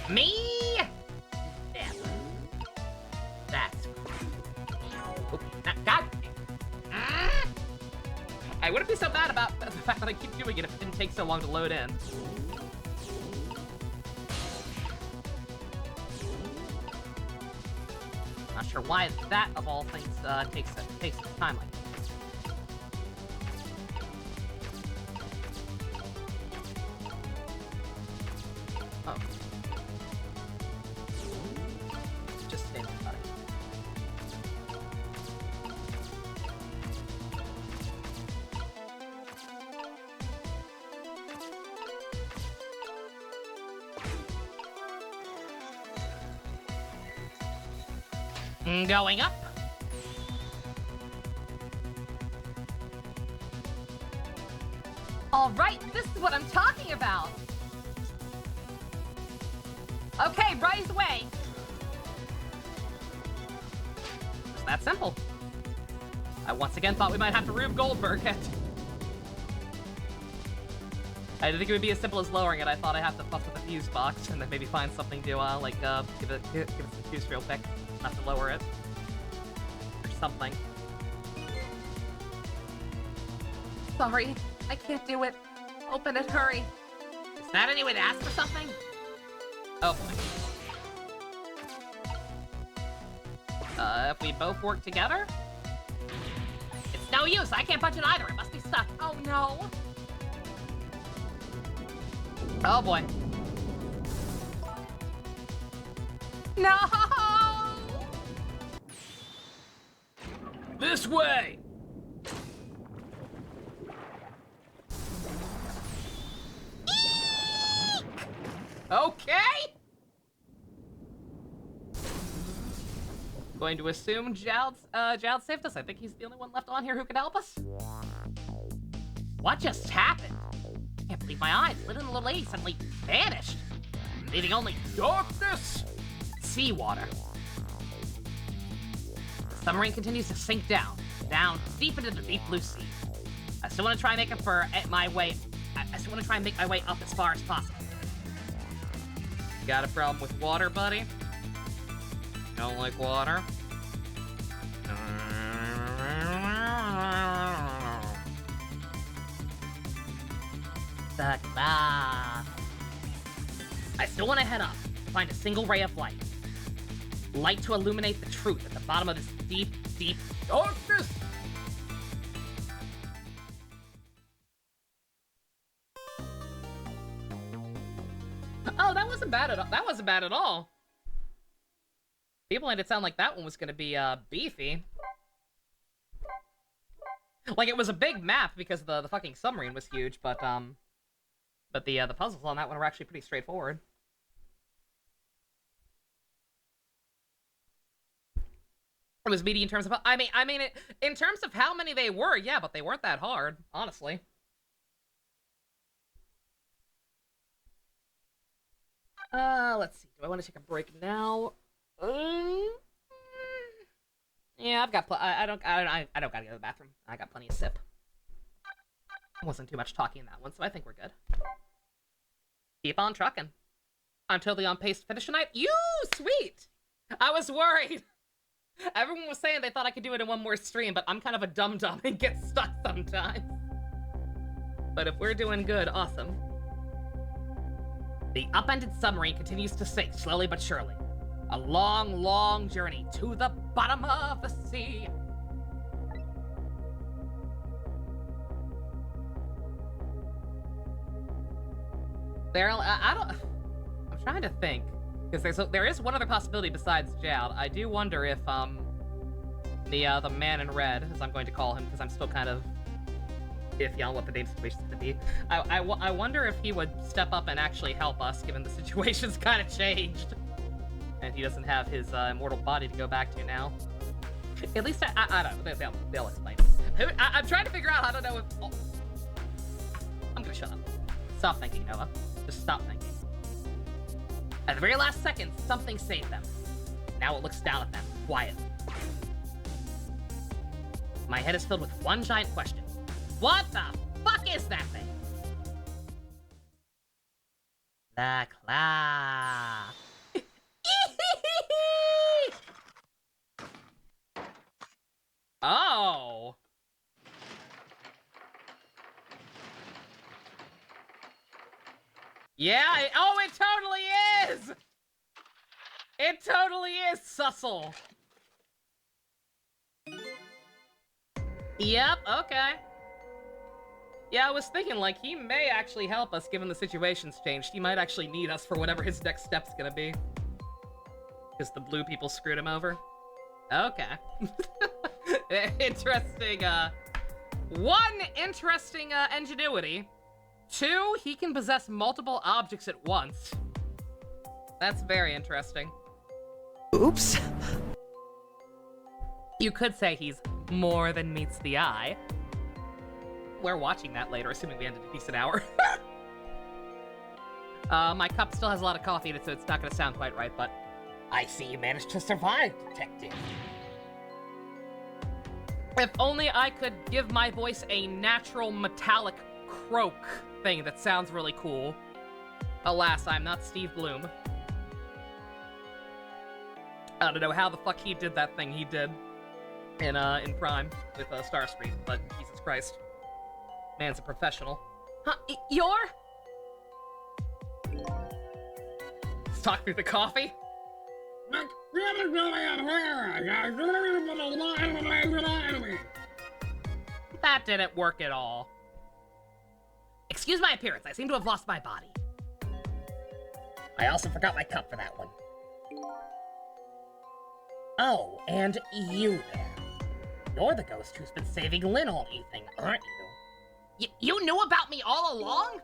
Me? Yeah. That's... God! I wouldn't be so mad about the fact that I keep doing it if it didn't take so long to load in. Not sure why that, of all things, takes time like this. Oh. Just stay with buddy. Going up. All right, this is what I'm talking about. Okay, right away. It's that simple. I once again thought we might have to Rube Goldberg it. I didn't think it would be as simple as lowering it. I thought I'd have to fuss with the fuse box and then maybe find something to, give it some fuse real quick. Have to lower it. Or something. Sorry, I can't do it. Open it, hurry. Is that any way to ask for something? Oh boy. If we both work together? It's no No use, I can't punch it either. It must be stuck. Oh no. Oh boy. No! This way! Okay! Going to assume Jald saved us. I think he's the only one left on here who can help us. What just happened? I can't believe my eyes. Little lady suddenly vanished, leaving only Darkness! seawater. The submarine continues to sink down deep into the deep blue sea. I still want to try and make it for my way. I still want to try and make my way up as far as possible. Got a problem with water, buddy? Don't like water? I still want to head up, find a single ray of light. Light to illuminate the truth at the bottom of this deep, deep Darkness! Oh, that wasn't bad at all. That wasn't bad at all. People made it sound like that one was gonna be beefy. Like it was a big map because the fucking submarine was huge, but the puzzles on that one were actually pretty straightforward. It was meaty in terms of in terms of how many they were, yeah, but they weren't that hard, honestly. Let's see. Do I want to take a break now? Yeah, I've got. I don't gotta go to the bathroom. I got plenty of sip. Wasn't too much talking in that one, so I think we're good. Keep on trucking. I'm totally on pace to finish tonight. You sweet. I was worried. Everyone was saying they thought I could do it in one more stream, but I'm kind of a dum-dum and get stuck sometimes. But if we're doing good, awesome. The upended submarine continues to sink, slowly but surely. A long, long journey to the bottom of the sea. I'm trying to think. Because there is one other possibility besides Jald. I do wonder if, the man in red, as I'm going to call him, because I'm still kind of iffy on what the name situation's gonna be. I wonder if he would step up and actually help us, given the situation's kind of changed. And he doesn't have his immortal body to go back to now. At least I don't know. They'll explain. I'm trying to figure out. I don't know if. Oh. I'm gonna shut up. Stop thinking, Noah. Just stop thinking. At the very last second, something saved them. Now it looks down at them, quietly. My head is filled with one giant question. What the fuck is that thing? The clock. Oh. Yeah, it totally is! It totally is, Sussel. Yep, okay. Yeah, I was thinking, like, he may actually help us given the situation's changed. He might actually need us for whatever his next step's gonna be. Because the blue people screwed him over. Okay. Interesting, one, interesting, ingenuity. 2, he can possess multiple objects at once. That's very interesting. Oops. You could say he's more than meets the eye. We're watching that later, assuming we ended a decent hour. My cup still has a lot of coffee in it, so it's not gonna sound quite right, but... I see you managed to survive, Detective. If only I could give my voice a natural metallic croak thing that sounds really cool. Alas, I'm not Steve Bloom. I don't know how the fuck he did that thing he did in Prime with Starscream, but Jesus Christ. Man's a professional. Huh, you're? Let's talk through the coffee. That didn't work at all. Excuse my appearance, I seem to have lost my body. I also forgot my cup for that one. Oh, and you there. You're the ghost who's been saving Lynn all evening, aren't you? You knew about me all along?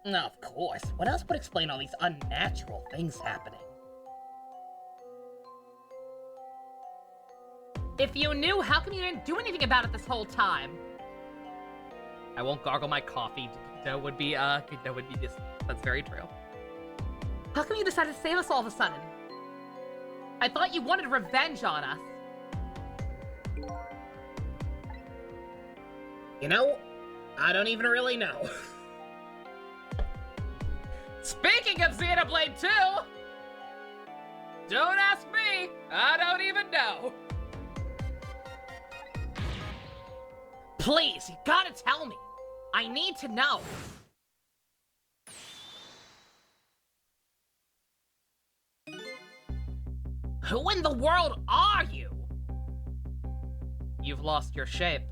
Of course. What else would explain all these unnatural things happening? If you knew, how come you didn't do anything about it this whole time? I won't gargle my coffee. That would be just... That's very true. How come you decided to save us all of a sudden? I thought you wanted revenge on us. You know, I don't even really know. Speaking of Xenoblade 2! Don't ask me! I don't even know! Please, you gotta tell me. I need to know. Who in the world are you? You've lost your shape.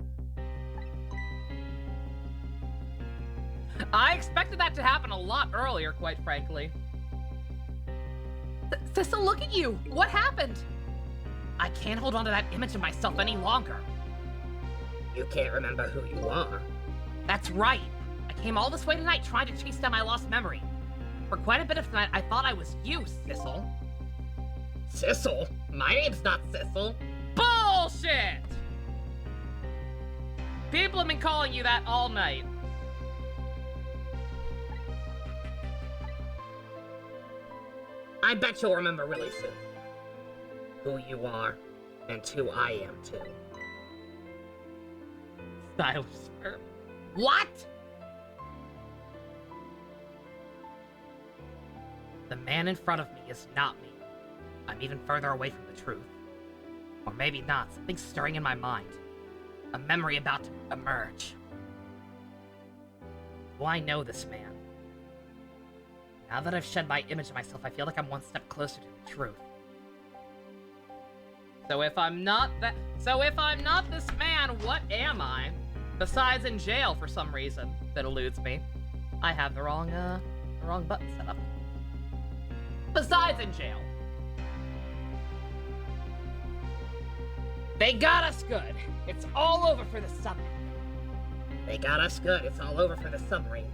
I expected that to happen a lot earlier, quite frankly. This'll look at you! What happened? I can't hold on to that image of myself any longer. You can't remember who you are. That's right. I came all this way tonight trying to chase down my lost memory. For quite a bit of tonight, I thought I was you, Sissel. Sissel? My name's not Sissel. Bullshit! People have been calling you that all night. I bet you'll remember really soon. Who you are, and who I am too. Stylish sperm. What? The man in front of me is not me. I'm even further away from the truth. Or maybe not, something's stirring in my mind. A memory about to emerge. Do I know this man? Now that I've shed my image of myself, I feel like I'm one step closer to the truth. So if I'm not this man, what am I? Besides in jail for some reason that eludes me. I have the wrong button set up. Besides in jail. They got us good. It's all over for the submarine. They got us good. It's all over for the submarine.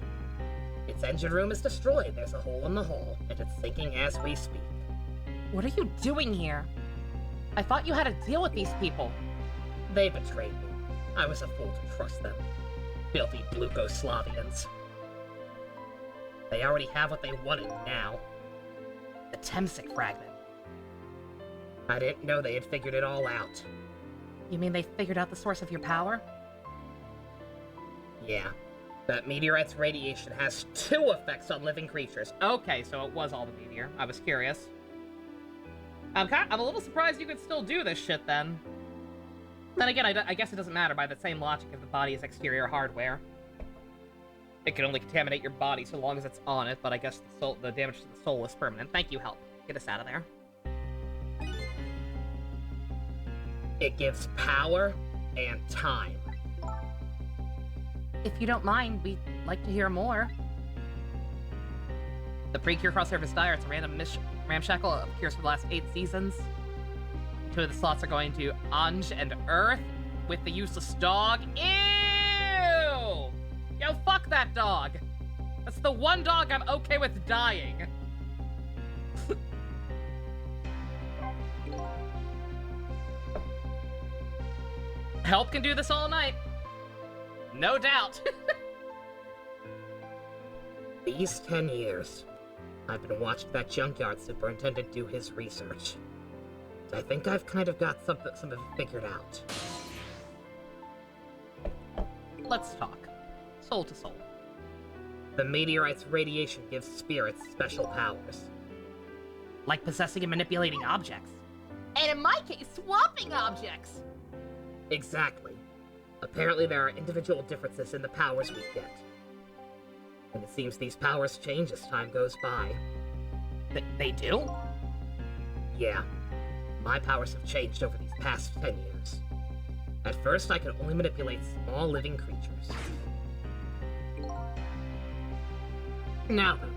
Its engine room is destroyed. There's a hole in the hull, and it's sinking as we speak. What are you doing here? I thought you had to deal with these people. They betrayed me. I was a fool to trust them. Filthy Blukoslavians. They already have what they wanted now. The Temsic fragment. I didn't know they had figured it all out. You mean they figured out the source of your power? Yeah. That meteorite's radiation has 2 effects on living creatures. Okay, so it was all the meteor. I was curious. I'm a little surprised you could still do this shit then. Then again, I guess it doesn't matter by the same logic if the body is exterior hardware. It can only contaminate your body so long as it's on it, but I guess the damage to the soul is permanent. Thank you, help. Get us out of there. It gives power and time. If you don't mind, we'd like to hear more. The Precure Cross-Surface Dire, it's a random ramshackle of cures for the last 8 seasons. 2 of the slots are going to Anj and Earth with the useless dog. Ew! Yo, fuck that dog. That's the one dog I'm okay with dying. Help can do this all night. No doubt. These 10 years, I've been watching that junkyard superintendent do his research. I think I've kind of got some of it figured out. Let's talk. Soul to soul. The meteorite's radiation gives spirits special powers. Like possessing and manipulating objects. And in my case, swapping objects. Exactly. Apparently there are individual differences in the powers we get. And it seems these powers change as time goes by. They do? Yeah. My powers have changed over these past 10 years. At first, I could only manipulate small living creatures. Now then,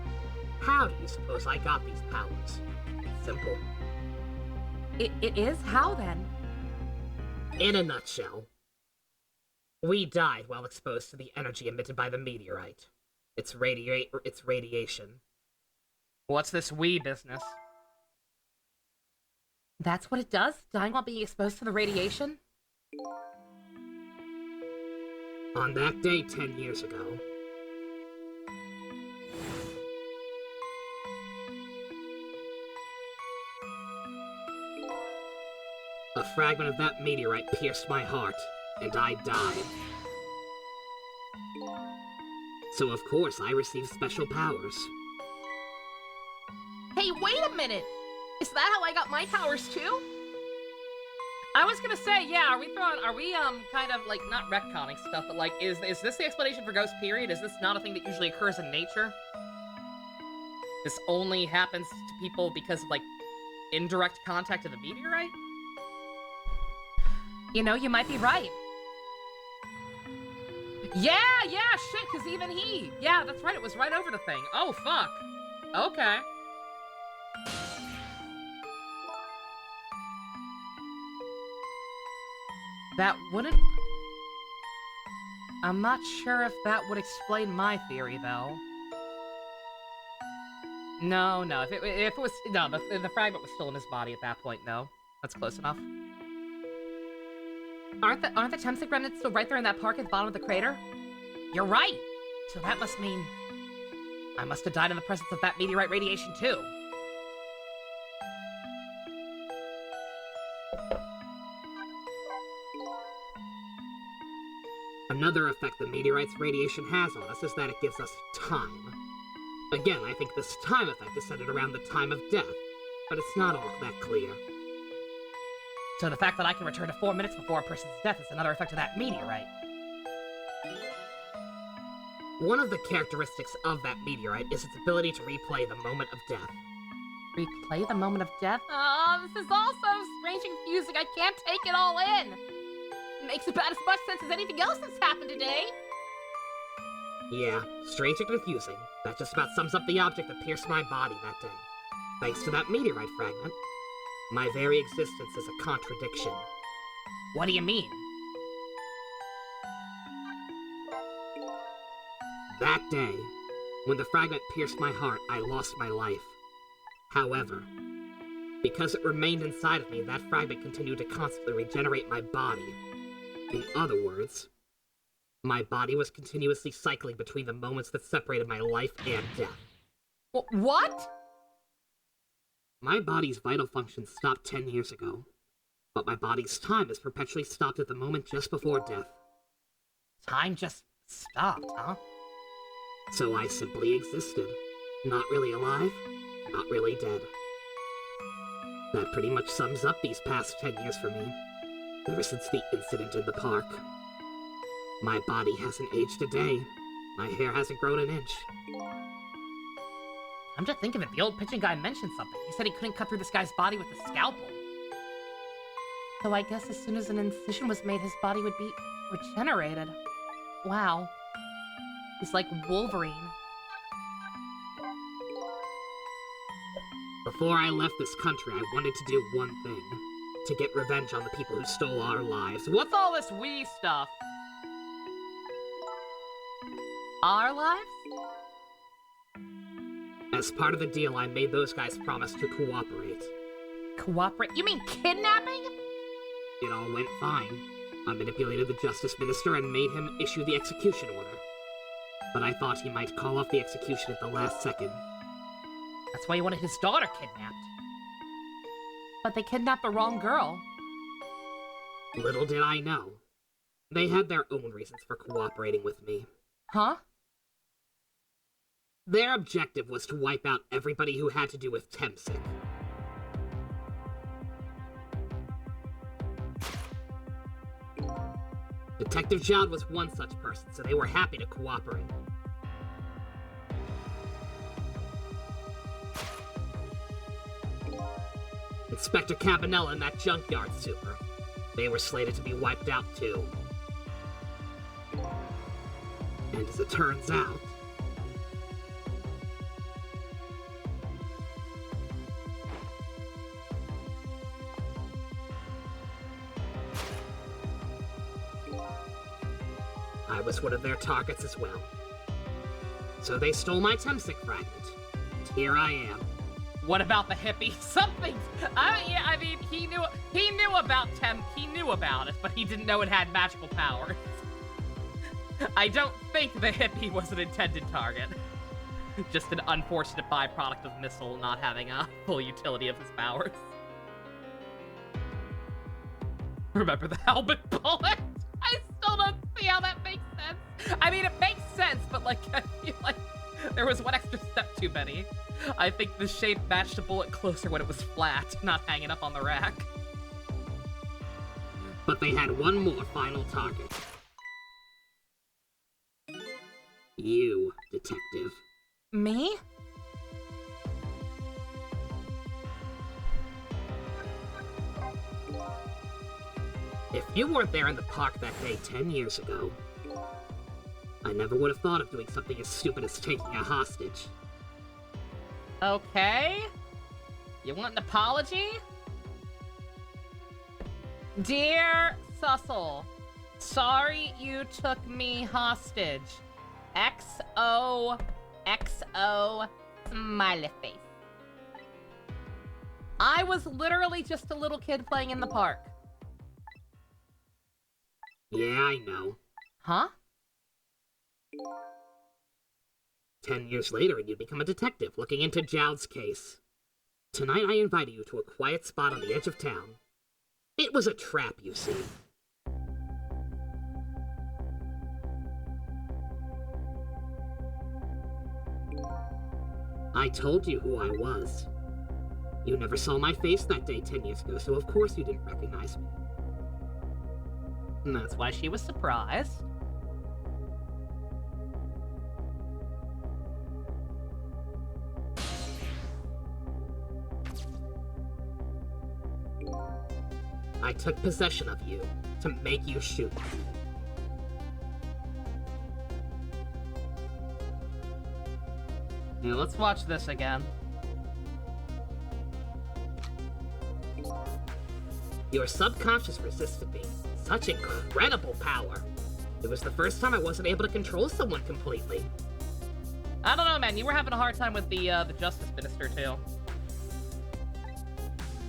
how do you suppose I got these powers? Simple. It is? How then? In a nutshell, we died while exposed to the energy emitted by the meteorite. Its radiation. What's this we business? That's what it does? Dying while being exposed to the radiation? On that day 10 years ago, a fragment of that meteorite pierced my heart, and I died. So of course I received special powers. Hey, wait a minute! Is that how I got my powers too? I was gonna say, yeah, are we kind of, like, not retconning stuff, but, like, is this the explanation for Ghost Period? Is this not a thing that usually occurs in nature? This only happens to people because of, like, indirect contact of the meteorite? You know, you might be right. Yeah, shit, because even he... Yeah, that's right, it was right over the thing. Oh, fuck. Okay. That wouldn't... I'm not sure if that would explain my theory, though. No, if it was... No, the fragment was still in his body at that point, no. That's close enough. Aren't the Temsic remnants still right there in that park at the bottom of the crater? You're right! So that must mean... I must have died in the presence of that meteorite radiation, too. Another effect the meteorite's radiation has on us is that it gives us time. Again, I think this time effect is centered around the time of death, but it's not all that clear. So the fact that I can return to 4 minutes before a person's death is another effect of that meteorite. One of the characteristics of that meteorite is its ability to replay the moment of death. Replay the moment of death? This is all so strange and confusing, I can't take it all in! Makes about as much sense as anything else that's happened today! Yeah, strange and confusing. That just about sums up the object that pierced my body that day. Thanks to that meteorite fragment, my very existence is a contradiction. What do you mean? That day, when the fragment pierced my heart, I lost my life. However, because it remained inside of me, that fragment continued to constantly regenerate my body. In other words, my body was continuously cycling between the moments that separated my life and death. What? My body's vital functions stopped 10 years ago, but my body's time is perpetually stopped at the moment just before death. Time just stopped, huh? So I simply existed. Not really alive, not really dead. That pretty much sums up these past 10 years for me, ever since the incident in the park. My body hasn't aged a day. My hair hasn't grown an inch. I'm just thinking that the old pitching guy mentioned something. He said he couldn't cut through this guy's body with a scalpel. So I guess as soon as an incision was made, his body would be regenerated. Wow. He's like Wolverine. Before I left this country, I wanted to do one thing. To get revenge on the people who stole our lives. What's all this we stuff? Our lives? As part of the deal, I made those guys promise to cooperate. Cooperate? You mean kidnapping? It all went fine. I manipulated the Justice Minister and made him issue the execution order. But I thought he might call off the execution at the last second. That's why he wanted his daughter kidnapped. But they kidnapped the wrong girl. Little did I know. They had their own reasons for cooperating with me. Huh? Their objective was to wipe out everybody who had to do with Temsic. Detective Jod was one such person, so they were happy to cooperate. Inspector Campanella and that junkyard super. They were slated to be wiped out too. And as it turns out, I was one of their targets as well. So they stole my Temsic fragment. And here I am. What about the hippie? Something. Yeah, I mean, he knew about he knew about it, but he didn't know it had magical powers. I don't think the hippie was an intended target. Just an unfortunate byproduct of Missile not having a full utility of his powers. Remember the helmet bullet? I still don't see how that makes sense. I mean, it makes sense, but like, I feel like there was one extra step too many. I think the shape matched a bullet closer when it was flat, not hanging up on the rack. But they had one more final target. You, detective. Me? If you weren't there in the park that day 10 years ago, I never would have thought of doing something as stupid as taking a hostage. Okay. You want an apology? Dear Sussel, sorry you took me hostage. XOXO smiley face. I was literally just a little kid playing in the park. Yeah, I know. Huh? 10 years later, and you become a detective looking into Jowd's case. Tonight, I invited you to a quiet spot on the edge of town. It was a trap, you see. I told you who I was. You never saw my face that day 10 years ago, so of course you didn't recognize me. And that's why she was surprised. I took possession of you to make you shoot. Now let's watch this again. Your subconscious resisted me. Such incredible power. It was the first time I wasn't able to control someone completely. I don't know, man. You were having a hard time with the Justice Minister, too.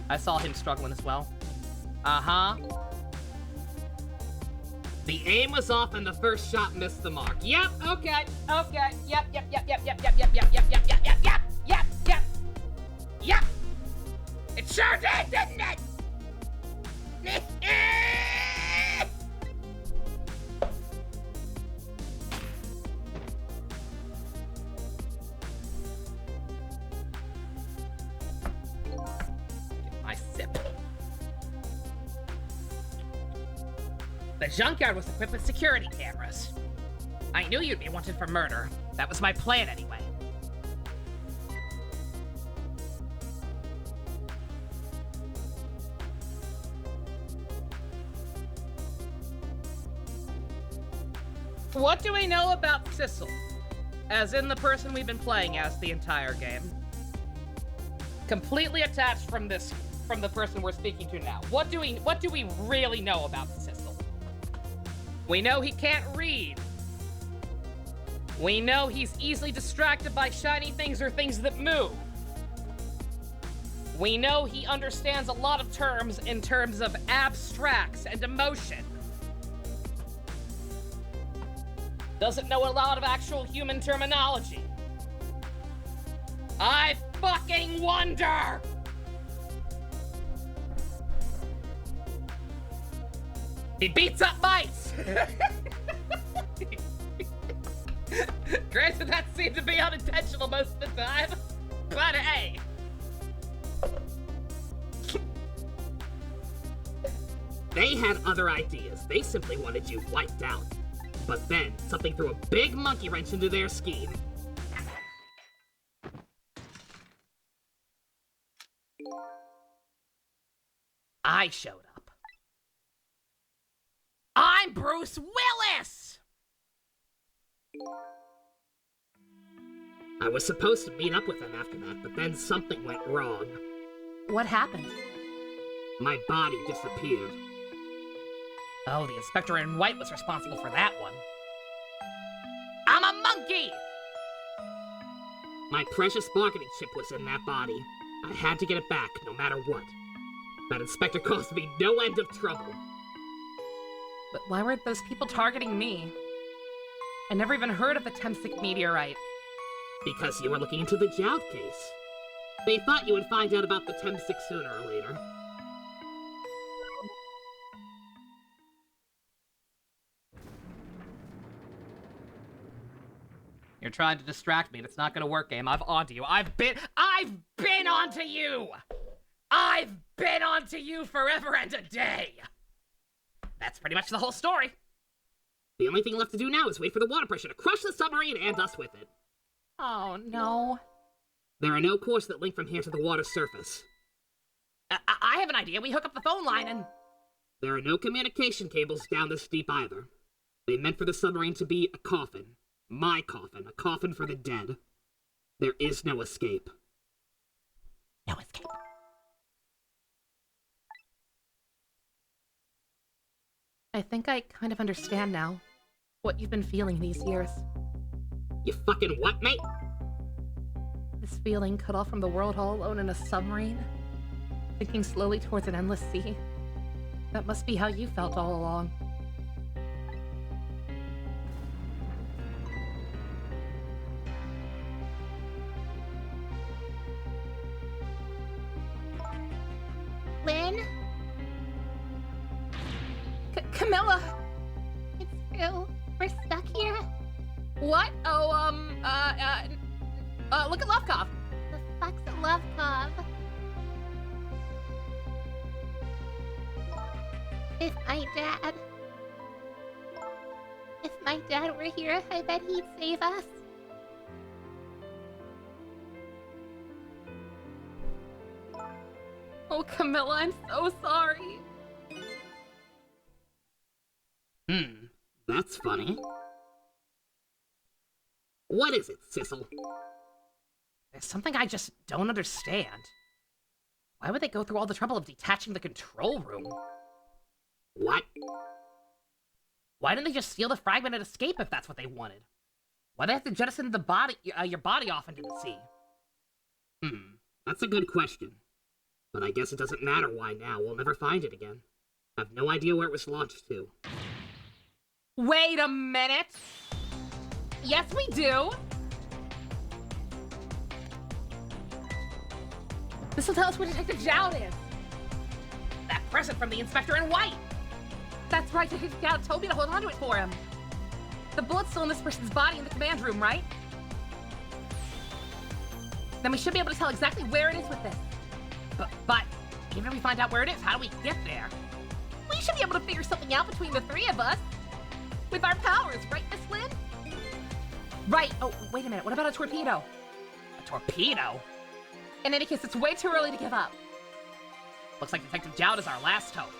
I saw him struggling as well. Uh-huh. The aim was off and the first shot missed the mark. Yep, okay, okay. Yep. It sure did, didn't it? My sip. The junkyard was equipped with security cameras. I knew you'd be wanted for murder. That was my plan anyway. What do we know about Sissel? As in the person we've been playing as the entire game. Completely attached from the person we're speaking to now. What do we really know about Sissel? We know he can't read. We know he's easily distracted by shiny things or things that move. We know he understands a lot of terms in terms of abstracts and emotion. Doesn't know a lot of actual human terminology. I fucking wonder! He beats up mice! Granted, that seemed to be unintentional most of the time, but hey! They had other ideas. They simply wanted you wiped out. But then, something threw a big monkey wrench into their scheme. I showed up. I'm Bruce Willis! I was supposed to meet up with them after that, but then something went wrong. What happened? My body disappeared. Oh, the inspector in white was responsible for that one. I'm a monkey! My precious bargaining chip was in that body. I had to get it back, no matter what. That inspector caused me no end of trouble. But why were those people targeting me? I never even heard of the Temsic meteorite. Because you were looking into the Joud case. They thought you would find out about the Temsic sooner or later. You're trying to distract me, and it's not gonna work, game. I've onto you. I've been onto you! I've been onto you forever and a day! That's pretty much the whole story. The only thing left to do now is wait for the water pressure to crush the submarine and us with it. Oh, no. There are no cores that link from here to the water's surface. I have an idea. We hook up the phone line and... There are no communication cables down this deep either. They meant for the submarine to be a coffin. My coffin. A coffin for the dead. There is no escape. No escape. I think I kind of understand now what you've been feeling these years. You fucking what, mate? This feeling cut off from the world all alone in a submarine, sinking slowly towards an endless sea. That must be how you felt all along. Lynn? Camilla! It's true. We're stuck here. What? Oh, look at Lovekov. The fuck's a love cob? If my dad were here, I bet he'd save us. Oh, Camilla, I'm so sorry. That's funny. What is it, Sissel? There's something I just don't understand. Why would they go through all the trouble of detaching the control room? What? Why didn't they just steal the fragment and escape if that's what they wanted? Why'd they have to jettison the body, your body off into the sea? That's a good question. But I guess it doesn't matter why now. We'll never find it again. I have no idea where it was launched to. Wait a minute! Yes, we do! This will tell us where Detective Joud is! That present from the Inspector in white! That's right, Detective Joud told me to hold on to it for him. The bullet's still in this person's body in the command room, right? Then we should be able to tell exactly where it is with this. But even if we find out where it is, how do we get there? We should be able to figure something out between the three of us. With our powers, right, Miss Lynn? Right. Oh, wait a minute. What about a torpedo? A torpedo? In any case, it's way too early to give up. Looks like Detective Joud is our last hope.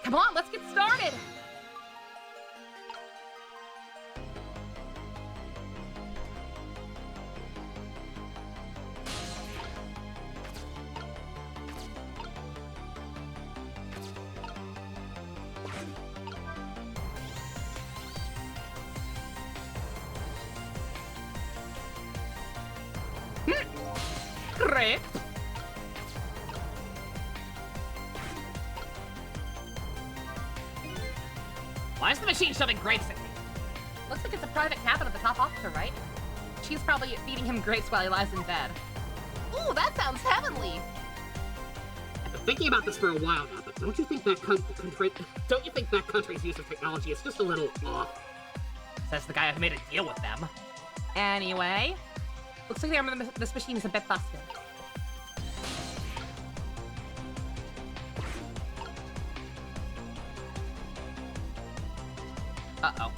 Come on, let's get started! Great. Why is the machine shoving grapes at me? Looks like it's a private cabin of the top officer, right? She's probably feeding him grapes while he lies in bed. Ooh, that sounds heavenly. I've been thinking about this for a while now, but don't you think that country's use of technology is just a little off? Says the guy who made a deal with them. Anyway, looks like the arm of this machine is a bit busted. Uh-oh.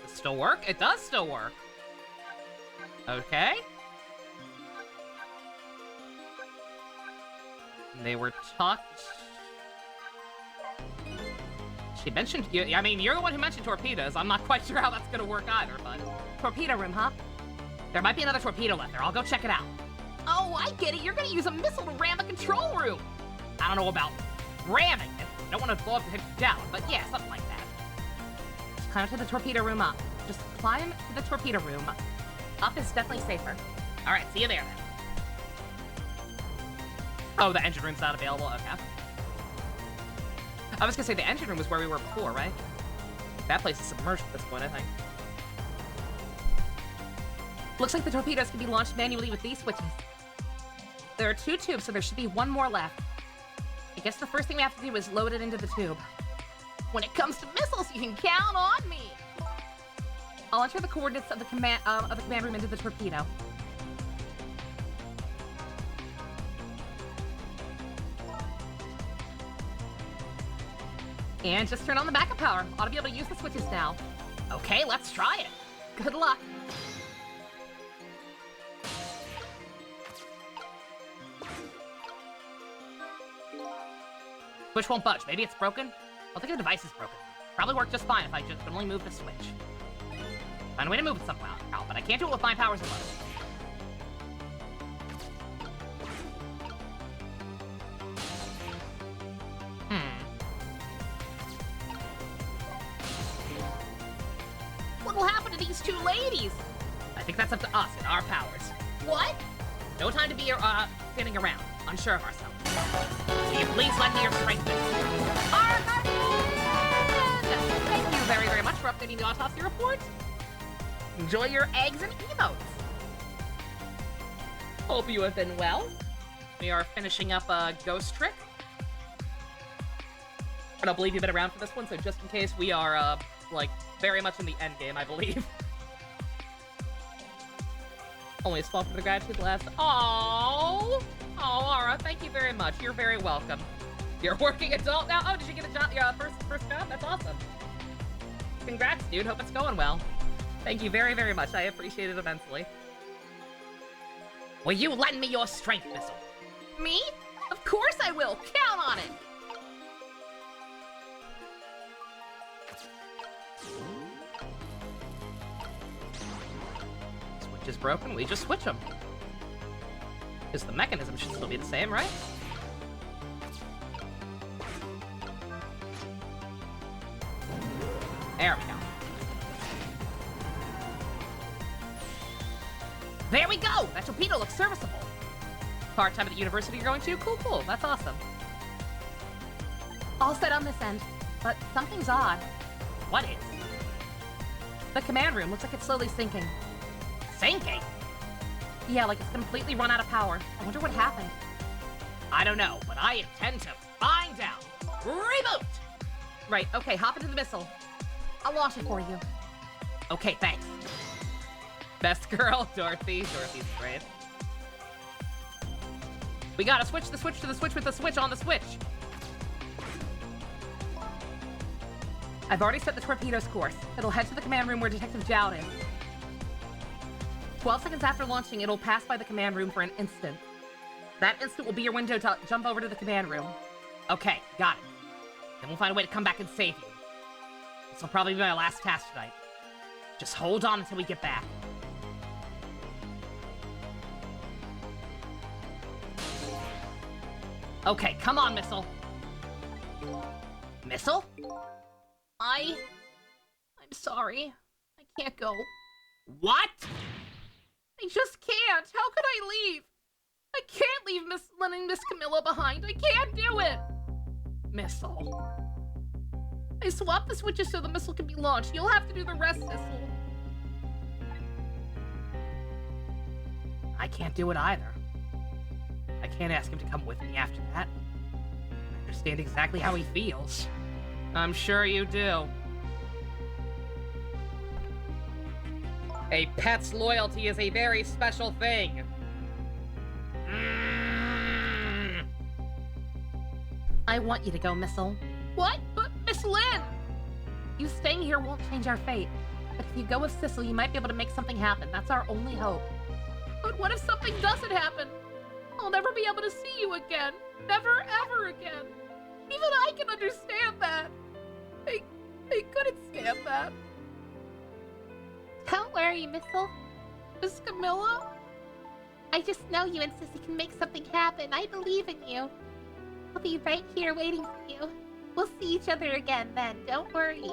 Does this still work? It does still work. Okay. They were talked. She mentioned you. I mean, you're the one who mentioned torpedoes. I'm not quite sure how that's gonna work either, but Torpedo room, huh? There might be another torpedo left there. I'll go check it out. Oh, I get it. You're gonna use a missile to ram a control room. I don't know about ramming it. I don't want to blow up the head down, but yeah, something like that. Just climb to the torpedo room up. Just climb to the torpedo room. Up is definitely safer. All right, see you there then. oh, the engine room's not available. Okay. I was gonna say the engine room was where we were before, right? That place is submerged at this point, I think. Looks like the torpedoes can be launched manually with these switches. There are 2 tubes, so there should be 1 more left. I guess the first thing we have to do is load it into the tube. When it comes to missiles, you can count on me. I'll enter the coordinates of the command room into the torpedo. And just turn on the backup power. Ought to be able to use the switches now. Okay, let's try it. Good luck. Switch won't budge. Maybe it's broken? I think the device is broken. Probably work just fine if I just only move the switch. Find a way to move it somehow, but I can't do it with my powers alone. What will happen to these 2 ladies? I think that's up to us and our powers. What? No time to be standing around, unsure of ourselves. Can you please lend me your strength? Thank you very, very much for updating the autopsy report. Enjoy your eggs and emotes. Hope you have been well. We are finishing up a ghost trick. I don't believe you've been around for this one, so just in case, we are, like, very much in the end game, I believe. Only a small bit of gratitude left. Oh, Aura, thank you very much. You're very welcome. You're a working adult now? Oh, did you get a job? Your first job? That's awesome. Congrats, dude. Hope it's going well. Thank you very, very much. I appreciate it immensely. Will you lend me your strength missile? Me? Of course I will. Count on it. Switch is broken. We just switch them. Because the mechanism should still be the same, right? There we go. There we go! That torpedo looks serviceable. Part-time at the university you're going to? Cool, cool. That's awesome. All set on this end, but something's odd. What is? The command room looks like it's slowly sinking. Sinking? Yeah, like it's completely run out of power. I wonder what happened. I don't know, but I intend to find out. Reboot! Right, okay, hop into the missile. I'll launch it for you. Okay, thanks. Best girl, Dorothy. Dorothy's great. We gotta switch the switch to the switch with the switch on the switch. I've already set the torpedo's course. It'll head to the command room where Detective Jowd is. 12 seconds after launching, it'll pass by the command room for an instant. That instant will be your window to jump over to the command room. Okay, got it. Then we'll find a way to come back and save you. This will probably be my last task tonight. Just hold on until we get back. Okay, come on, Missile. Missile? I'm sorry. I can't go. What? I just can't. How could I leave? I can't leave Miss Camilla behind. I can't do it. Missile. I swapped the switches so the missile can be launched. You'll have to do the rest, Missile. I can't do it either. I can't ask him to come with me after that. I understand exactly how he feels. I'm sure you do. A pet's loyalty is a very special thing. I want you to go, Missile. What? But Miss Lynn! You staying here won't change our fate. But if you go with Sissel, you might be able to make something happen. That's our only hope. But what if something doesn't happen? I'll never be able to see you again. Never, ever again. Even I can understand that. I couldn't stand that. Don't worry, Missile. Miss Camilla? I just know you and Sissy can make something happen. I believe in you. I'll be right here waiting for you. We'll see each other again then. Don't worry.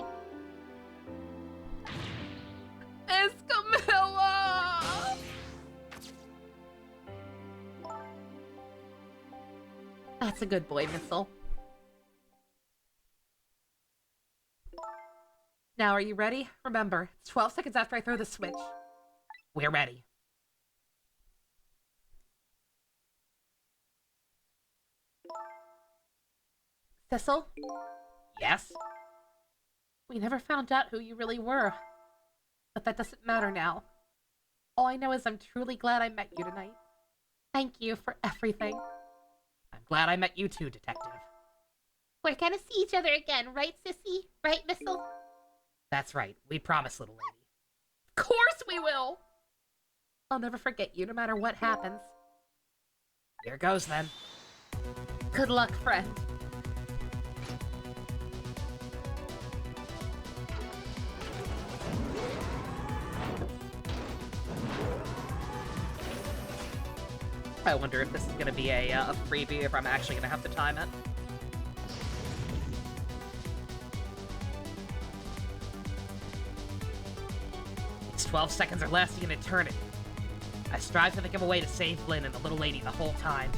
Miss Camilla! That's a good boy, Missile. Now, are you ready? Remember, it's 12 seconds after I throw the switch. We're ready. Cecil, Yes? we never found out who you really were. But that doesn't matter now. All I know is I'm truly glad I met you tonight. Thank you for everything. I'm glad I met you too, Detective. We're gonna see each other again, right, Sissy? Right, Missile? That's right. We promise, little lady. Of course we will! I'll never forget you no matter what happens. Here goes, then. Good luck, friend. I wonder if this is going to be a freebie, if I'm actually going to have to time it. These 12 seconds are lasting an eternity. I strive to think of a way to save Lynn and the little lady the whole time.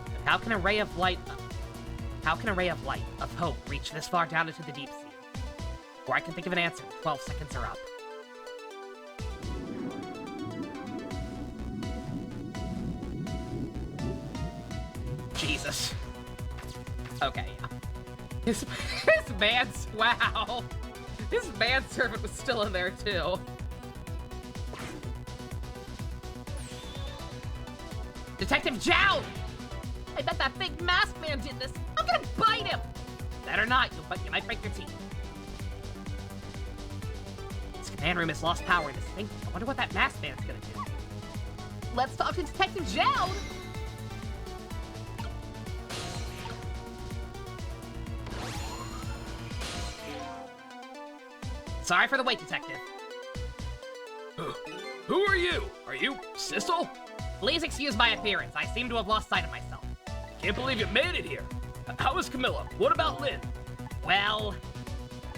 But how can a ray of light, of hope, reach this far down into the deep sea? Before I can think of an answer, the 12 seconds are up. Jesus. Okay, yeah. His wow. His manservant was still in there, too. Detective Jow! I bet that big masked man did this. I'm gonna bite him! Better not, you might break your teeth. This command room has lost power in this thing. I wonder what that masked man's gonna do. Let's talk to Detective Jow! Sorry for the wait, Detective. Who are you? Are you Sissel? Please excuse my appearance. I seem to have lost sight of myself. Can't believe you made it here. How is Camilla? What about Lynn? Well,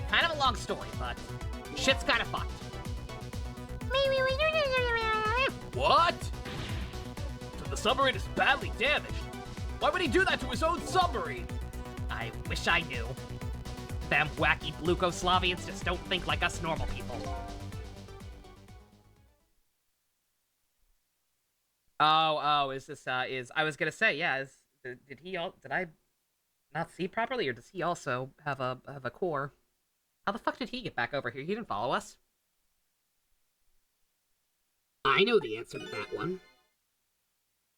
kind of a long story, but shit's kind of fucked. What? So the submarine is badly damaged. Why would he do that to his own submarine? I wish I knew. Them wacky Blukoslavians just don't think like us normal people. Is this, I was gonna say, yeah, did I not see properly, or does he also have a core? How the fuck did he get back over here? He didn't follow us. I know the answer to that one.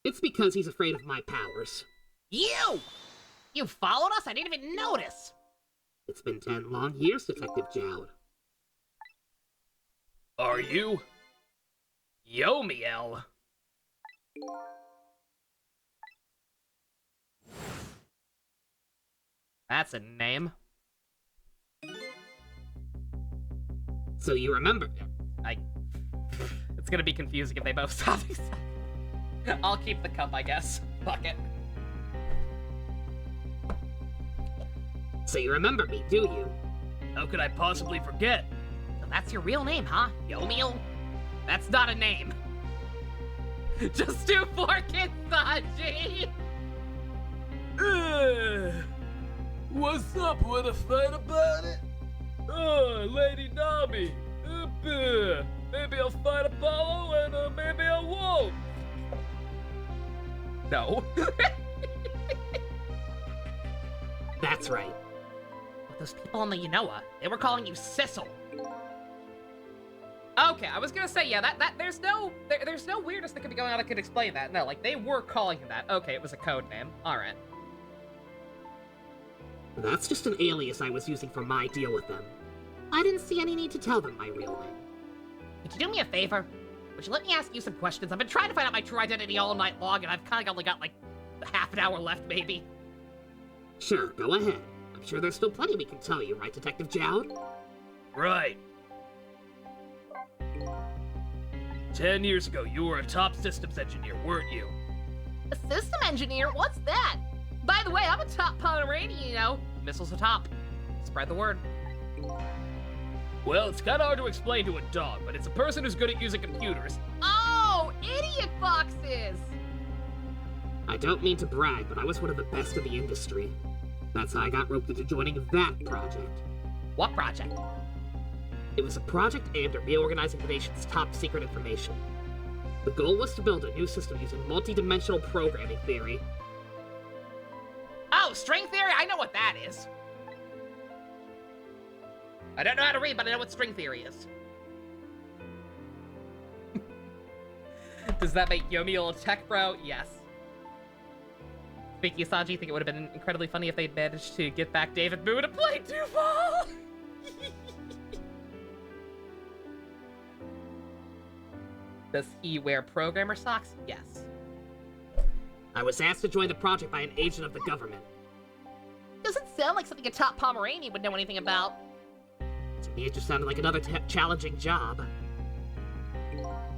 It's because he's afraid of my powers. You! You followed us? I didn't even notice! It's been 10 long years, Detective Jowd. Are you? Yomiel? That's a name. So you remember. It's gonna be confusing if they both stop. I'll keep the cup, I guess. Fuck it. So you remember me, do you? How could I possibly forget? So that's your real name, huh? Yomiel? That's not a name. Just do fork Saji! What's up? Wanna fight about it? Lady Nami. Maybe I'll fight Apollo and maybe I won't. No. That's right. But those people on the Yanoa, they were calling you Sissel. Okay, I was gonna say, yeah, there's no weirdness that could be going on that could explain that. No, like, they were calling him that. Okay, it was a code name. Alright. That's just an alias I was using for my deal with them. I didn't see any need to tell them my real name. Could you do me a favor? would you let me ask you some questions? I've been trying to find out my true identity all night long, and I've kind of only got, like, half an hour left, maybe. Sure, go ahead. I'm sure there's still plenty we can tell you, right, Detective Jowd? Right. 10 years ago, you were a top systems engineer, weren't you? A system engineer? What's that? By the way, I'm a top Pomeranian, you know. Missiles atop. Spread the word. Well, it's kinda hard to explain to a dog, but it's a person who's good at using computers. Oh, idiot boxes! I don't mean to brag, but I was one of the best in the industry. That's how I got roped into joining that project. What project? It was a project aimed at reorganizing the nation's top secret information. The goal was to build a new system using multi-dimensional programming theory. Oh, string theory? I know what that is. I don't know how to read, but I know what string theory is. Does that make Yomiel a tech bro? Yes. Speaking of Sanji, think it would have been incredibly funny if they'd managed to get back David Boo to play Duval. Does he wear programmer socks? Yes. I was asked to join the project by an agent of the government. Doesn't sound like something a top Pomeranian would know anything about. To me, it just sounded like another challenging job.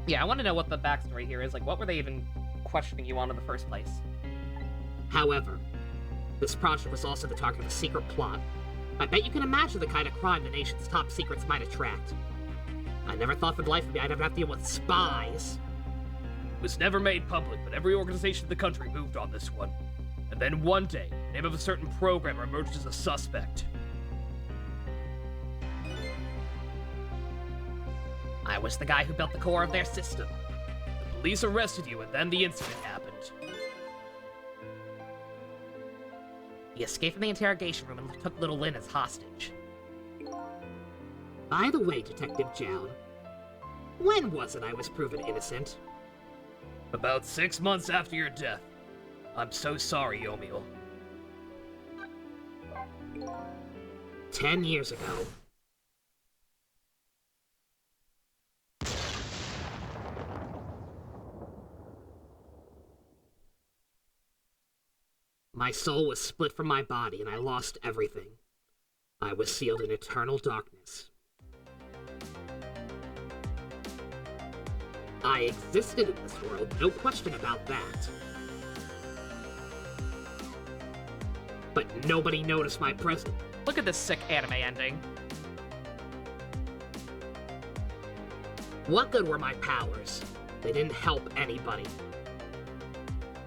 Yeah, I want to know what the backstory here is. Like, what were they even questioning you on in the first place? However, this project was also the target of a secret plot. I bet you can imagine the kind of crime the nation's top secrets might attract. I never thought for the life of me I'd ever have to deal with spies. It was never made public, but every organization in the country moved on this one. And then one day, the name of a certain programmer emerged as a suspect. I was the guy who built the core of their system. The police arrested you, and then the incident happened. He escaped from the interrogation room and took little Lynn as hostage. By the way, Detective Jowd, when was it I was proven innocent? About 6 months after your death. I'm so sorry, Yomiel. 10 years ago. My soul was split from my body and I lost everything. I was sealed in eternal darkness. I existed in this world, no question about that. But nobody noticed my presence. Look at this sick anime ending. What good were my powers? They didn't help anybody.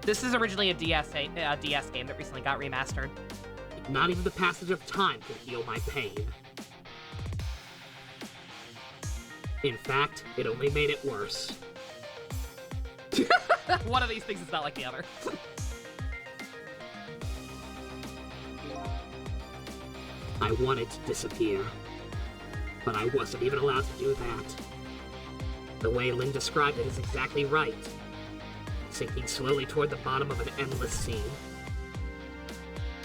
This is originally a DS game that recently got remastered. Not even the passage of time could heal my pain. In fact, it only made it worse. One of these things is not like the other. I wanted to disappear, but I wasn't even allowed to do that. The way Lynn described it is exactly right. Sinking slowly toward the bottom of an endless sea.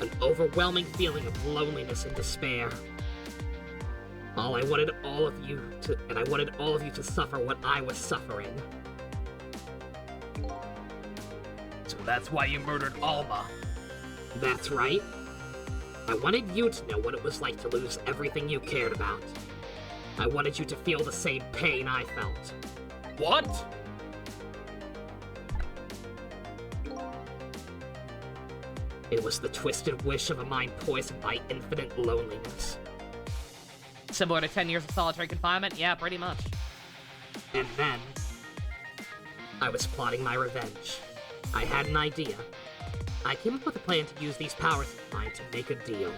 An overwhelming feeling of loneliness and despair. I wanted all of you to suffer what I was suffering. So that's why you murdered Alma. That's right. I wanted you to know what it was like to lose everything you cared about. I wanted you to feel the same pain I felt. What? It was the twisted wish of a mind poisoned by infinite loneliness. Similar to 10 years of solitary confinement? Yeah, pretty much. And then, I was plotting my revenge. I had an idea. I came up with a plan to use these powers of mine to make a deal.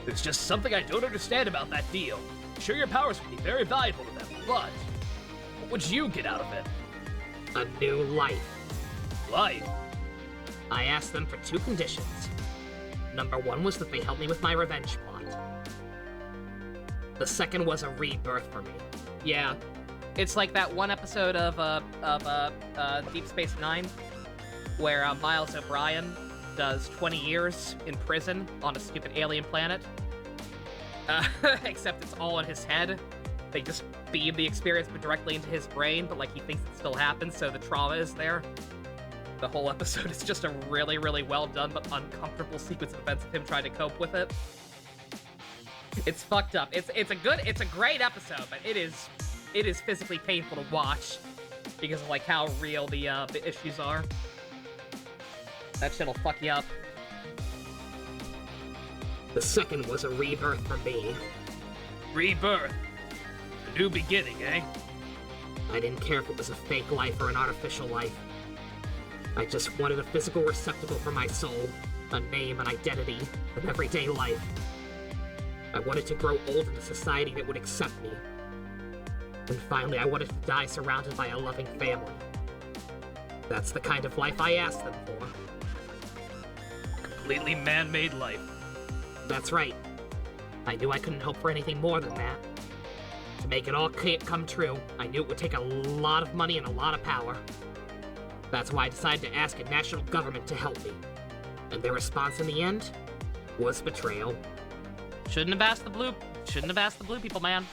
There's just something I don't understand about that deal. Sure, your powers would be very valuable to them, but what would you get out of it? A new life. Life? I asked them for 2 conditions. Number 1 was that they help me with my revenge plot. The second was a rebirth for me. Yeah. It's like that one episode of Deep Space Nine, where Miles O'Brien does 20 years in prison on a stupid alien planet. Except it's all in his head. They just beam the experience directly into his brain, but like he thinks it still happens, so the trauma is there. The whole episode is just a really, really well done but uncomfortable sequence of events of him trying to cope with it. It's fucked up. It's a great episode, but it is physically painful to watch because of like how real the issues are. That shit'll fuck you up. The second was a rebirth for me. Rebirth. A new beginning, eh? I didn't care if it was a fake life or an artificial life. I just wanted a physical receptacle for my soul, a name, an identity, an everyday life. I wanted to grow old in a society that would accept me. And finally, I wanted to die surrounded by a loving family. That's the kind of life I asked them for. Completely man-made life. That's right. I knew I couldn't hope for anything more than that. To make it all come true, I knew it would take a lot of money and a lot of power. That's why I decided to ask a national government to help me. And their response in the end was betrayal. Shouldn't have asked the blue people, man.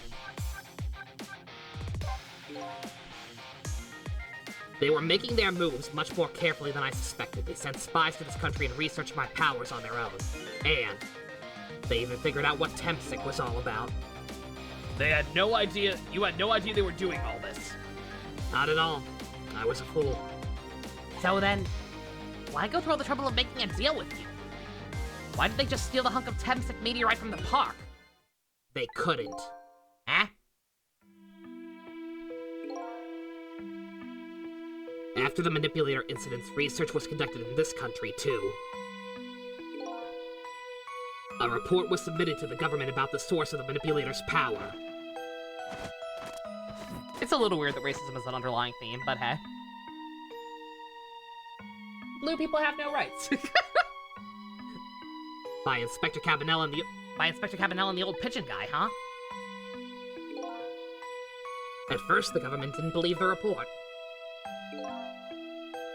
They were making their moves much more carefully than I suspected. They sent spies to this country and researched my powers on their own. And they even figured out what Tempsic was all about. They had no idea, you had no idea they were doing all this. Not at all. I was a fool. So then, why go through all the trouble of making a deal with you? Why did they just steal the hunk of Tempsic meteorite from the park? They couldn't. Huh? After the manipulator incidents, research was conducted in this country, too. A report was submitted to the government about the source of the manipulator's power. It's a little weird that racism is an underlying theme, but hey. Blue people have no rights. By Inspector Cabanel and the... By Inspector Cabanel and the old pigeon guy, huh? At first, the government didn't believe the report.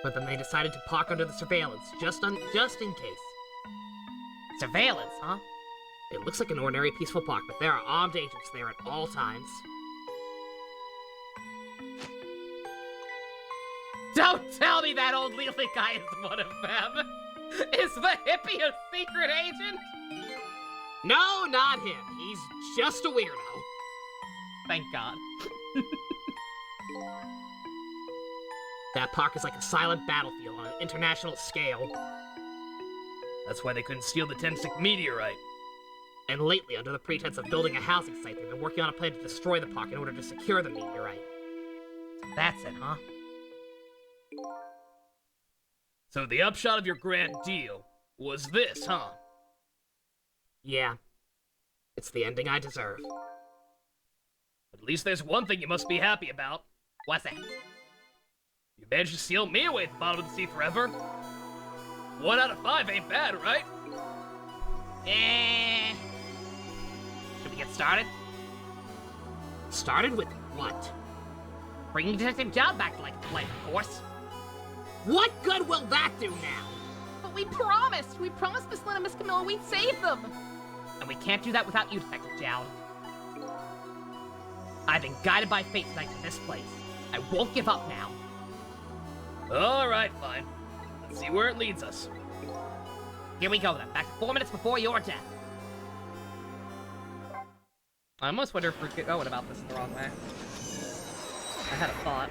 But then they decided to park under the surveillance, just in case. Surveillance, huh? It looks like an ordinary peaceful park, but there are armed agents there at all times. Don't tell me that old Lily guy is one of them! Is the hippie a secret agent? No, not him. He's just a weirdo. Thank God. That park is like a silent battlefield on an international scale. That's why they couldn't steal the Tempsic meteorite. And lately, under the pretense of building a housing site, they've been working on a plan to destroy the park in order to secure the meteorite. That's it, huh? So the upshot of your grand deal was this, huh? Yeah. It's the ending I deserve. At least there's one thing you must be happy about. What's that? You managed to seal me away at the bottom of the sea forever. 1 out of 5 ain't bad, right? Should we get started? Started with what? Bringing Detective John back to life, of course. What good will that do now? But we promised Miss Lynn and Miss Camilla we'd save them. And we can't do that without you, Detective Jown. I've been guided by fate tonight to this place. I won't give up now. Alright, fine. Let's see where it leads us. Here we go then, back to 4 minutes before your death. I almost wonder if we're going about this the wrong way. I had a thought.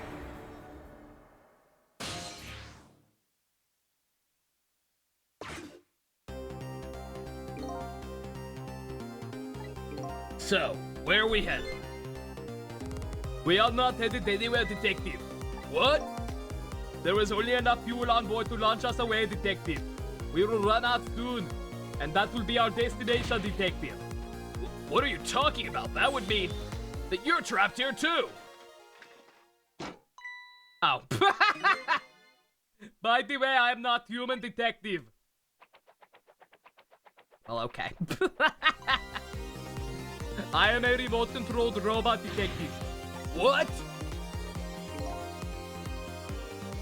So, where are we headed? We are not headed anywhere, Detective. What? There is only enough fuel on board to launch us away, Detective. We will run out soon, and that will be our destination, Detective. What are you talking about? That would mean that you're trapped here too. Oh. By the way, I am not human, Detective. Well, okay. I am a remote-controlled robot, Detective. What?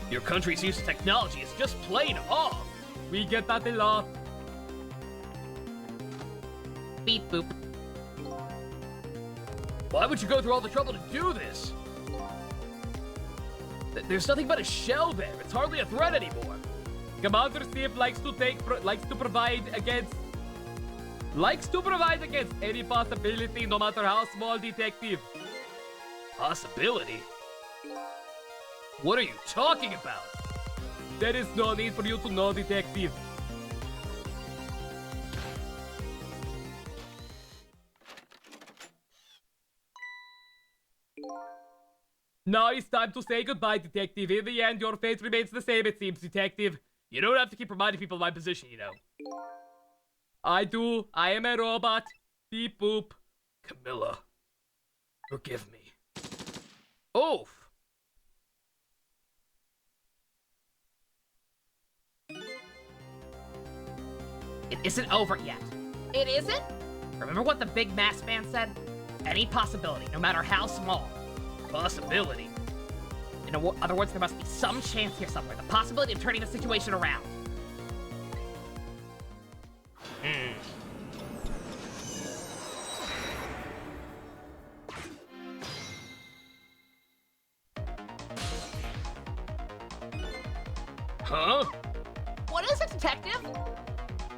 Your country's use of technology is just plain off. We get that a lot. Beep boop. Why would you go through all the trouble to do this? There's nothing but a shell there. It's hardly a threat anymore. Commander Steve likes to provide against any possibility, no matter how small, detective. Possibility? What are you talking about? There is no need for you to know, detective. Now it's time to say goodbye, detective. In the end, your fate remains the same, it seems, detective. You don't have to keep reminding people of my position, you know. I do. I am a robot. Beep boop. Camilla, forgive me. Oof. It isn't over yet. It isn't? Remember what the big masked man said? Any possibility, no matter how small. Possibility? In other words, there must be some chance here somewhere. The possibility of turning the situation around. Huh? What is it, detective?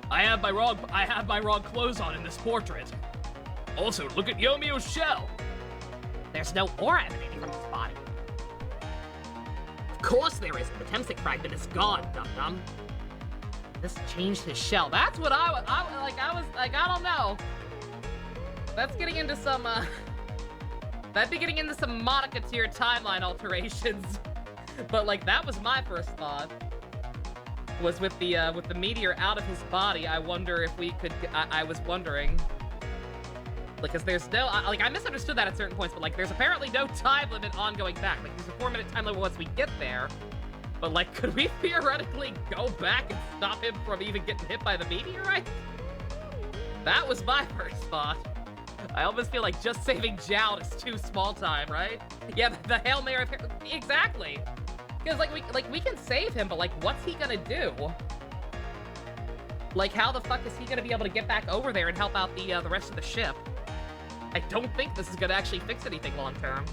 I have my wrong clothes on in this portrait. Also, look at Yomio's shell. There's no aura emanating from his body. Of course there isn't. The Temsic fragment is gone, dum-dum. This changed his shell. That's what I don't know. That's getting into some, that'd be getting into some Monica tier timeline alterations. But, like, that was my first thought. Was with the meteor out of his body, I wonder if we could, I was wondering. Because there's no, I misunderstood that at certain points, but, like, there's apparently no time limit on going back. Like, there's a 4-minute time limit once we get there. But, like, could we theoretically go back and stop him from even getting hit by the meteorite? That was my first thought. I almost feel like just saving Jown is too small time, right? Yeah, the Hail Mary, exactly. Because, we can save him, but, like, what's he gonna do? Like, how the fuck is he gonna be able to get back over there and help out the rest of the ship? I don't think this is gonna actually fix anything long term.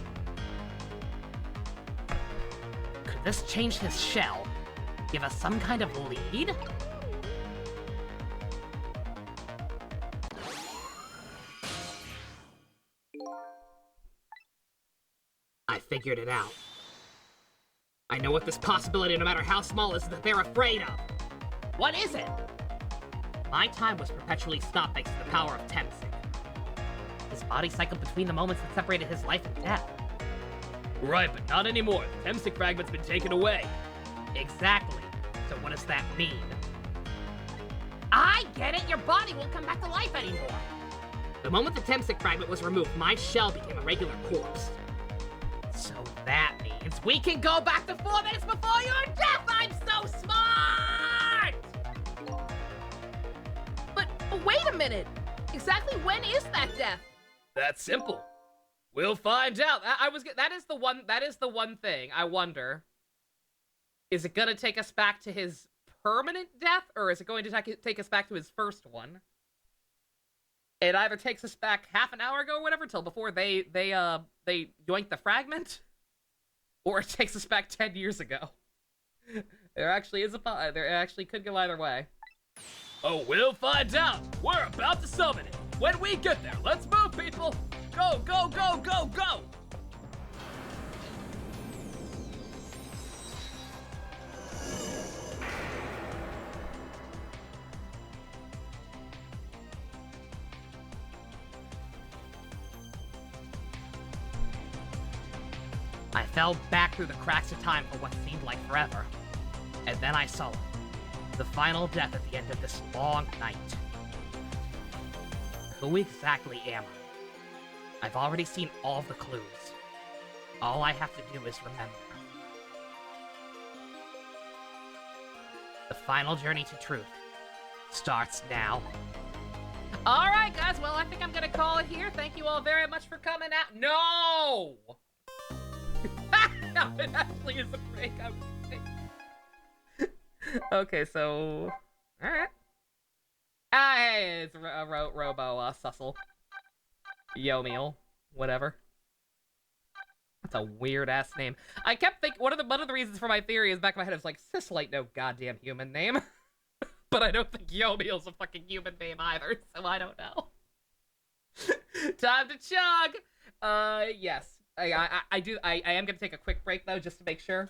Could this change his shell? Give us some kind of lead? I figured it out. I know what this possibility, no matter how small, is that they're afraid of. What is it? My time was perpetually stopped thanks to the power of Temsic. His body cycled between the moments that separated his life and death. Right, but not anymore. The Temsic fragment's been taken away. Exactly. So what does that mean? I get it. Your body won't come back to life anymore. The moment the Temsic fragment was removed, my shell became a regular corpse. So that means We can go back to 4 minutes before your death. I'm so smart. But wait a minute. Exactly when is that death? That's simple. We'll find out. That is the one thing I wonder. Is it gonna take us back to his permanent death, or is it going to take us back to his first one? It either takes us back half an hour ago or whatever, till before they yoinked the fragment, or it takes us back 10 years ago. There actually could go either way. Oh, we'll find out. We're about to summon it. When we get there, let's move, people. Go, go, go, go, go. I fell back through the cracks of time for what seemed like forever. And then I saw it. The final death at the end of this long night. Who exactly am I? I've already seen all the clues. All I have to do is remember. The final journey to truth starts now. All right, guys. Well, I think I'm gonna call it here. Thank you all very much for coming out. No. No, it actually is a break. Okay, so all right. Hey, it's Robo Sussel. Yomiel. whatever. That's a weird ass name. I kept thinking one of the reasons for my theory is back in my head is like Sissel ain't no goddamn human name. But I don't think Yomiel's a fucking human name either, so I don't know. Time to chug! Yes. I am gonna take a quick break though, just to make sure.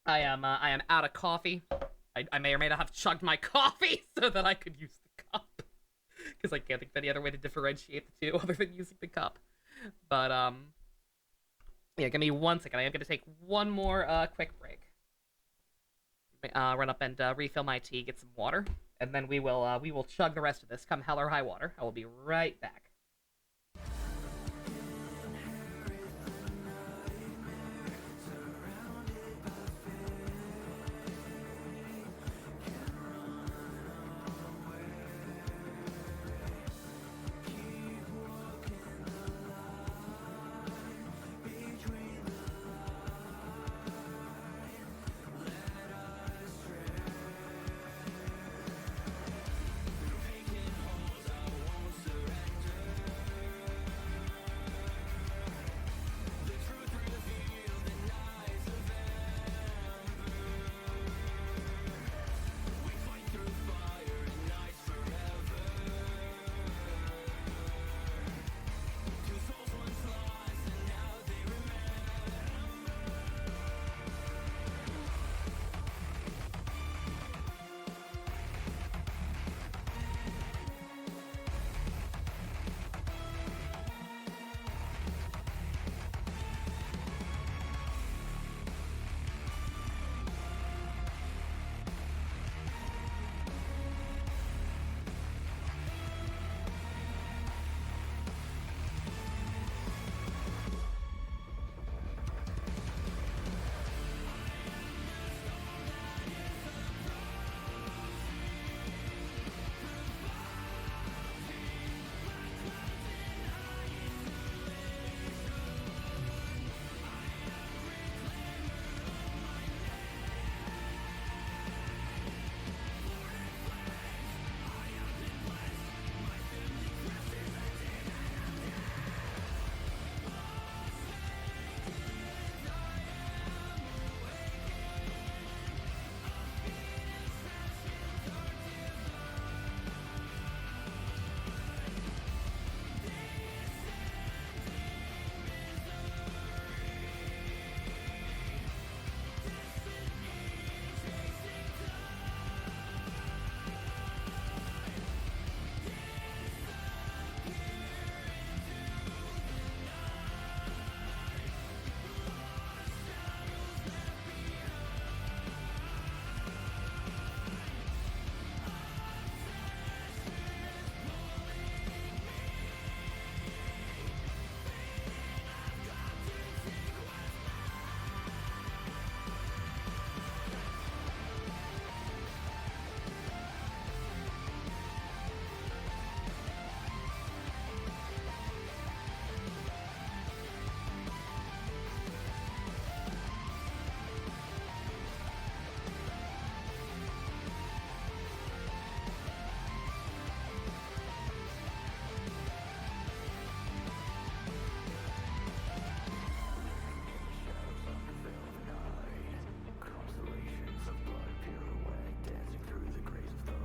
I am out of coffee. I may or may not have chugged my coffee so that I could use the cup. Because I can't think of any other way to differentiate the two other than using the cup. But, yeah, give me 1 second. I am gonna take one more, quick break. Run up and, refill my tea, get some water. And then we will chug the rest of this, come hell or high water. I will be right back.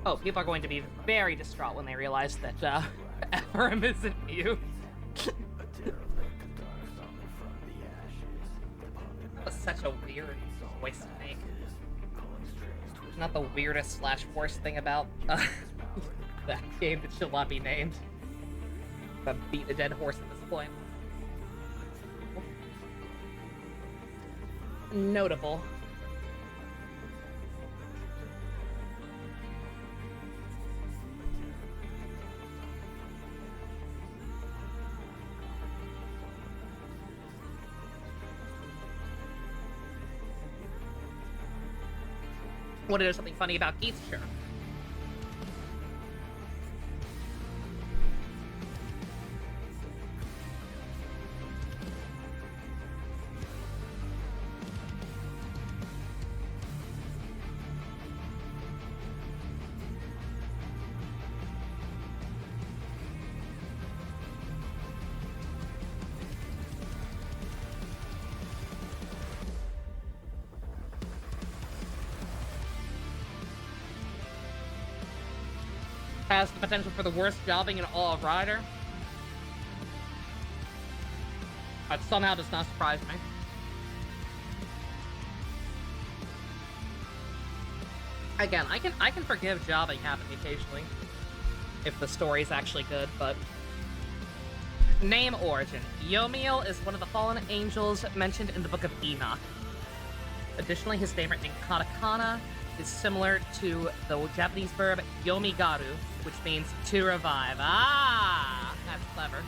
Oh, people are going to be very distraught when they realize that, Ephraim isn't you. That's such a weird voice to make. Not the weirdest / worst thing about, that game that shall not be named. I'm beating a dead horse at this point. Notable. Want to know something funny about Geese? Sure. has the potential for the worst jobbing in all of Rider. That somehow does not surprise me. Again, I can forgive jobbing happening occasionally if the story is actually good, but name origin. Yomiel is one of the fallen angels mentioned in the Book of Enoch. Additionally, his favorite in katakana is similar to the Japanese verb yomigaru, which means to revive. Ah, that's clever.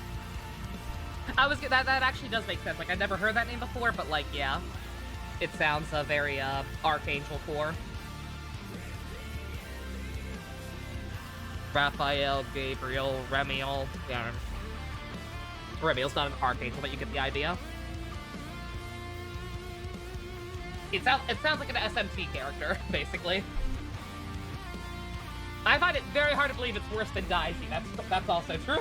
That actually does make sense. Like, I'd never heard that name before, but like, yeah, it sounds very archangel core. Raphael, Gabriel, Remiel. Yeah, Remiel's not an archangel, but you get the idea. It sounds like an SMT character, basically. I find it very hard to believe it's worse than Daisy. That's also true.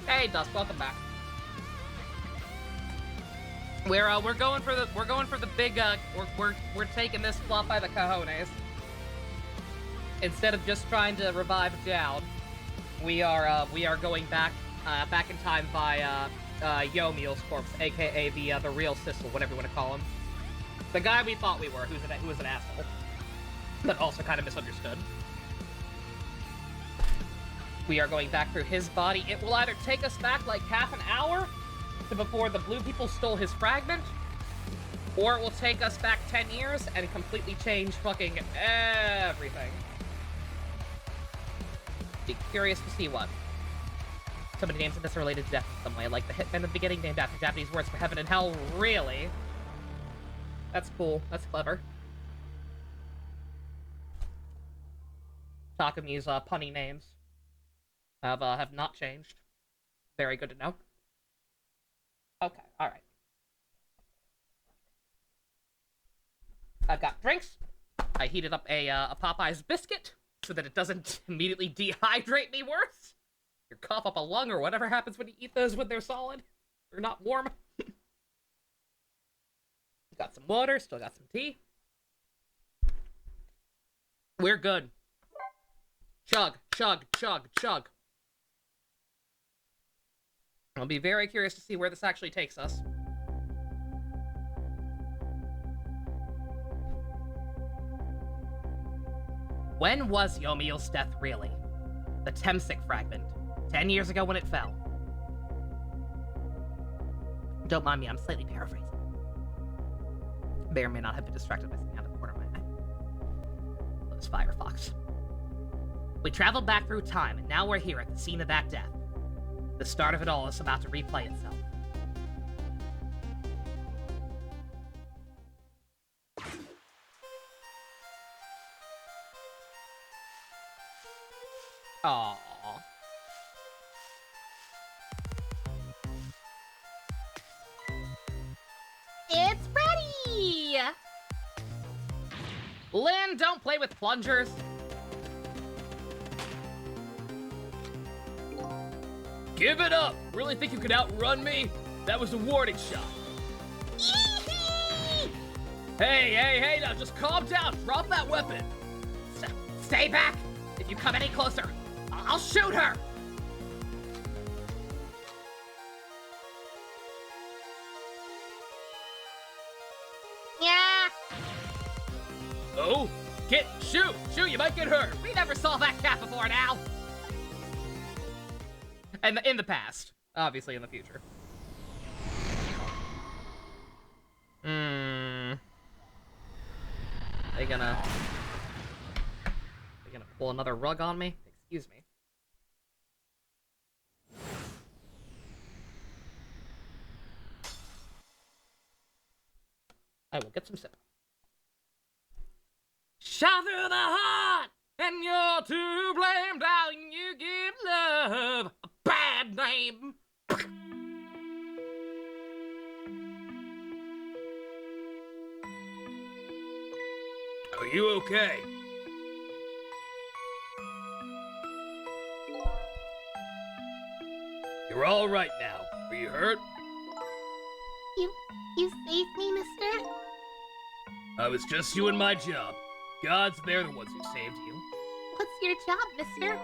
Hey, Dusk, welcome back. We're going for the big we're taking this flop by the cojones. Instead of just trying to revive Jowd, we are going back in time by Yomiel's corpse, aka the real Sissel, whatever you want to call him. The guy we thought we were, who was an asshole, but also kind of misunderstood. We are going back through his body. It will either take us back like half an hour to before the blue people stole his fragment, or it will take us back 10 years and completely change fucking everything. Be curious to see what. So many names in this are related to death in some way, like the hitman in the beginning named after Japanese words for heaven and hell. Really? That's cool. That's clever. Takumi's punny names have not changed. Very good to know. Okay, alright. I've got drinks. I heated up a Popeye's biscuit so that it doesn't immediately dehydrate me worse. Or cough up a lung or whatever happens when you eat those when they're solid. Or not warm. Got some water, still got some tea. We're good. Chug, chug, chug, chug. I'll be very curious to see where this actually takes us. When was Yomiel's death really? The Temsic fragment. 10 years ago when it fell. Don't mind me, I'm slightly paraphrasing. May or may not have been distracted by something out of the corner of my eye. Those Firefox. We traveled back through time, and now we're here at the scene of that death. The start of it all is about to replay itself. Aww. It's ready! Lynn, don't play with plungers. Give it up! Really think you could outrun me? That was a warning shot. Yee-hee! Hey, now just calm down. Drop that weapon. Stay back! If you come any closer, I'll shoot her! Yeah. Oh, shoot, you might get hurt. We never saw that cat before now! And in the past. Obviously in the future. They gonna pull another rug on me? Excuse me. I will get some sip. Shot through the heart, and you're to blame, darling. You give love a bad name. Are you okay? You're all right now. Are you hurt? You saved me, mister? I was just doing my job. gods, they're the ones who saved you. What's your job, mister?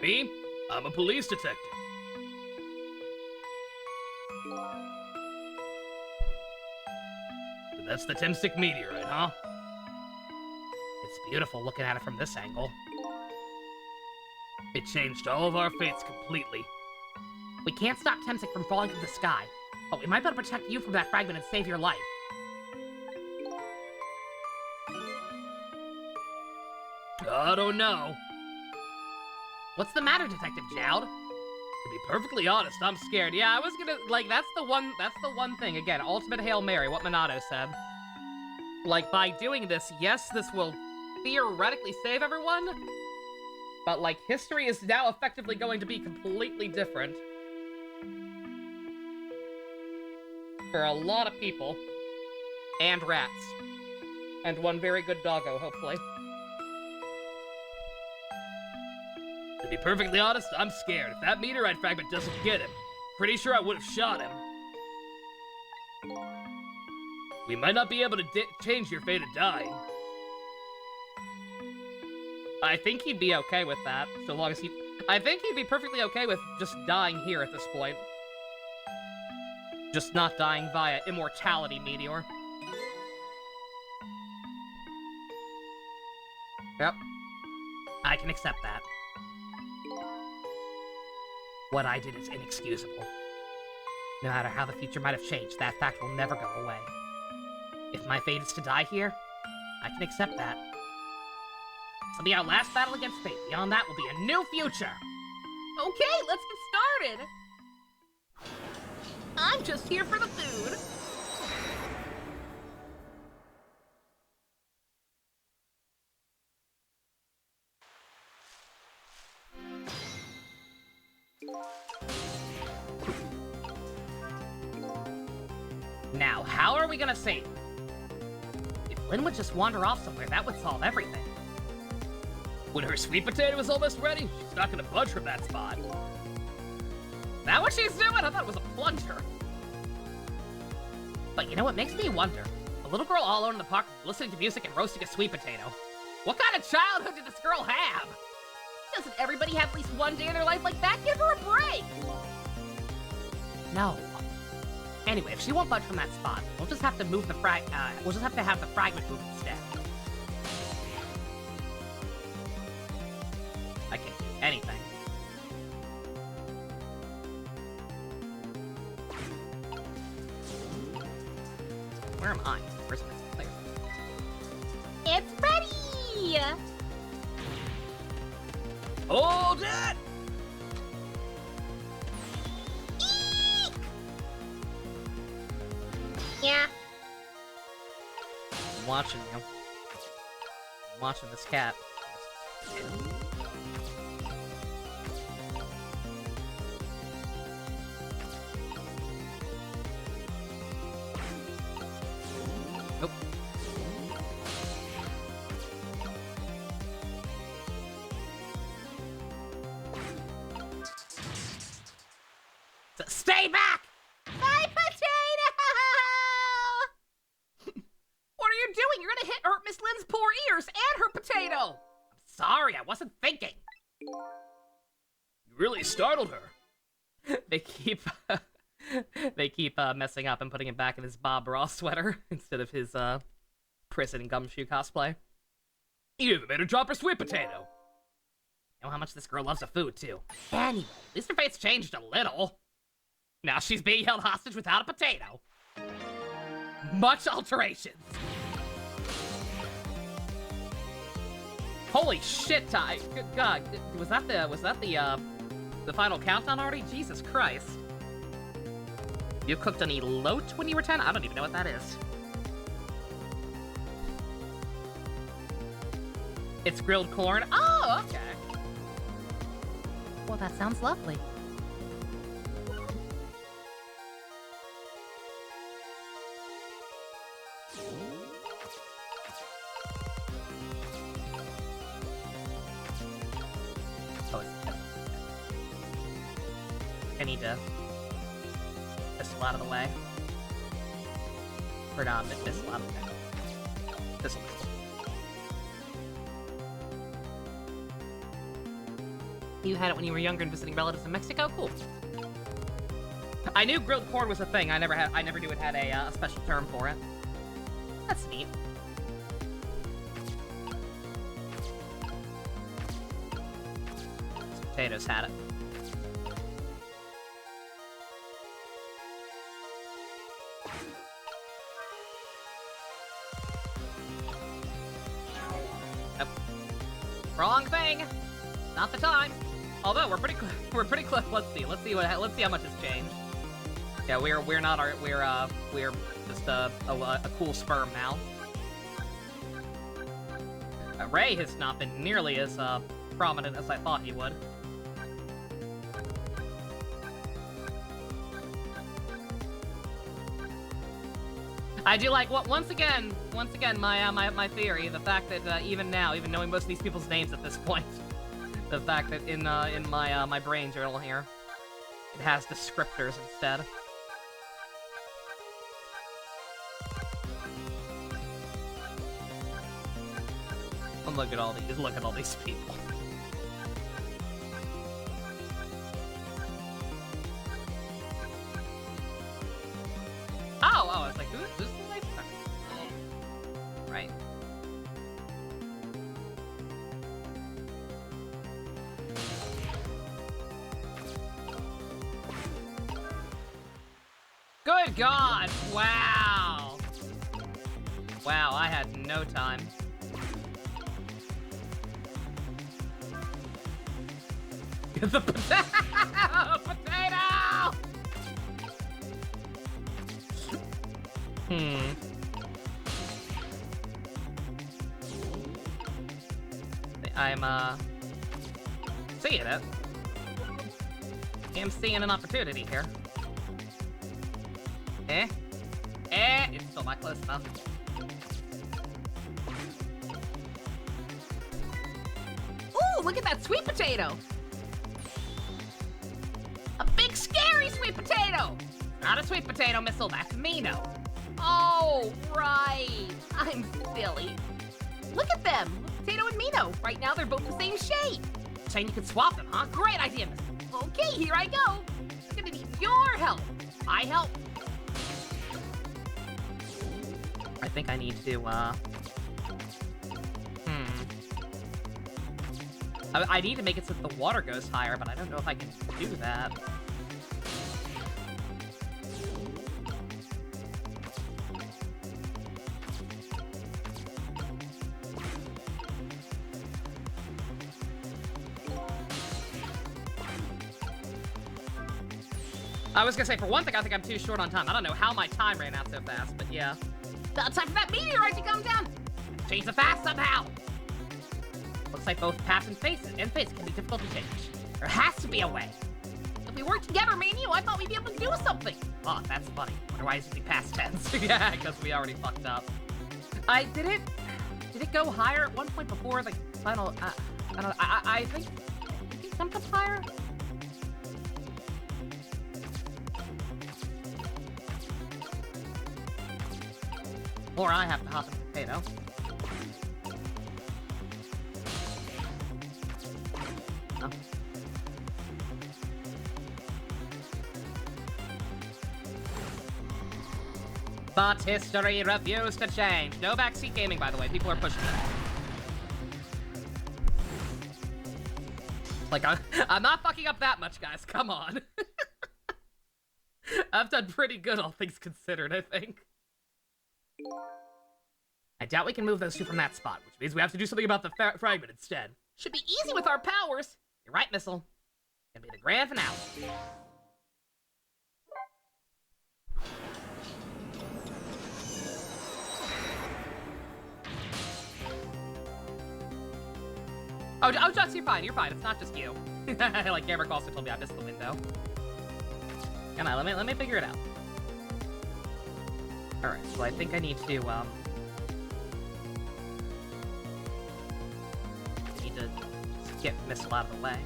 Me? I'm a police detective. So that's the Temsic meteorite, huh? It's beautiful looking at it from this angle. It changed all of our fates completely. We can't stop Temsic from falling from the sky, but we might be able to protect you from that fragment and save your life. I don't know. What's the matter, Detective Jowd? To be perfectly honest, I'm scared. Yeah, I was gonna, like, that's the one thing, again, ultimate Hail Mary, what Minato said. Like, by doing this, yes, this will theoretically save everyone, but, like, history is now effectively going to be completely different. For a lot of people. And rats. And one very good doggo, hopefully. To be perfectly honest, I'm scared. If that meteorite fragment doesn't get him, pretty sure I would have shot him. We might not be able to change your fate of dying. I think he'd be okay with that, so long as I think he'd be perfectly okay with just dying here at this point. Just not dying via immortality meteor. Yep. I can accept that. What I did is inexcusable. No matter how the future might have changed, that fact will never go away. If my fate is to die here, I can accept that. This will be our last battle against fate. Beyond that will be a new future. Okay, let's get started. I'm just here for the food. Now, how are we gonna save him? If Lynn would just wander off somewhere, that would solve everything. When her sweet potato is almost ready, she's not gonna budge from that spot. That what she's doing? I thought it was a plunger. But you know what makes me wonder? A little girl all alone in the park listening to music and roasting a sweet potato. What kind of childhood did this girl have? Doesn't everybody have at least one day in their life like that? Give her a break. No. Anyway, if she won't budge from that spot, we'll just have to move the we'll just have to have the fragment move instead. I can do anything. Where am I? Where's my player? It's ready. Hold it! Eek! Yeah. I'm watching you. I'm watching this cat. Nope. Stay back! My potato! What are you doing? You're gonna hurt Miss Lynn's poor ears and her potato. Sorry, I wasn't thinking. You really startled her. They keep messing up and putting him back in his Bob Ross sweater instead of his prison gumshoe cosplay. You even made her drop her sweet potato. You know how much this girl loves the food, too. Anyway, at least her fate's changed a little. Now she's being held hostage without a potato. Much alterations. Holy shit, Ty! Good God, was that the final countdown already? Jesus Christ! You cooked an elote when you were 10? I don't even know what that is. It's grilled corn. Oh, okay. Well, that sounds lovely. Oh, I need to pistol out of the way. Or not, pistol out of the way. This'll do. You had it when you were younger and visiting relatives in Mexico? Cool. I knew grilled corn was a thing. I never knew it had a special term for it. That's neat. Potatoes had it. Yep. Wrong thing. Not the time. Although we're pretty close. Let's see how much has changed. Yeah, we're just a cool sperm now. Ray has not been nearly as prominent as I thought he would. I do like once again my theory, the fact that even now, even knowing most of these people's names at this point, the fact that in my brain journal here, it has descriptors instead. And look at all these people. Oh, I was like, who's the life? Right. Good God! Wow! Wow, I had no time. The potato! Potato! I'm, seeing it. I'm seeing an opportunity here. It's still not close enough. Ooh, look at that sweet potato! A big scary sweet potato! Not a sweet potato missile, that's Mino. Oh, right. I'm silly. Look at them. Potato and Mino. Right now, they're both the same shape. Saying you could swap them, huh? Great idea, Miss. Okay, here I go. I'm gonna need your help. I help. I think I need to, I need to make it so that the water goes higher, but I don't know if I can do that. I was gonna say, for one thing, I think I'm too short on time. I don't know how my time ran out so fast, but yeah. About time for that meteorite to come down. Change the fast somehow. Looks like both pass and face can be difficult to change. There has to be a way. If we work together, me and you, I thought we'd be able to do something. Oh, that's funny. Wonder why he's using past tense. Yeah, because we already fucked up. Did it go higher at one point before the final, I think it jumped up higher? Or I have to hop in the potato. Oh. But history refused to change. No backseat gaming, by the way. People are pushing it. Like, I'm not fucking up that much, guys. Come on. I've done pretty good, all things considered, I think. I doubt we can move those two from that spot, which means we have to do something about the fragment instead. Should be easy with our powers. You're right, Missile. It's gonna be the grand finale. Oh, Jux, you're fine. You're fine. It's not just you. Like Gamerick also told me I missed the window. Come on, let me figure it out. All right, so I think I need to just get Missile out of the way.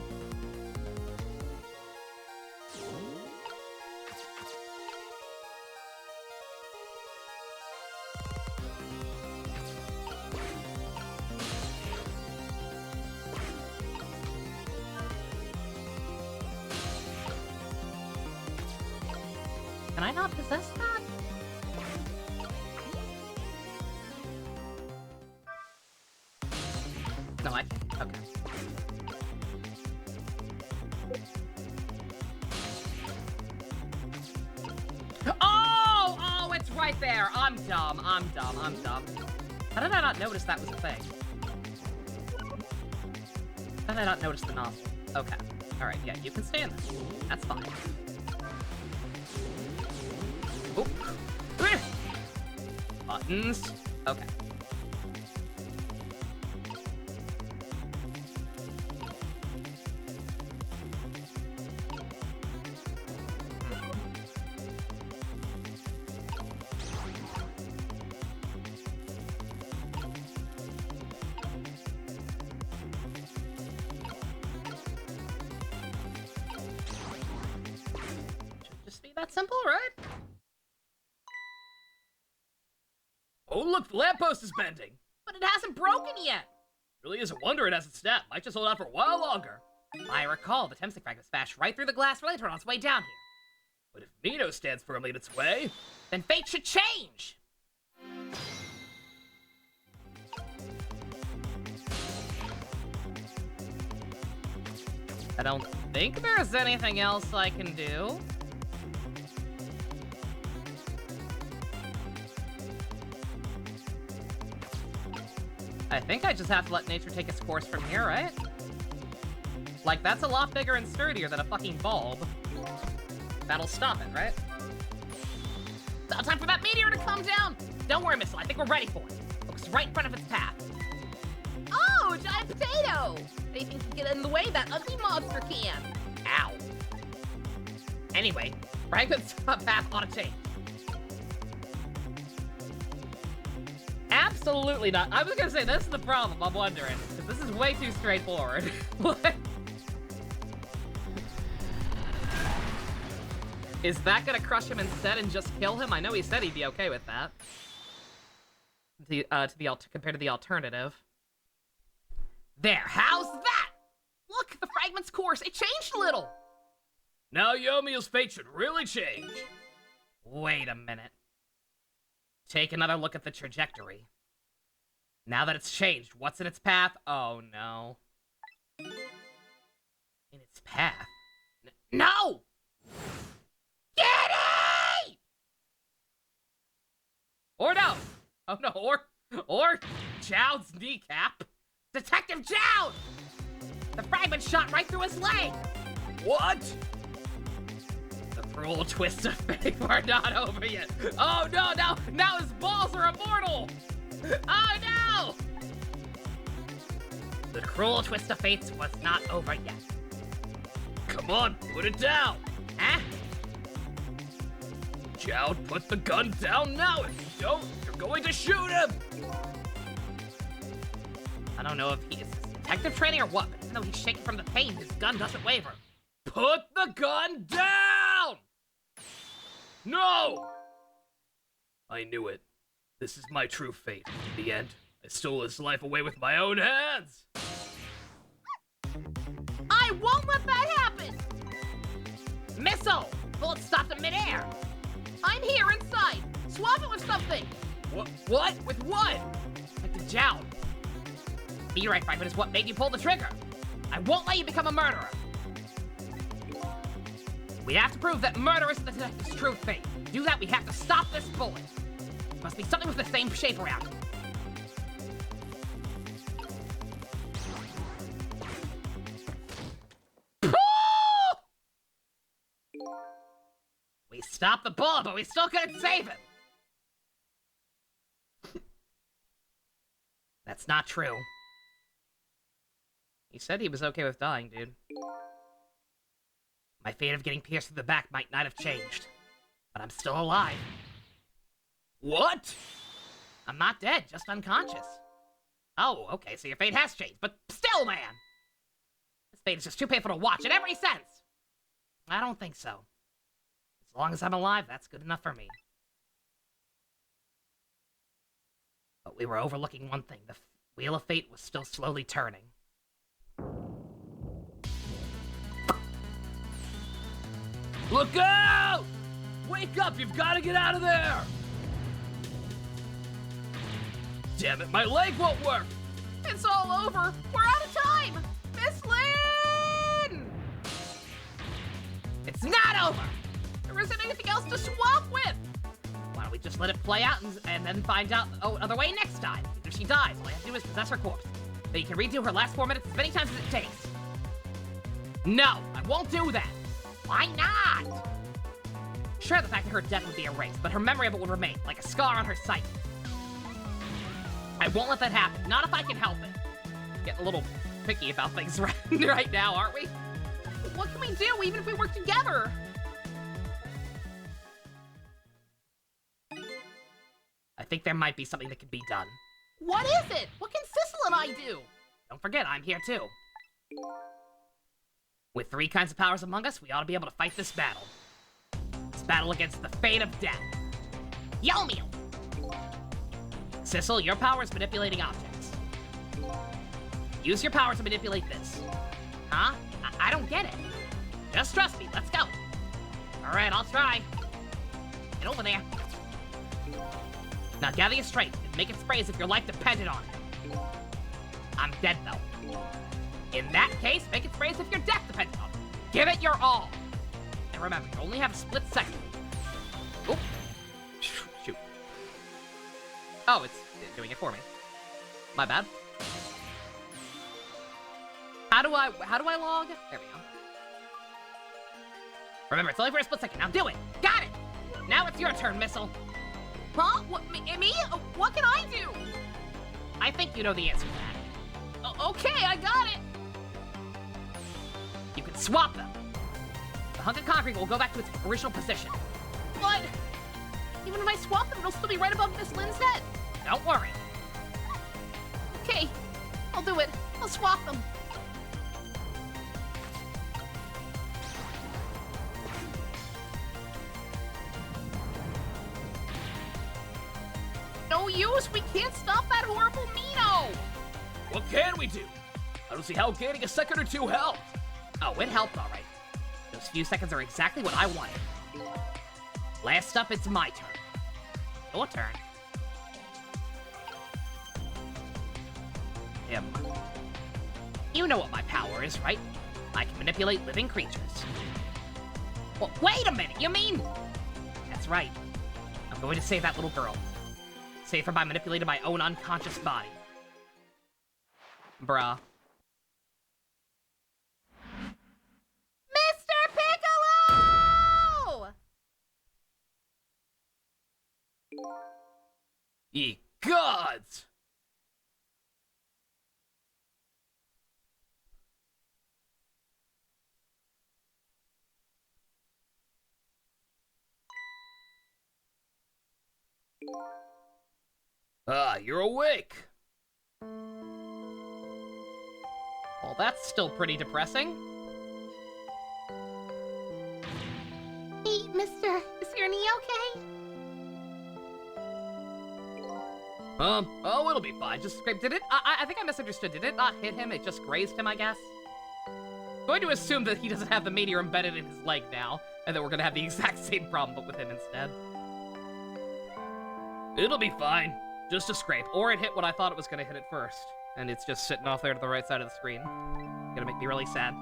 Can I not possess that? No, I can't. Okay. Oh, it's right there. I'm dumb. How did I not notice that was a thing? How did I not notice the nozzle? Okay. Alright, yeah, you can stay in there. That's fine. Oop. Buttons. Okay. That simple, right? Oh, look, the lamppost is bending. But it hasn't broken yet. Really is a wonder it hasn't snapped. Might just hold out for a while longer. I recall the Temstic fragment smashed right through the glass later on its way down here. But if Mino stands firmly in its way, Then fate should change! I don't think there's anything else I can do. I think I just have to let nature take its course from here, right? Like, that's a lot bigger and sturdier than a fucking bulb. That'll stop it, right? It's now time for that meteor to come down! Don't worry, Missile, I think we're ready for it. Looks right in front of its path. Oh, giant potato! Anything can get in the way that ugly monster can. Ow. Anyway, Fragment's path ought to change. Absolutely not. I was gonna say, this is the problem, I'm wondering. Because this is way too straightforward. What? Is that gonna crush him instead and just kill him? I know he said he'd be okay with that. Compared to the alternative. There, how's that? Look, the fragment's course, it changed a little. now Yomi's fate should really change. Wait a minute. Take another look at the trajectory. Now that it's changed, what's in its path? Oh, no. In its path? No! Giddy! Or no! Oh, no, or Chowd's kneecap. Detective Chowd! The fragment shot right through his leg! What? The cruel twist of fate, we're not over yet. Oh no, now his balls are immortal! Oh no! The cruel twist of fate was not over yet. Come on, put it down. Huh? Chowd, put the gun down now. If you don't, you're going to shoot him. I don't know if he is detective training or what, but even though he's shaking from the pain, his gun doesn't waver. Put the gun down! No! I knew it. This is my true fate. In the end, I stole his life away with my own hands. I won't let that happen! Missile! Bullet stopped in midair! I'm here inside! Swap it with something! What? With what? Like the Jowl. Meteorite fragment is what made you pull the trigger. I won't let you become a murderer. We have to prove that murder is the detective's true fate. To do that, we have to stop this bullet. It must be something with the same shape around it. We stopped the bullet, but we still couldn't save him. That's not true. He said he was okay with dying, dude. My fate of getting pierced through the back might not have changed, but I'm still alive. What? I'm not dead, just unconscious. Oh, okay, so your fate has changed, but still, man! This fate is just too painful to watch in every sense! I don't think so. As long as I'm alive, that's good enough for me. But we were overlooking one thing. The wheel of fate was still slowly turning. Look out! wake up! You've got to get out of there! Damn it, my leg won't work! It's all over. We're out of time. Miss Lynn! It's not over! There isn't anything else to swap with. Why don't we just let it play out and then find out another way next time? If she dies, all you have to do is possess her corpse. Then you can redo her last 4 minutes as many times as it takes. No, I won't do that. Why not? Sure, the fact that her death would be erased, but her memory of it would remain, like a scar on her psyche. I won't let that happen, not if I can help it. Getting a little picky about things right now, aren't we? What can we do, even if we work together? I think there might be something that can be done. What is it? What can Sissel and I do? Don't forget, I'm here too. With 3 kinds of powers among us, we ought to be able to fight this battle. This battle against the fate of death. Yelmeal! Sissel, your power is manipulating objects. Use your power to manipulate this. Huh? I don't get it. Just trust me, let's go. Alright, I'll try. Get over there. Now gather your strength and make it spray as if your life depended on it. I'm dead though. In that case, make it spray as if your death depended on it. Give it your all. And remember, you only have a split second. Oop. Shoot. Oh, it's doing it for me. My bad. How do I log? There we go. Remember, it's only for a split second. Now do it. Got it. Now it's your turn, Missile. Huh? What, me? What can I do? I think you know the answer to that. Okay, I got it. You can swap them. The hunk of concrete will go back to its original position. But even if I swap them, it'll still be right above Miss Lynn's head. Don't worry. Okay, I'll do it. I'll swap them. No use. We can't stop that horrible Mino. What can we do? I don't see how gaining a second or two helped. Oh, it helped, all right. Those few seconds are exactly what I wanted. Last up, it's my turn. Your turn. Him. You know what my power is, right? I can manipulate living creatures. Well, wait a minute, you mean? That's right. I'm going to save that little girl. Save her by manipulating my own unconscious body. Bruh. Mr. Piccolo! Ye gods! Ah, you're awake. Well, that's still pretty depressing. Hey, mister, is your knee okay? Oh, it'll be fine. Just scrape. Did it? I think I misunderstood. Did it not hit him? It just grazed him, I guess? Going to assume that he doesn't have the meteor embedded in his leg now, and that we're gonna have the exact same problem, but with him instead. It'll be fine. Just a scrape. Or it hit what I thought it was gonna hit at first, and it's just sitting off there to the right side of the screen. Gonna make me really sad.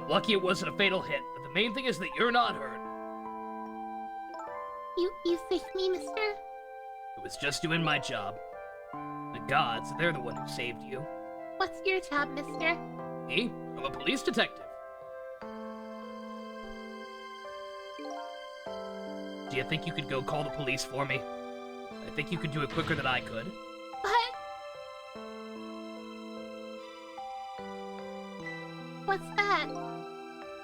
Lucky it wasn't a fatal hit, but the main thing is that you're not hurt. You saved me, mister? It was just doing my job. The gods, they're the one who saved you. What's your job, mister? Me? I'm a police detective. Do you think you could go call the police for me? I think you could do it quicker than I could. But... What's that?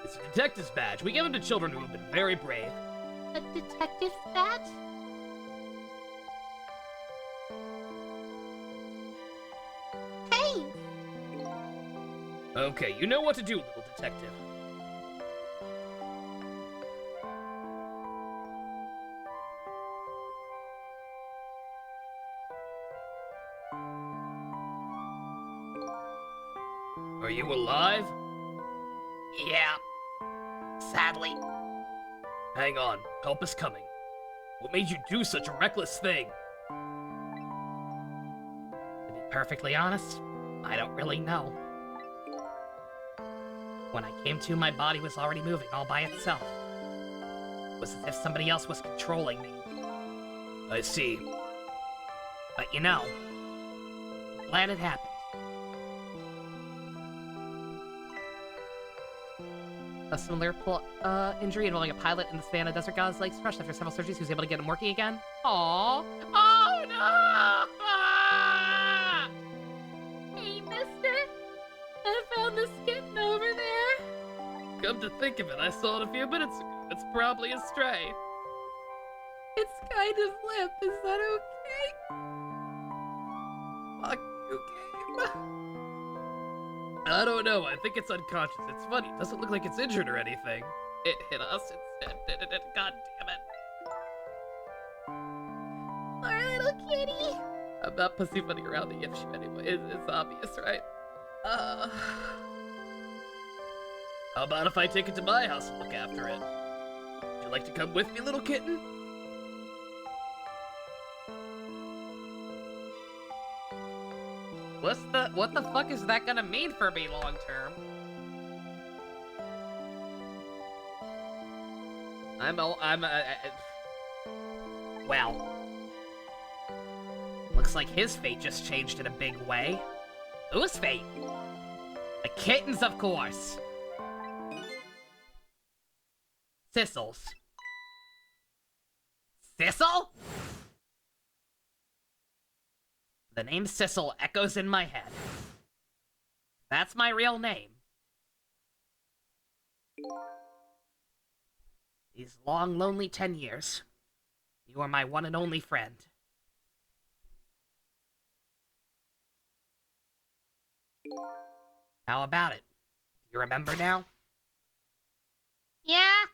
It's a detective's badge. We give them to children who have been very brave. A detective's badge? Hey! Okay, you know what to do, little detective. Are you alive? Yeah. Sadly. Hang on, help is coming. What made you do such a reckless thing? To be perfectly honest, I don't really know. When I came to, my body was already moving all by itself. It was as if somebody else was controlling me. I see. But you know, I'm glad it happened. A similar injury involving a pilot in the Savannah Desert God's legs crushed after several surgeries. He was able to get him working again. Aww. Oh no! Ah! Hey, mister. I found this kitten over there. Come to think of it, I saw it a few minutes ago. It's probably a stray. It's kind of limp. Is that okay? Fuck you, game. I don't know, I think it's unconscious. It's funny, it doesn't look like it's injured or anything. It hit us instead, didn't it? God damn it. Our little kitty. I'm not pussyfooting around the issue anyway. It's obvious, right? How about if I take it to my house and look after it? Would you like to come with me, little kitten? What the fuck is that gonna mean for me long term? Well, looks like his fate just changed in a big way. Whose fate? The kitten's, of course. Sissel's. Sissel? The name Sissel echoes in my head. That's my real name. These long, lonely 10 years, you are my one and only friend. How about it? Do you remember now? Yeah?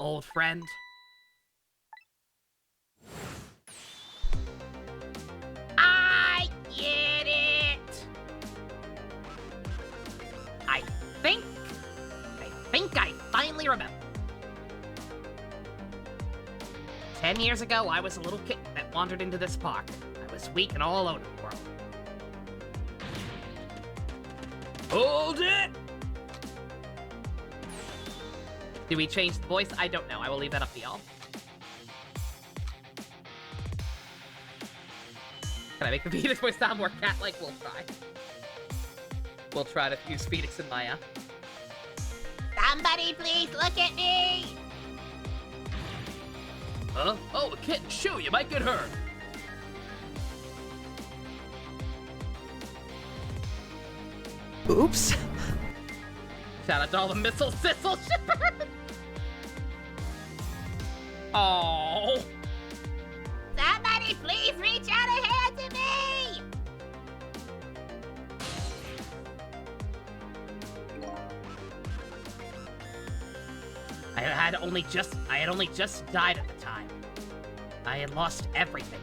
Old friend? I get it. I think I finally remember. 10 years ago, I was a little kitten that wandered into this park. I was weak and all alone in the world. Hold it! Do we change the voice? I don't know. I will leave that up to y'all. Can I make the Phoenix voice sound more cat-like? We'll try. We'll try to use Phoenix and Maya. Somebody please look at me. Huh? Oh, a kitten. Shoo, you might get hurt. Oops. Shout out to all the missile sizzle shippers. Oh. Somebody please reach out a hand to me. I had only just died at the time. I had lost everything.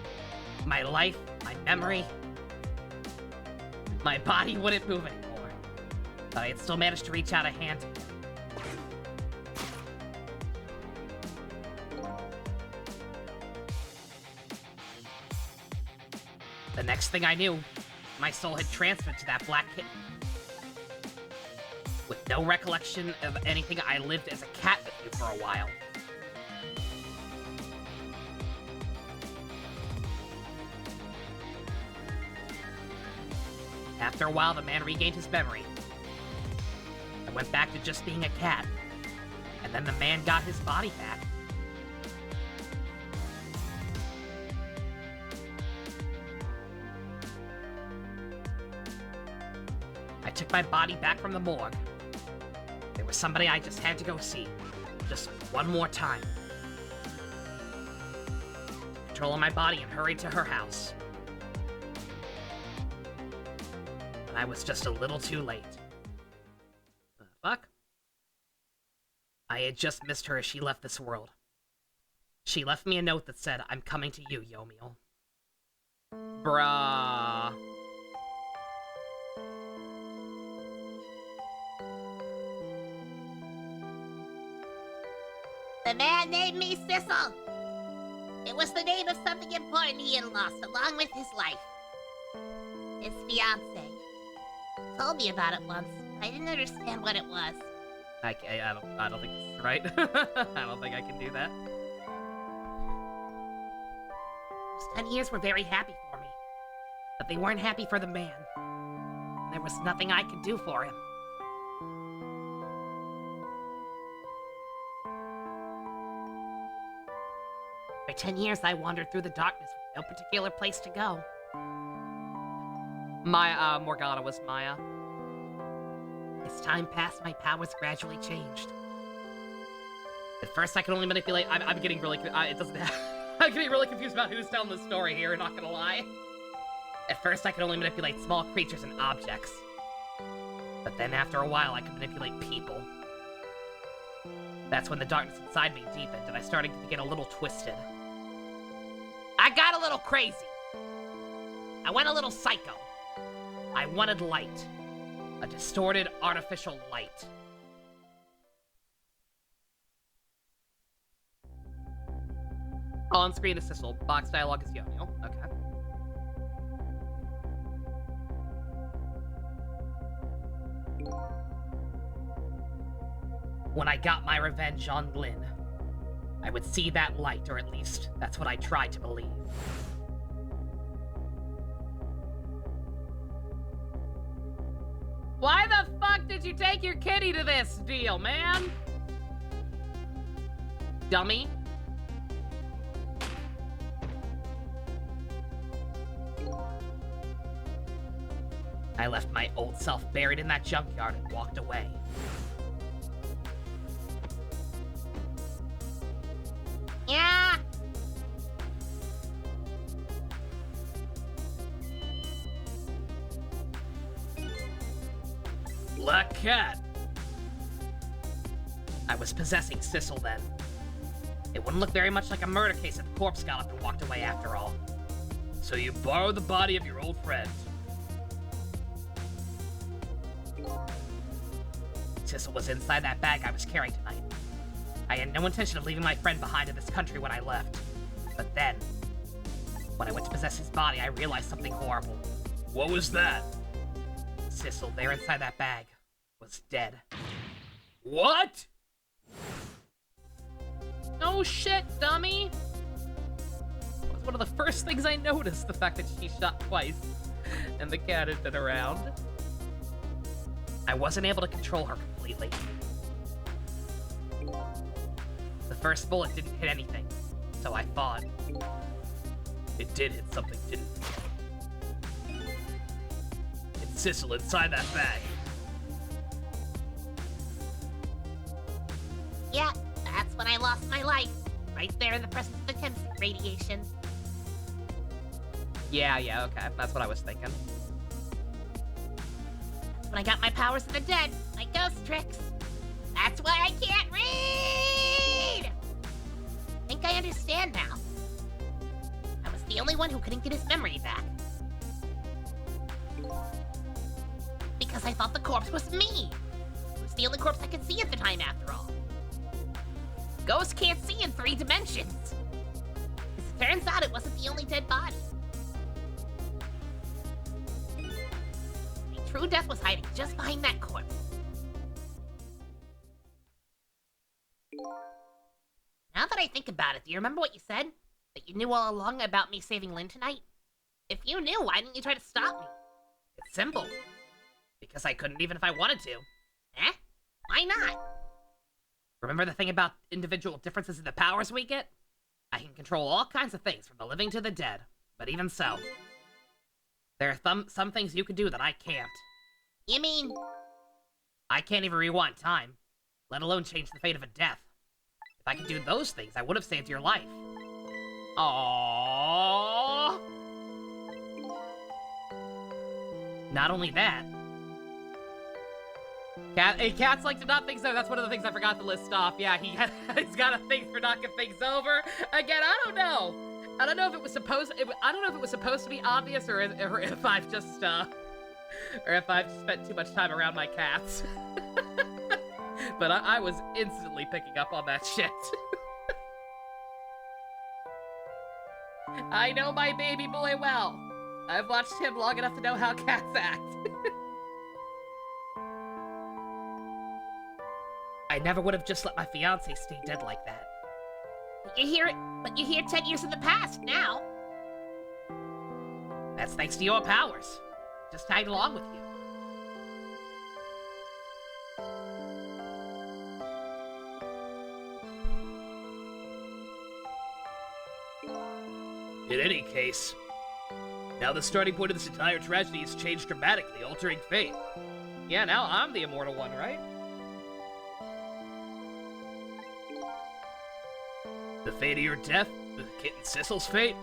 My life, my memory. My body wouldn't move anymore. But I had still managed to reach out a hand. The next thing I knew, my soul had transferred to that black kitten. With no recollection of anything, I lived as a cat with you for a while. After a while, the man regained his memory. I went back to just being a cat. And then the man got his body back. I took my body back from the morgue. There was somebody I just had to go see. Just one more time. Control of my body and hurried to her house. But I was just a little too late. The fuck? I had just missed her as she left this world. She left me a note that said, "I'm coming to you, Yomiel." Bruh. The man named me Sissel. It was the name of something important he had lost along with his life. His fiancée. Told me about it once. I didn't understand what it was. I don't think this is right. I don't think I can do that. Those 10 years were very happy for me. But they weren't happy for the man. And there was nothing I could do for him. For 10 years, I wandered through the darkness with no particular place to go. Morgana was Maya. As time passed, my powers gradually changed. At first, I could only manipulate. I'm getting really. It doesn't. I'm getting really confused about who's telling the story here. Not gonna lie. At first, I could only manipulate small creatures and objects. But then, after a while, I could manipulate people. That's when the darkness inside me deepened, and I started to get a little twisted. I got a little crazy. I went a little psycho. I wanted light. A distorted, artificial light. On screen is Sissel. Box dialogue is Yo-Yo. Okay. When I got my revenge on Lynn, I would see that light, or at least that's what I tried to believe. Why the fuck did you take your kitty to this deal, man? Dummy. I left my old self buried in that junkyard and walked away. Yeah. Black cat. I was possessing Sissel then. It wouldn't look very much like a murder case if the corpse got up and walked away after all. So you borrowed the body of your old friend. Sissel was inside that bag I was carrying tonight. I had no intention of leaving my friend behind in this country when I left. But then, when I went to possess his body, I realized something horrible. What was that? Sissel, there inside that bag, was dead. What? No shit, dummy. That was one of the first things I noticed, the fact that she shot twice and the cat had been around. I wasn't able to control her completely. The first bullet didn't hit anything, so I thought. It did hit something, didn't it? It's Sissel inside that bag. Yeah, that's when I lost my life. Right there in the presence of the chemistry radiation. Yeah, okay. That's what I was thinking. When I got my powers of the dead, my ghost tricks. That's why I can't read! I think I understand now. I was the only one who couldn't get his memory back. Because I thought the corpse was me. It was the only corpse I could see at the time, after all. Ghosts can't see in 3 dimensions. As it turns out, it wasn't the only dead body. True death was hiding just behind that corpse. Now that I think about it, do you remember what you said? That you knew all along about me saving Lynn tonight? If you knew, why didn't you try to stop me? It's simple. Because I couldn't even if I wanted to. Eh? Why not? Remember the thing about individual differences in the powers we get? I can control all kinds of things, from the living to the dead. But even so, there are some things you can do that I can't. You mean... I can't even rewind time, let alone change the fate of a death. If I could do those things, I would have saved your life. Aww. Not only that... Cats like to not think so. That's one of the things I forgot to list off. Yeah, he's got a thing for knocking things over. Again, I don't know. I don't know if it was supposed. I don't know if it was supposed to be obvious, or if I've just spent too much time around my cats. But I was instantly picking up on that shit. I know my baby boy well. I've watched him long enough to know how cats act. I never would have just let my fiance stay dead like that. You hear it, but you're here 10 years in the past now. That's thanks to your powers. Just tagged along with you. In any case, now the starting point of this entire tragedy has changed dramatically, altering fate. Yeah, now I'm the immortal one, right? The fate of your death, the kitten Sissel's fate.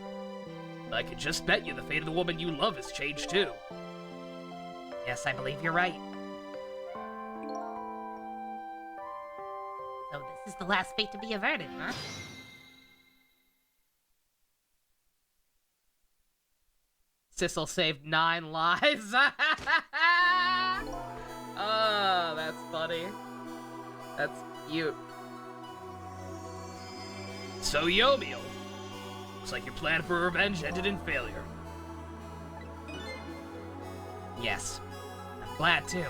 I could just bet you the fate of the woman you love has changed too. Yes, I believe you're right. So this is the last fate to be averted, huh? Sissel saved 9 lives. Oh, that's funny. That's cute. So Yomio, looks like your plan for revenge ended in failure. Yes. I'm glad too.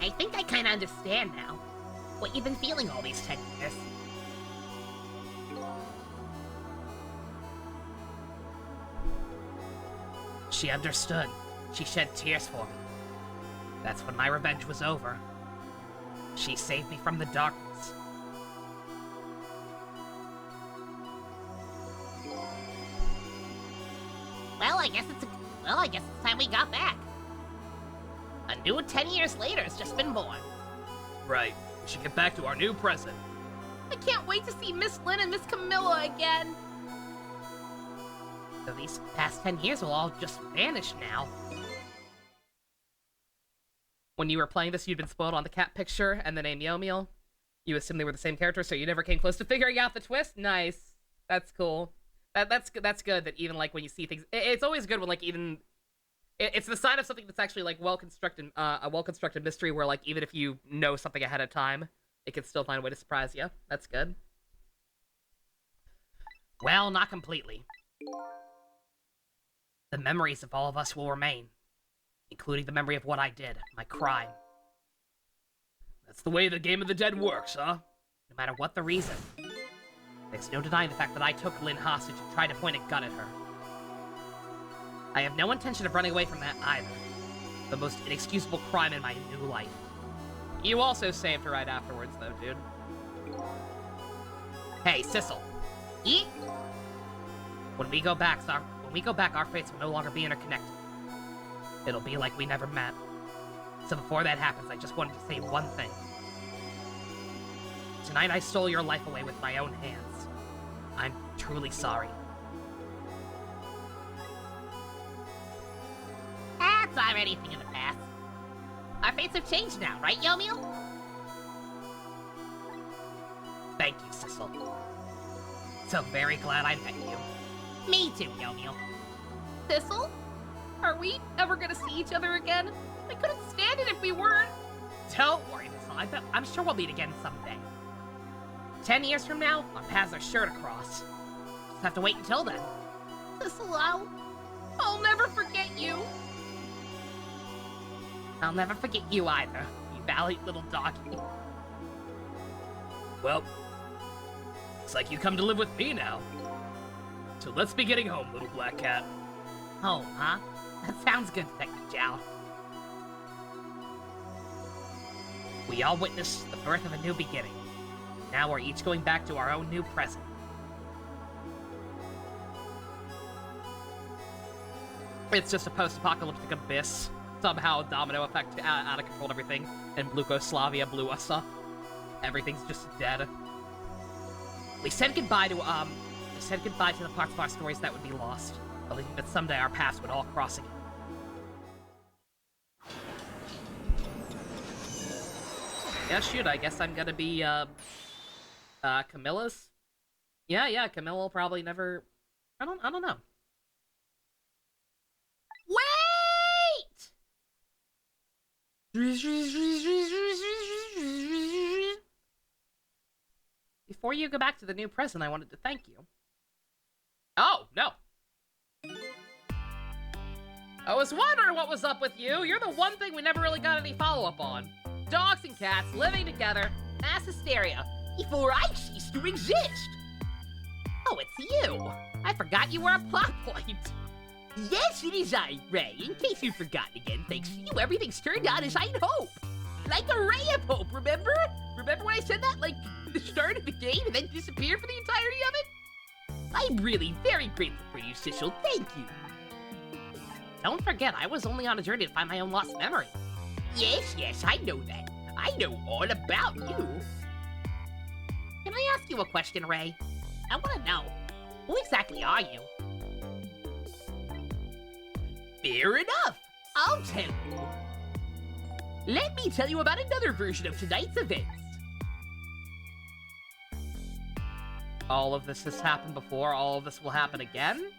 I think I kinda understand now. What you've been feeling all these 10 years. She understood. She shed tears for me. That's when my revenge was over. She saved me from the darkness. Well, I guess it's time we got back. A new 10 years later has just been born. Right, we should get back to our new present. I can't wait to see Miss Lynn and Miss Camilla again. So these past 10 years will all just vanish now. When you were playing this, you'd been spoiled on the cat picture and the name Yomiel. You assumed they were the same character, so you never came close to figuring out the twist. Nice. That's cool. That's good that even, like, when you see things... It's always good when, like, even... It's the sign of something that's actually, like, well-constructed, a well-constructed mystery where, like, even if you know something ahead of time, it can still find a way to surprise you. That's good. Well, not completely. The memories of all of us will remain, including the memory of what I did, my crime. That's the way the Game of the Dead works, huh? No matter what the reason, there's no denying the fact that I took Lynn hostage and tried to point a gun at her. I have no intention of running away from that either. The most inexcusable crime in my new life. You also saved her right afterwards, though, dude. Hey, Sissel. Eat? When we go back, our fates will no longer be interconnected. It'll be like we never met. So before that happens, I just wanted to say one thing. Tonight I stole your life away with my own hands. I'm truly sorry. That's already a thing in the past. Our fates have changed now, right, Yomiel? Thank you, Sissel. So very glad I met you. Me too, Yomiel. Thistle? Are we ever gonna see each other again? I couldn't stand it if we weren't. Don't worry, Thistle. I'm sure we'll meet again someday. 10 years from now, our paths are sure to cross. Just have to wait until then. Thistle, I'll never forget you. I'll never forget you either, you valiant little doggy. Well, looks like you come to live with me now. So let's be getting home, little black cat. Home, huh? That sounds good, Detective Jow. We all witnessed the birth of a new beginning. Now we're each going back to our own new present. It's just a post-apocalyptic abyss. Somehow domino effect out of control everything, and Blukoslavia blew us up. Everything's just dead. We said goodbye to the parts of our stories that would be lost, believing that someday our paths would all cross again. Yeah, shoot, I guess I'm gonna be, Camilla's? Yeah, Camilla will probably never... I don't know. Wait! before you go back to the new prison, I wanted to thank you. Oh, no. I was wondering what was up with you. You're the one thing we never really got any follow-up on. Dogs and cats living together, mass hysteria, before I ceased to exist. Oh, it's you. I forgot you were a plot point. Yes, it is I, Ray. In case you've forgotten again, thanks to you, everything's turned out as I'd hoped. Like a ray of hope, remember? Remember when I said that, like, the start of the game and then disappeared for the entirety of it? I'm really very grateful for you, Sissel. Thank you. Don't forget, I was only on a journey to find my own lost memory. Yes, I know that. I know all about you. Can I ask you a question, Ray? I want to know, who exactly are you? Fair enough. I'll tell you. Let me tell you about another version of tonight's events. All of this has happened before. All of this will happen again?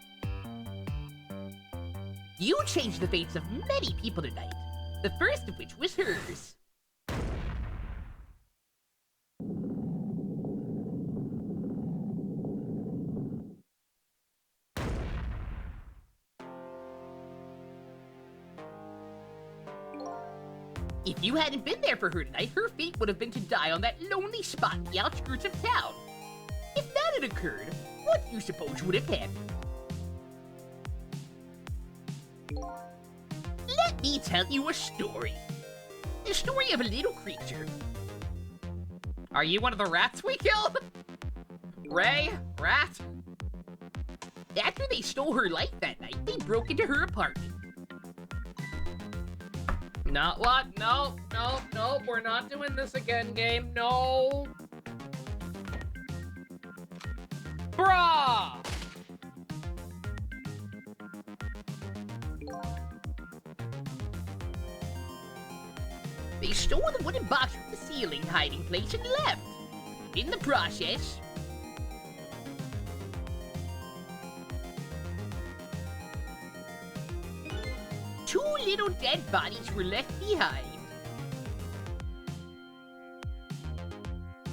You changed the fates of many people tonight. The first of which was hers. If you hadn't been there for her tonight, her fate would have been to die on that lonely spot in the outskirts of town. If that had occurred, what do you suppose would have happened? Let me tell you a story. The story of a little creature. Are you one of the rats we killed? Ray? Rat? After they stole her life that night, they broke into her apartment. Not what? No, we're not doing this again, game. No. Bruh! They stole the wooden box from the ceiling hiding place and left. In the process, two little dead bodies were left behind.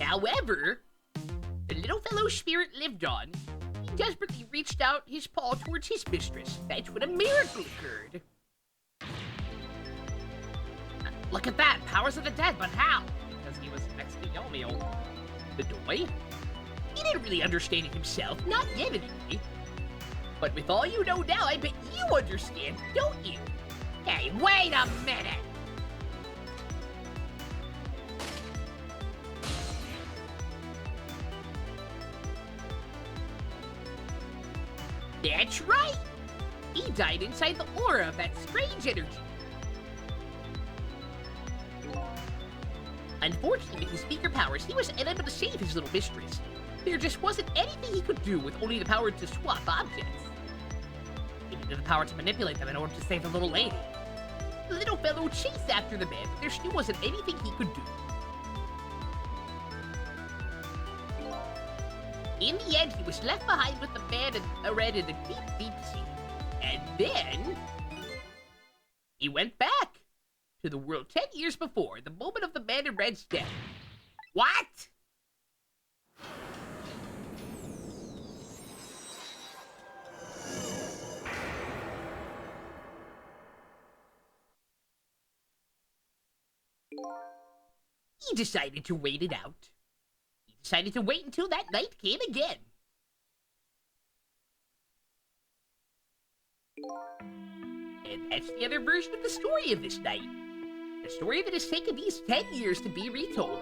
However, the little fellow's spirit lived on. He desperately reached out his paw towards his mistress. That's when a miracle occurred. Look at that! Powers of the dead, but how? Because he was next to Yomio. The boy? He didn't really understand it himself, not yet anyway. But with all you know now, I bet you understand, don't you? Hey, wait a minute! That's right! He died inside the aura of that strange energy. Unfortunately, with his speaker powers, he was unable to save his little mistress. There just wasn't anything he could do with only the power to swap objects. He needed the power to manipulate them in order to save the little lady. The little fellow chased after the man, but there still wasn't anything he could do. In the end, he was left behind with the man and a red in the deep, deep sea. And then he went back to the world 10 years before, the moment of the man in red's death. What? He decided to wait it out. He decided to wait until that night came again. And that's the other version of the story of this night. The story that has taken these 10 years to be retold.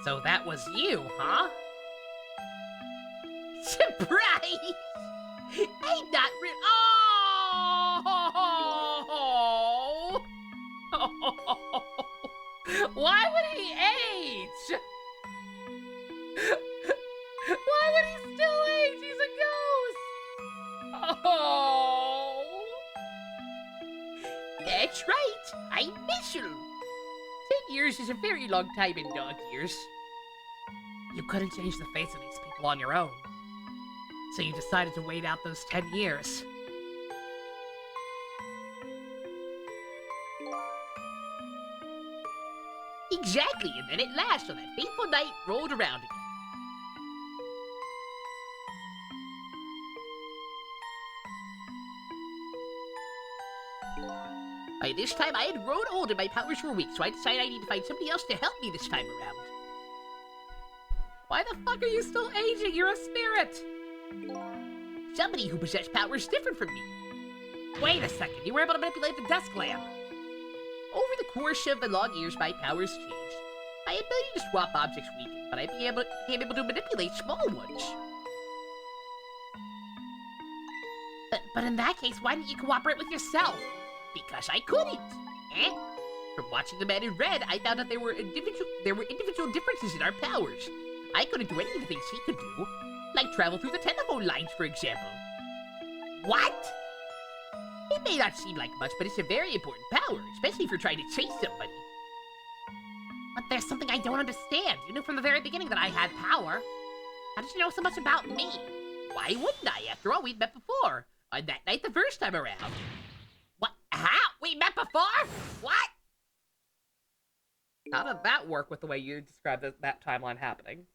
So that was you, huh? Surprise! I'm not Why would he age? Why would he still age? He's a ghost! Oh! That's right! I miss you! 10 years is a very long time in dog years. You couldn't change the fates of these people on your own. So you decided to wait out those 10 years. Exactly, and then at last, so that fateful night rolled around again. By this time, I had grown old and my powers were weak, so I decided I need to find somebody else to help me this time around. Why the fuck are you still aging? You're a spirit! Somebody who possessed powers different from me. Wait a second, you were able to manipulate the desk lamp. Over the course of the long years, my powers changed. My ability to swap objects weakened, but I became able to manipulate small ones. But in that case, why didn't you cooperate with yourself? Because I couldn't. Eh? From watching the man in red, I found out there were individual differences in our powers. I couldn't do any of the things he could do, like travel through the telephone lines, for example. What? It may not seem like much, but it's a very important power, especially if you're trying to chase somebody. But there's something I don't understand. You knew from the very beginning that I had power. How did you know so much about me? Why wouldn't I? After all, we'd met before. On that night the first time around. What? How? We met before? What? How did that work with the way you described that timeline happening?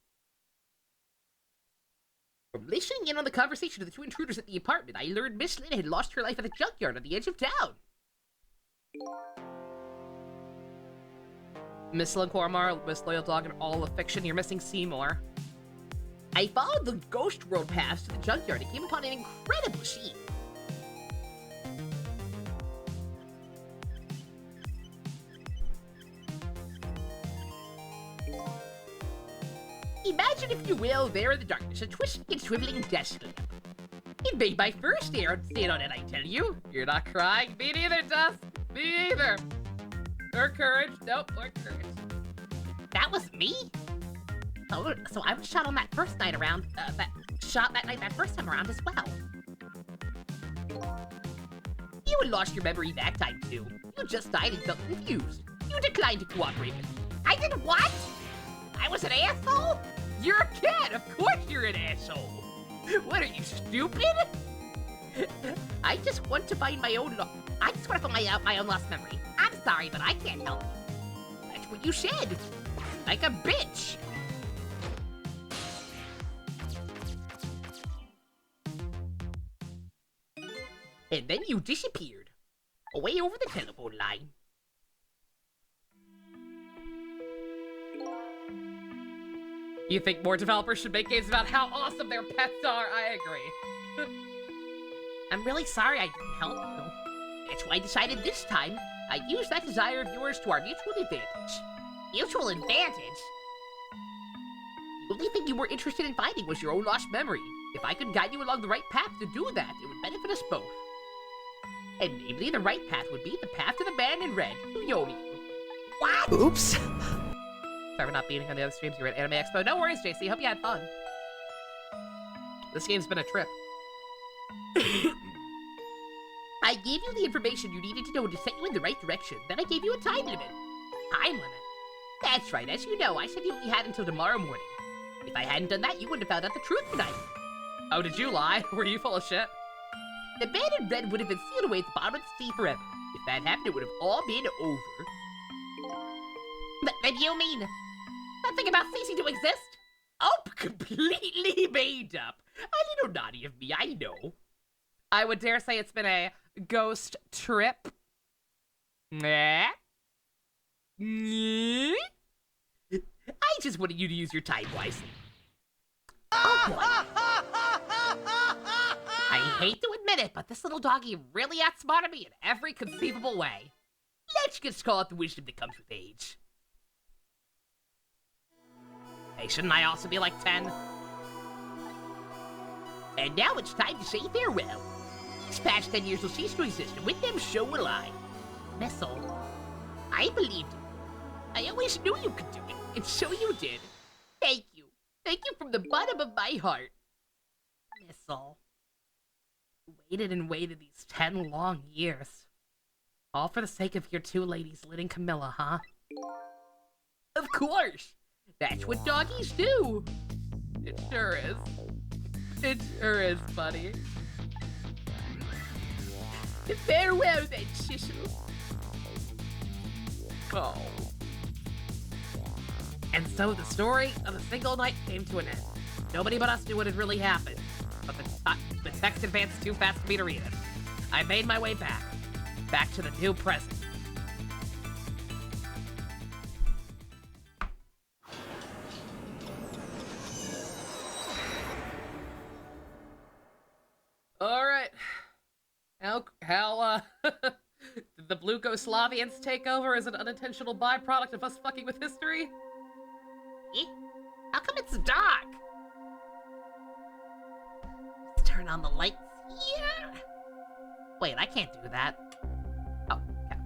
From listening in on the conversation of the two intruders at the apartment, I learned Miss Lynn had lost her life at the junkyard on the edge of town. Miss Lincormar, Miss Loyal Dog, and all of fiction, you're missing Seymour. I followed the ghost road paths to the junkyard and came upon an incredible scene. Imagine, if you will, there in the darkness, a twisting and swiveling desk lamp. It made my first stand on it, I tell you. You're not crying? Me neither, Dust. Me either. Or courage. Nope, or courage. That was me? Oh, so I was shot on that first night around, that first time around as well. You had lost your memory that time, too. You just died and felt confused. You declined to cooperate with me. I did what? I was an asshole? You're a kid! Of course you're an asshole! What, are you stupid? I just want to find my own I just want to find my own lost memory. I'm sorry, but I can't help you. That's what you said. Like a bitch. And then you disappeared. Away over the telephone line. You think more developers should make games about how awesome their pets are? I agree. I'm really sorry I didn't help you. That's why I decided this time I'd use that desire of yours to our mutual advantage. Mutual advantage? The only thing you were interested in finding was your own lost memory. If I could guide you along the right path to do that, it would benefit us both. And namely, the right path would be the path to the man in red, who know you. What? Oops. Sorry for not being on the other streams. You were at Anime Expo. No worries, JC. Hope you had fun. This game's been a trip. I gave you the information you needed to know to set you in the right direction. Then I gave you a time limit. Time limit? That's right. As you know, I said you only had until tomorrow morning. If I hadn't done that, you wouldn't have found out the truth tonight. Oh, did you lie? Were you full of shit? The man in red would have been sealed away at the bottom of the sea forever. If that happened, it would have all been over. Then you mean nothing about ceasing to exist? Oh, completely made up. A little naughty of me, I know. I would dare say it's been a ghost trip. I just wanted you to use your time wisely. Oh, boy. I hate to admit it, but this little doggy really outsmarted me in every conceivable way. Let's just call it the wisdom that comes with age. Hey, shouldn't I also be like 10? And now it's time to say farewell. These past 10 years will cease to exist, and with them, so will I. Missile. I believed you. I always knew you could do it, and so you did. Thank you. Thank you from the bottom of my heart. Missile. You waited and waited these 10 long years. All for the sake of your two ladies, Lynn and Camilla, huh? Of course. That's what doggies do. It sure is. It sure is, buddy. Farewell then, Sissel. Oh. And so the story of the single night came to an end. Nobody but us knew what had really happened. But the text advanced too fast for me to read it. I made my way back to the new present. Alright. How, did the Blue Goslavians take over as an unintentional byproduct of us fucking with history? Eh? How come it's dark? Let's turn on the lights here. Wait, I can't do that. Oh, okay.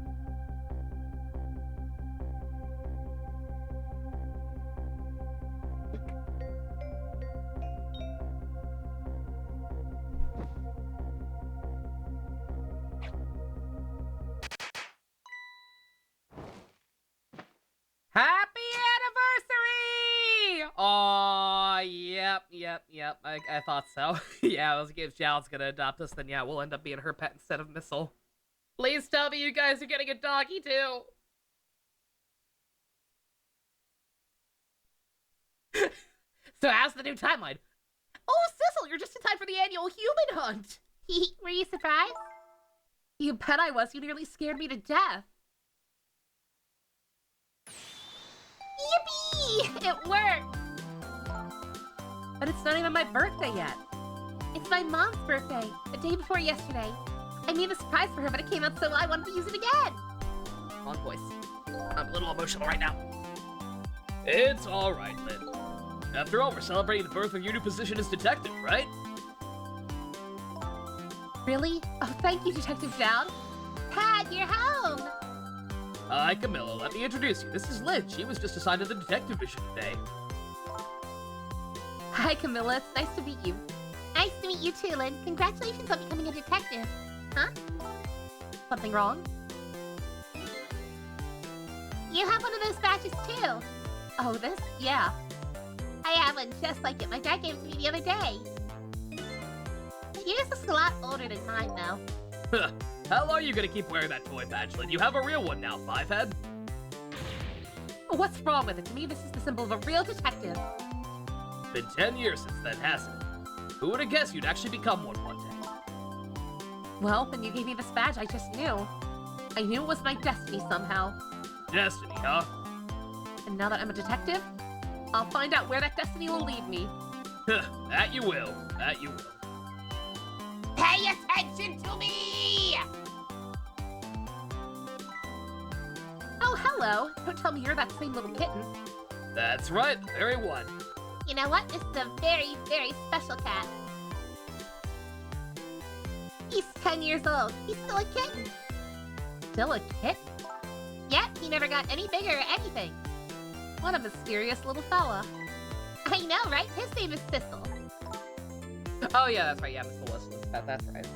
Happy anniversary! Aw, yep. I thought so. Yeah, I was if Jal's gonna adopt us, then yeah, we'll end up being her pet instead of Missile. Please tell me you guys are getting a doggy too. So how's the new timeline? Oh, Sissel, you're just in time for the annual human hunt. Were you surprised? You bet I was. You nearly scared me to death. Yippee! It worked. But it's not even my birthday yet. It's my mom's birthday, the day before yesterday. I made a surprise for her, but it came out so well I wanted to use it again. Come on, voice. I'm a little emotional right now. It's alright, Lynn. After all, we're celebrating the birth of your new position as detective, right? Really? Oh, thank you, Detective Dowd. Pat, you're home. Hi, Camilla. Let me introduce you. This is Lynn. She was just assigned to the detective mission today. Hi, Camilla. It's nice to meet you. Nice to meet you too, Lynn. Congratulations on becoming a detective. Huh? Something wrong? You have one of those badges too. Oh, this? Yeah. I have one just like it. My dad gave it to me the other day. Yours is a lot older than mine, though. How long are you gonna keep wearing that toy badge, Lynn? You have a real one now, Fivehead. What's wrong with it? To me, this is the symbol of a real detective. Been 10 years since then, hasn't it? Who would have guessed you'd actually become one day? Well, when you gave me this badge, I just knew. I knew it was my destiny somehow. Destiny, huh? And now that I'm a detective, I'll find out where that destiny will lead me. That you will. That you will. Pay attention to me! Oh, hello. Don't tell me you're that same little kitten. That's right, the very one. You know what? This is a very, very special cat. He's 10 years old. He's still a kitten. Still a kitten? Yep, he never got any bigger or anything. What a mysterious little fella. I know, right? His name is Thistle. Oh yeah, that's right. Yeah, Missile was that's right.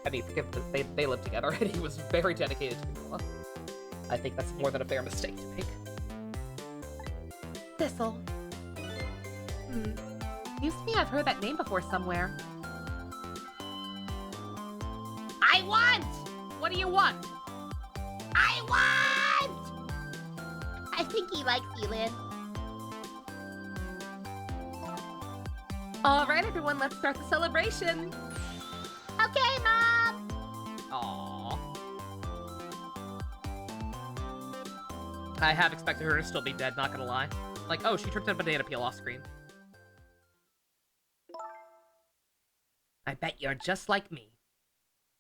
I mean, forgive they lived together, and he was very dedicated to Camilla. I think that's more than a fair mistake to make. Thistle. Used to me I've heard that name before somewhere. I want! What do you want? I want! I think he likes you, Lynn. All right, everyone, let's start the celebration. Okay, Mom! Aww. I have expected her to still be dead, not gonna lie. Like, oh, she tripped a banana peel off screen. I bet you're just like me.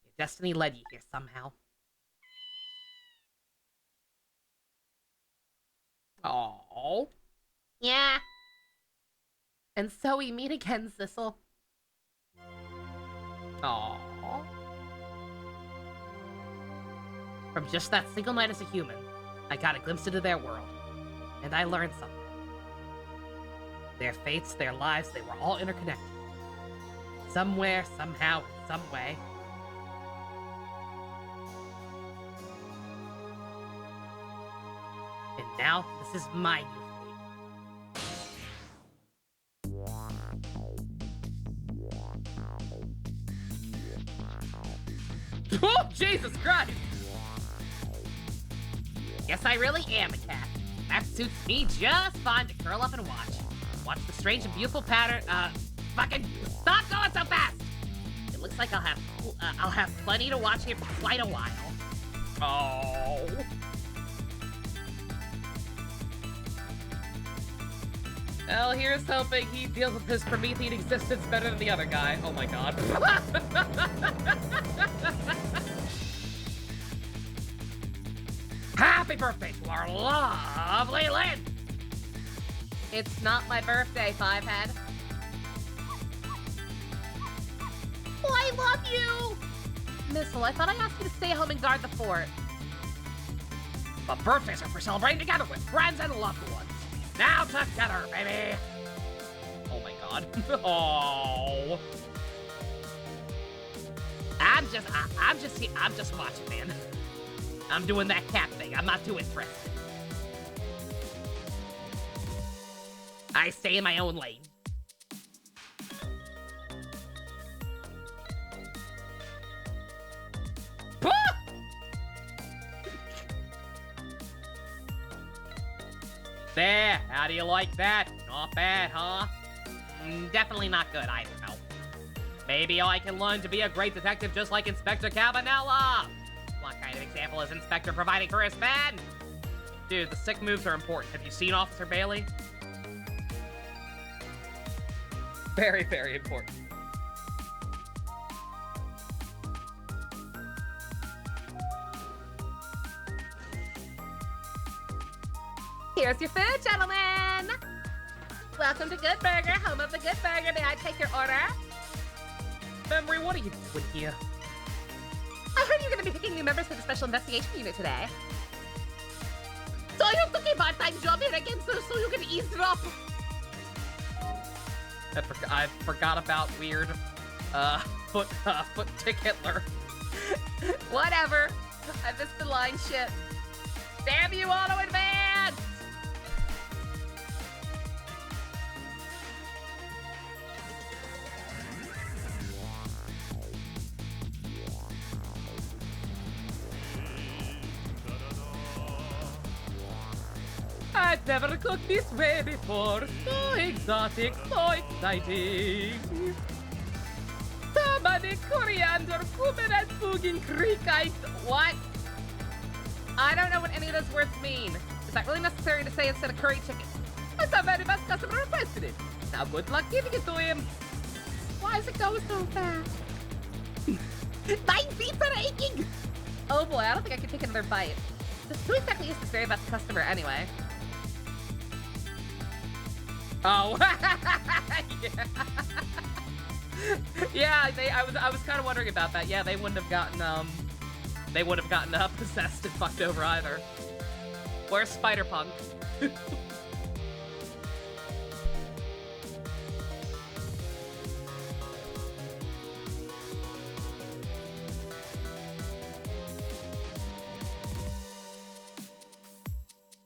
Your destiny led you here somehow. Aww. Yeah. And so we meet again, Sissel. Aww. From just that single night as a human, I got a glimpse into their world. And I learned something. Their fates, their lives, they were all interconnected. Somewhere, somehow, in some way. And now, this is my new fate. Oh, Jesus Christ! Guess I really am a cat. That suits me just fine to curl up and watch. Watch the strange and beautiful pattern. Fucking stop going so fast! It looks like I'll have plenty to watch here for quite a while. Oh. Well, here's hoping he deals with his Promethean existence better than the other guy. Oh my god. Happy birthday to our lovely Lynn! It's not my birthday, Fivehead. Oh, I love you! Missile, I thought I asked you to stay home and guard the fort. But birthdays are for celebrating together with friends and loved ones. Now together, baby! Oh my god. Oh. I'm just watching, man. I'm doing that cat thing. I'm not too interested. I stay in my own lane. There, how do you like that? Not bad, huh? Definitely not good, I don't know. Maybe I can learn to be a great detective just like Inspector Cabanella. What kind of example is Inspector providing for his men? Dude, the sick moves are important. Have you seen Officer Bailey? Very, very important. Here's your food, gentlemen! Welcome to Good Burger, home of the Good Burger. May I take your order? Memory, what are you doing here? I heard you're gonna be picking new members for the Special Investigation Unit today. So you took a part-time job here again so you can eavesdrop? I forgot about weird, foot tick Hitler. Whatever. I missed the line shit. Damn you, Auto Advance! I've never cooked this way before. So exotic, so exciting. Tamade, coriander, cumin, and Fugin Creek. What? I don't know what any of those words mean. Is that really necessary to say instead of curry chicken? That's a very best customer requested it. Now good luck giving it to him. Why does it go so fast? My feet are aching! Oh boy, I don't think I can take another bite. Just who exactly is this very best customer anyway? Oh, yeah. Yeah, I was kind of wondering about that. Yeah, they wouldn't have gotten possessed and fucked over either. Where's Spider-Punk?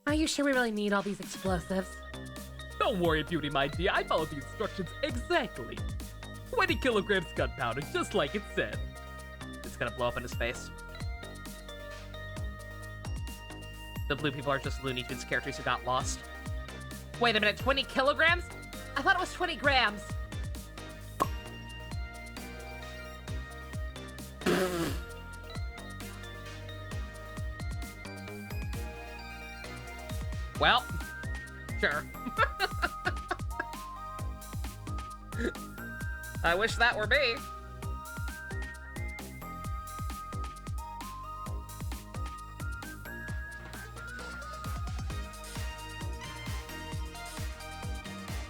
Are you sure we really need all these explosives? Don't worry, Beauty, my dear. I followed the instructions exactly. 20 kilograms gunpowder, just like it said. It's gonna blow up in his face. The blue people are just Looney Tunes characters who got lost. Wait a minute, 20 kilograms? I thought it was 20 grams. Well, sure. I wish that were me.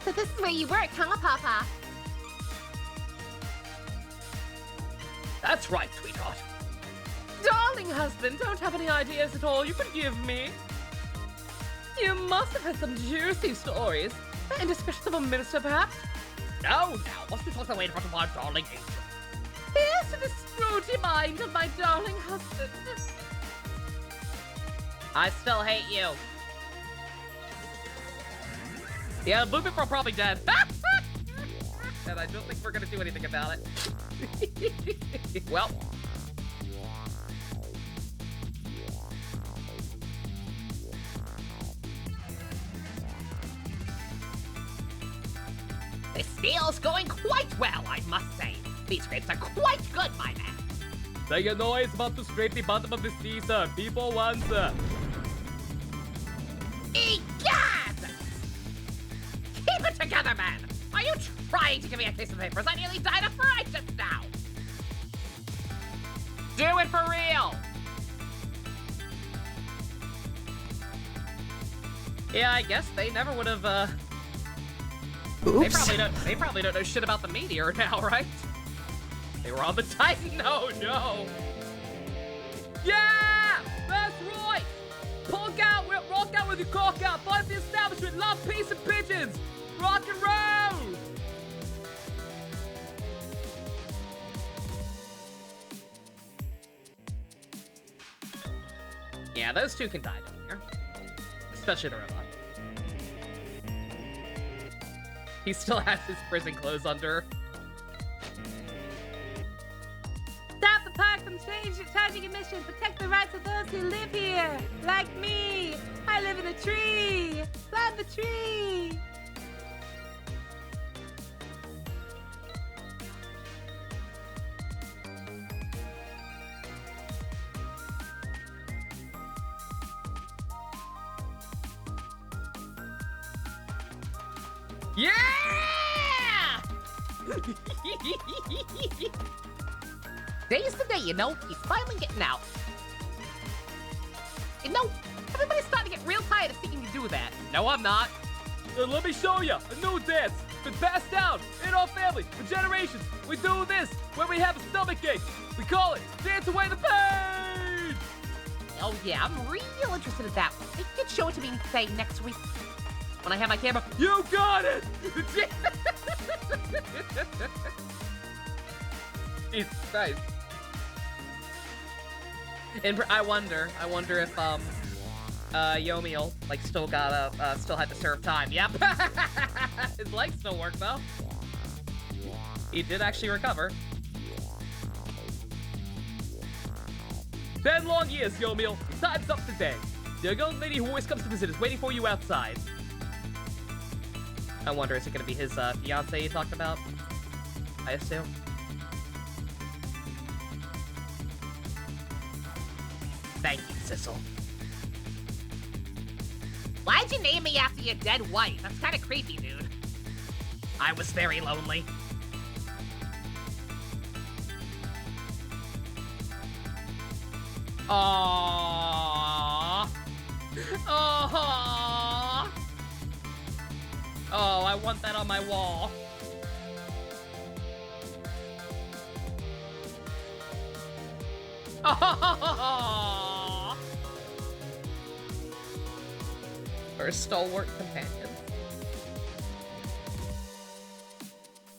So this is where you work, huh, Papa? That's right, sweetheart. Darling husband, don't have any ideas at all you could give me? You must have had some juicy stories. Indiscretions of a minister, perhaps? No, must we talk away in front of our darling angel? Here's to the fruity mind of my darling husband. I still hate you. Yeah, blue people are probably dead. And I don't think we're gonna do anything about it. Well. This meal's going quite well, I must say. These grapes are quite good, my man. Say a noise about to scrape the bottom of the sea, sir. People want, sir. Egad! Keep it together, man! Are you trying to give me a case of papers? I nearly died of fright just now! Do it for real! Yeah, I guess they never would have, Oops. They probably don't know shit about the meteor now, right? They were on the Titan. No, no. Yeah! That's right! Rock out with your cock out! Find the establishment! Love, peace, and pigeons! Rock and roll! Yeah, those two can die down here. Especially the robot. He still has his prison clothes under. Stop the park from changing emissions. Protect the rights of those who live here. Like me. I live in a tree. Plant the tree. Yeah! Today's the day, you know? He's finally getting out. You know, everybody's starting to get real tired of seeing you do that. No, I'm not. Let me show you a new dance. Been passed down in our family for generations. We do this when we have a stomach ache. We call it Dance Away the Pain. Oh yeah, I'm real interested in that one. They could show it to me, say, next week. When I have my camera. You got it. Jesus Christ. And I wonder if Yomiel like still had to serve time. Yep. His legs still work though. He did actually recover. 10 long years, Yomiel. Time's up today. The young lady who always comes to visit is waiting for you outside. I wonder, is it gonna be his fiance he talked about? I assume. Thank you, Sissel. Why'd you name me after your dead wife? That's kind of creepy, dude. I was very lonely. Aww. Aww. Oh, I want that on my wall. Aww. Or a stalwart companion.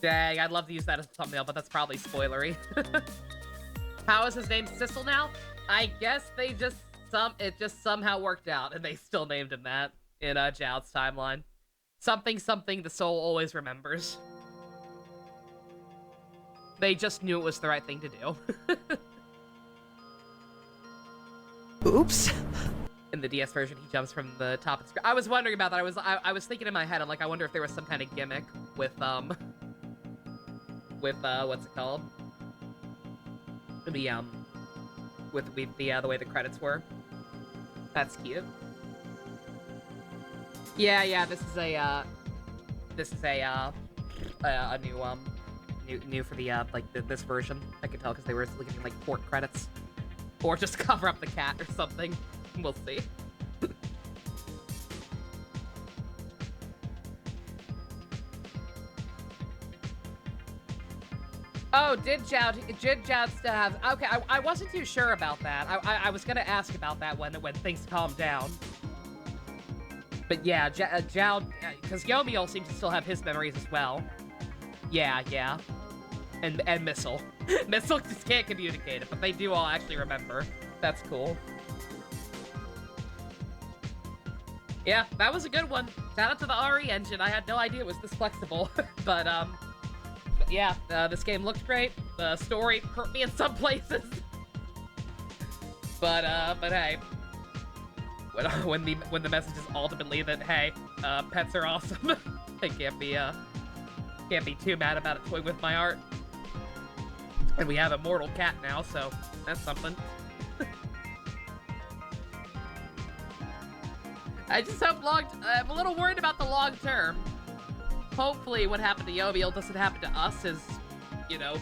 Dang, I'd love to use that as a thumbnail, but that's probably spoilery. How is his name Sissel now? I guess it just somehow worked out, and they still named him that in Joud's timeline. Something the soul always remembers. They just knew it was the right thing to do. Oops. In the DS version, he jumps from the top of the screen. I was wondering about that. I was thinking in my head, I'm like, I wonder if there was some kind of gimmick with what's it called? The with the way the credits were. That's cute. Yeah, this is a new for the this version. I could tell because they were looking like port credits, or just cover up the cat or something. We'll see. Oh, did Joud still have? Okay, I wasn't too sure about that. I was gonna ask about that when things calmed down. But yeah, Joud, because Yomiel seems to still have his memories as well. Yeah. And Missile. Missile just can't communicate it, but they do all actually remember. That's cool. Yeah, that was a good one. Shout out to the RE engine. I had no idea it was this flexible. But yeah, this game looked great. The story hurt me in some places. But hey. When the message is ultimately that, hey, pets are awesome. They can't be Can't be too mad about it toying with my art. And we have a mortal cat now, so that's something. I just hope I'm a little worried about the long term. Hopefully what happened to Yobiel doesn't happen to us as, you know,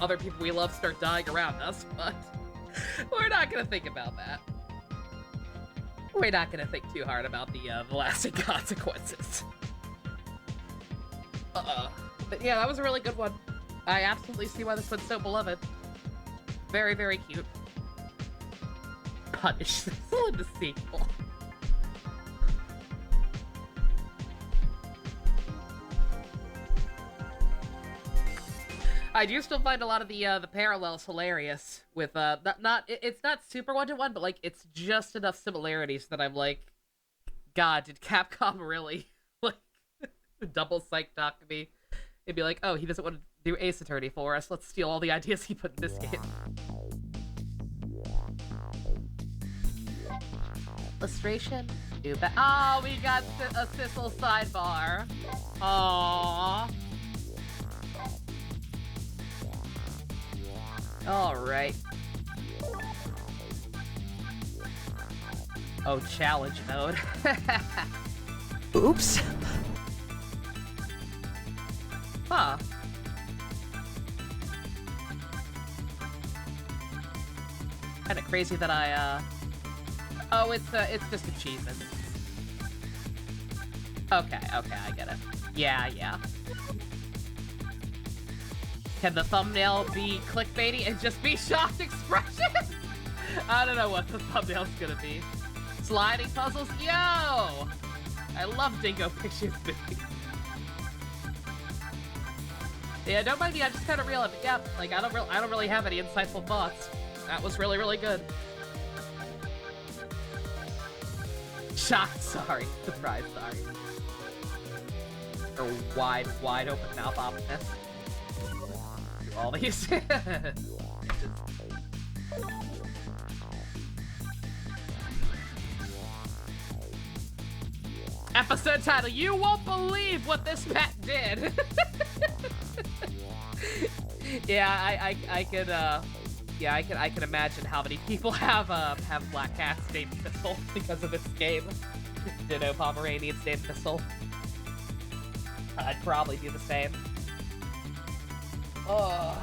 other people we love start dying around us, but we're not gonna think about that. We're not gonna think too hard about the lasting consequences. But yeah, that was a really good one. I absolutely see why this one's so beloved. Very, very cute. Punish this in the sequel. I do still find a lot of the parallels hilarious with it's not super one-to-one, but like it's just enough similarities that I'm like, God, did Capcom really like double psych talk to me? It'd be like, oh, he doesn't want to do Ace Attorney for us. Let's steal all the ideas he put in this game. Illustration. Oh, we got a Sissel sidebar. Aww. Alright. Oh, challenge mode. Oops. Huh. Kinda crazy that I, Oh, it's just achievements. Okay, I get it. Yeah. Can the thumbnail be clickbaity and just be shocked expressions? I don't know what the thumbnail's gonna be. Sliding puzzles? Yo! I love Dingo Pictures movies. Yeah, don't mind me, I just kind of realized, yeah, like, I don't really have any insightful thoughts. That was really, really good. Shocked, sorry. Surprised, sorry. Or wide open mouth optimist. Do all these. Episode title, you won't believe what this pet did. Yeah, I can imagine how many people have black cats named Thistle because of this game. Ditto Pomeranians named Thistle. I'd probably do the same. Oh,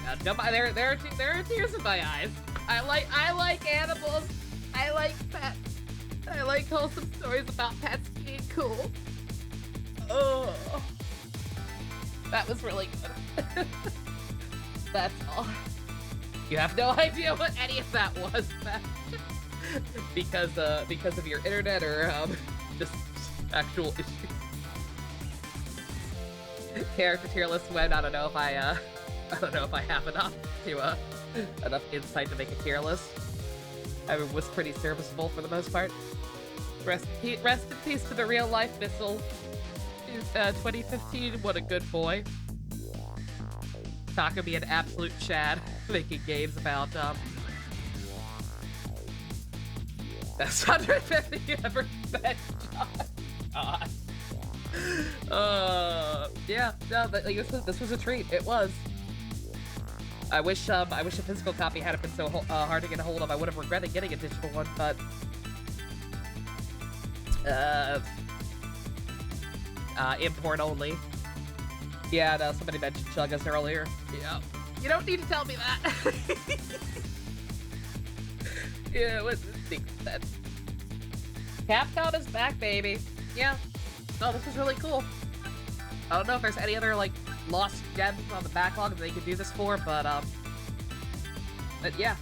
God, no, there are tears in my eyes. I like animals. I like pets. I like wholesome stories about pets being cool. Oh, that was really good. That's all. You have no idea what any of that was, because of your internet or just actual issues. Character tier list when I don't know if I have enough insight to make a tier list. I was pretty serviceable for the most part. Rest in peace to the real life Missile. 2015, what a good boy. Taka be an absolute Chad, making games about best 150 you ever met. God. Yeah, no, but like, this was a treat. It was. I wish a physical copy hadn't been so hard to get a hold of. I would have regretted getting a digital one, but import only. Yeah, no, somebody mentioned Chuggas earlier. Yeah. You don't need to tell me that. Yeah, what's the secret then? Capcom is back, baby. Yeah. Oh, this was really cool. I don't know if there's any other, like, lost gems on the backlog that they could do this for, but yeah.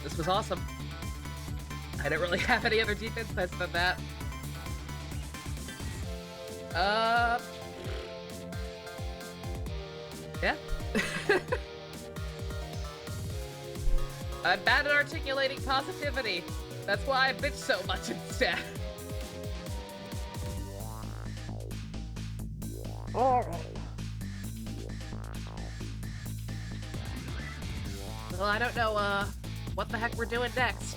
This was awesome. I didn't really have any other deep insights than that. Yeah. I'm bad at articulating positivity. That's why I bitch so much instead. Alright. Well, I don't know, what the heck we're doing next.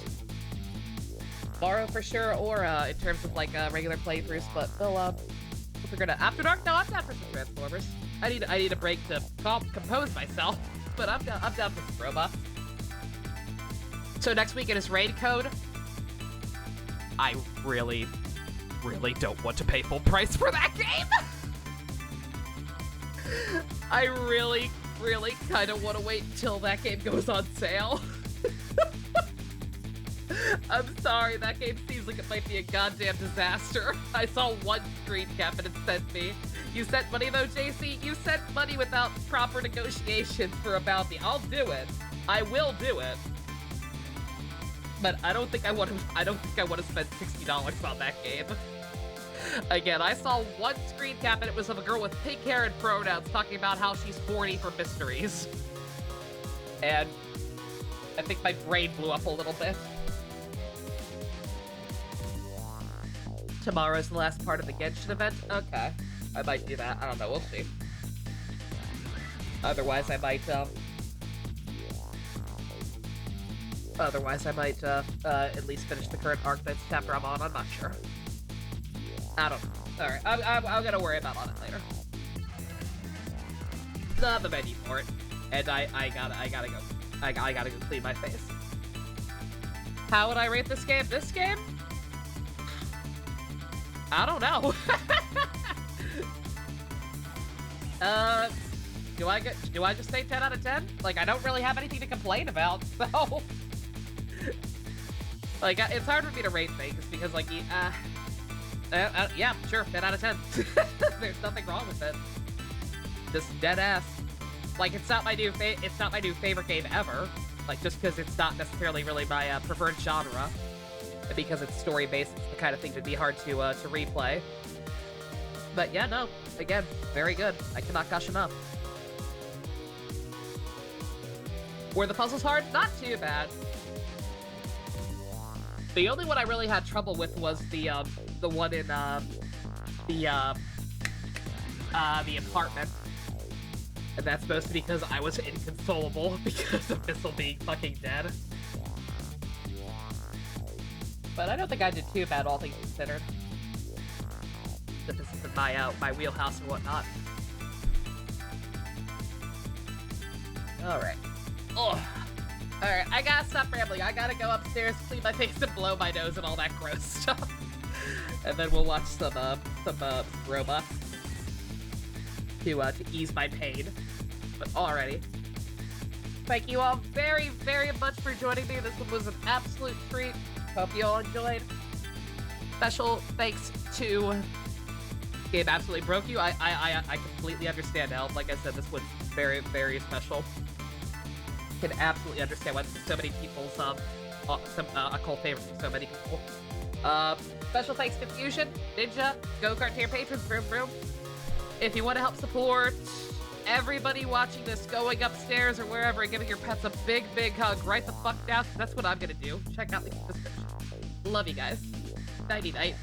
Borrow for sure, or, in terms of, like, regular playthroughs, but we'll We're gonna After Dark. No, I'm down for some Transformers. I need a break to compose myself, but I'm down for some robots. So next week it is Raid Code. I really don't want to pay full price for that game. I really kind of want to wait till that game goes on sale. I'm sorry, that game seems like it might be a goddamn disaster. I saw one screen cap and it sent me. You sent money though, JC? You sent money without proper negotiations for a bounty. I'll do it. I will do it. But I don't think I want to spend $60 on that game. Again, I saw one screen cap and it was of a girl with pink hair and pronouns talking about how she's 40 for mysteries. And I think my brain blew up a little bit. Tomorrow's the last part of the Genshin event? Okay. I might do that. I don't know. We'll see. Otherwise, I might at least finish the current arc that's chapter I'm on. I'm not sure. I don't know. Alright, I'm gonna worry about it later. The menu for it. And I gotta go. I gotta go clean my face. How would I rate this game? This game? I don't know. Do I just say 10 out of 10? Like, I don't really have anything to complain about, so... like, it's hard for me to rate things, because, like, yeah, sure, 10 out of 10. There's nothing wrong with it. Just dead ass. Like, it's not my new favorite game ever. Like, just because it's not necessarily really my preferred genre. And because it's story-based, it's the kind of thing that'd be hard to replay. But yeah, no. Again, very good. I cannot gush enough. Were the puzzles hard? Not too bad. The only one I really had trouble with was the one in the apartment. And that's mostly because I was inconsolable because of Missile being fucking dead. But I don't think I did too bad, all things considered. This isn't my wheelhouse and whatnot. Alright. Ugh. Alright, I gotta stop rambling. I gotta go upstairs, clean my face, and blow my nose and all that gross stuff. And then we'll watch some robots to ease my pain. But alrighty. Thank you all very, very much for joining me. This one was an absolute treat. Hope you all enjoyed. Special thanks to Game Absolutely Broke You. I completely understand now. Like I said, this one's very, very special. Can absolutely understand why so many people's a cult favorite for so many people. Special thanks to Fusion, Ninja, Go-Kart tier patrons, Vroom Vroom. If you want to help support everybody watching this, going upstairs or wherever and giving your pets a big, big hug right the fuck down, that's what I'm gonna do. Check out the description. Love you guys. Nighty night.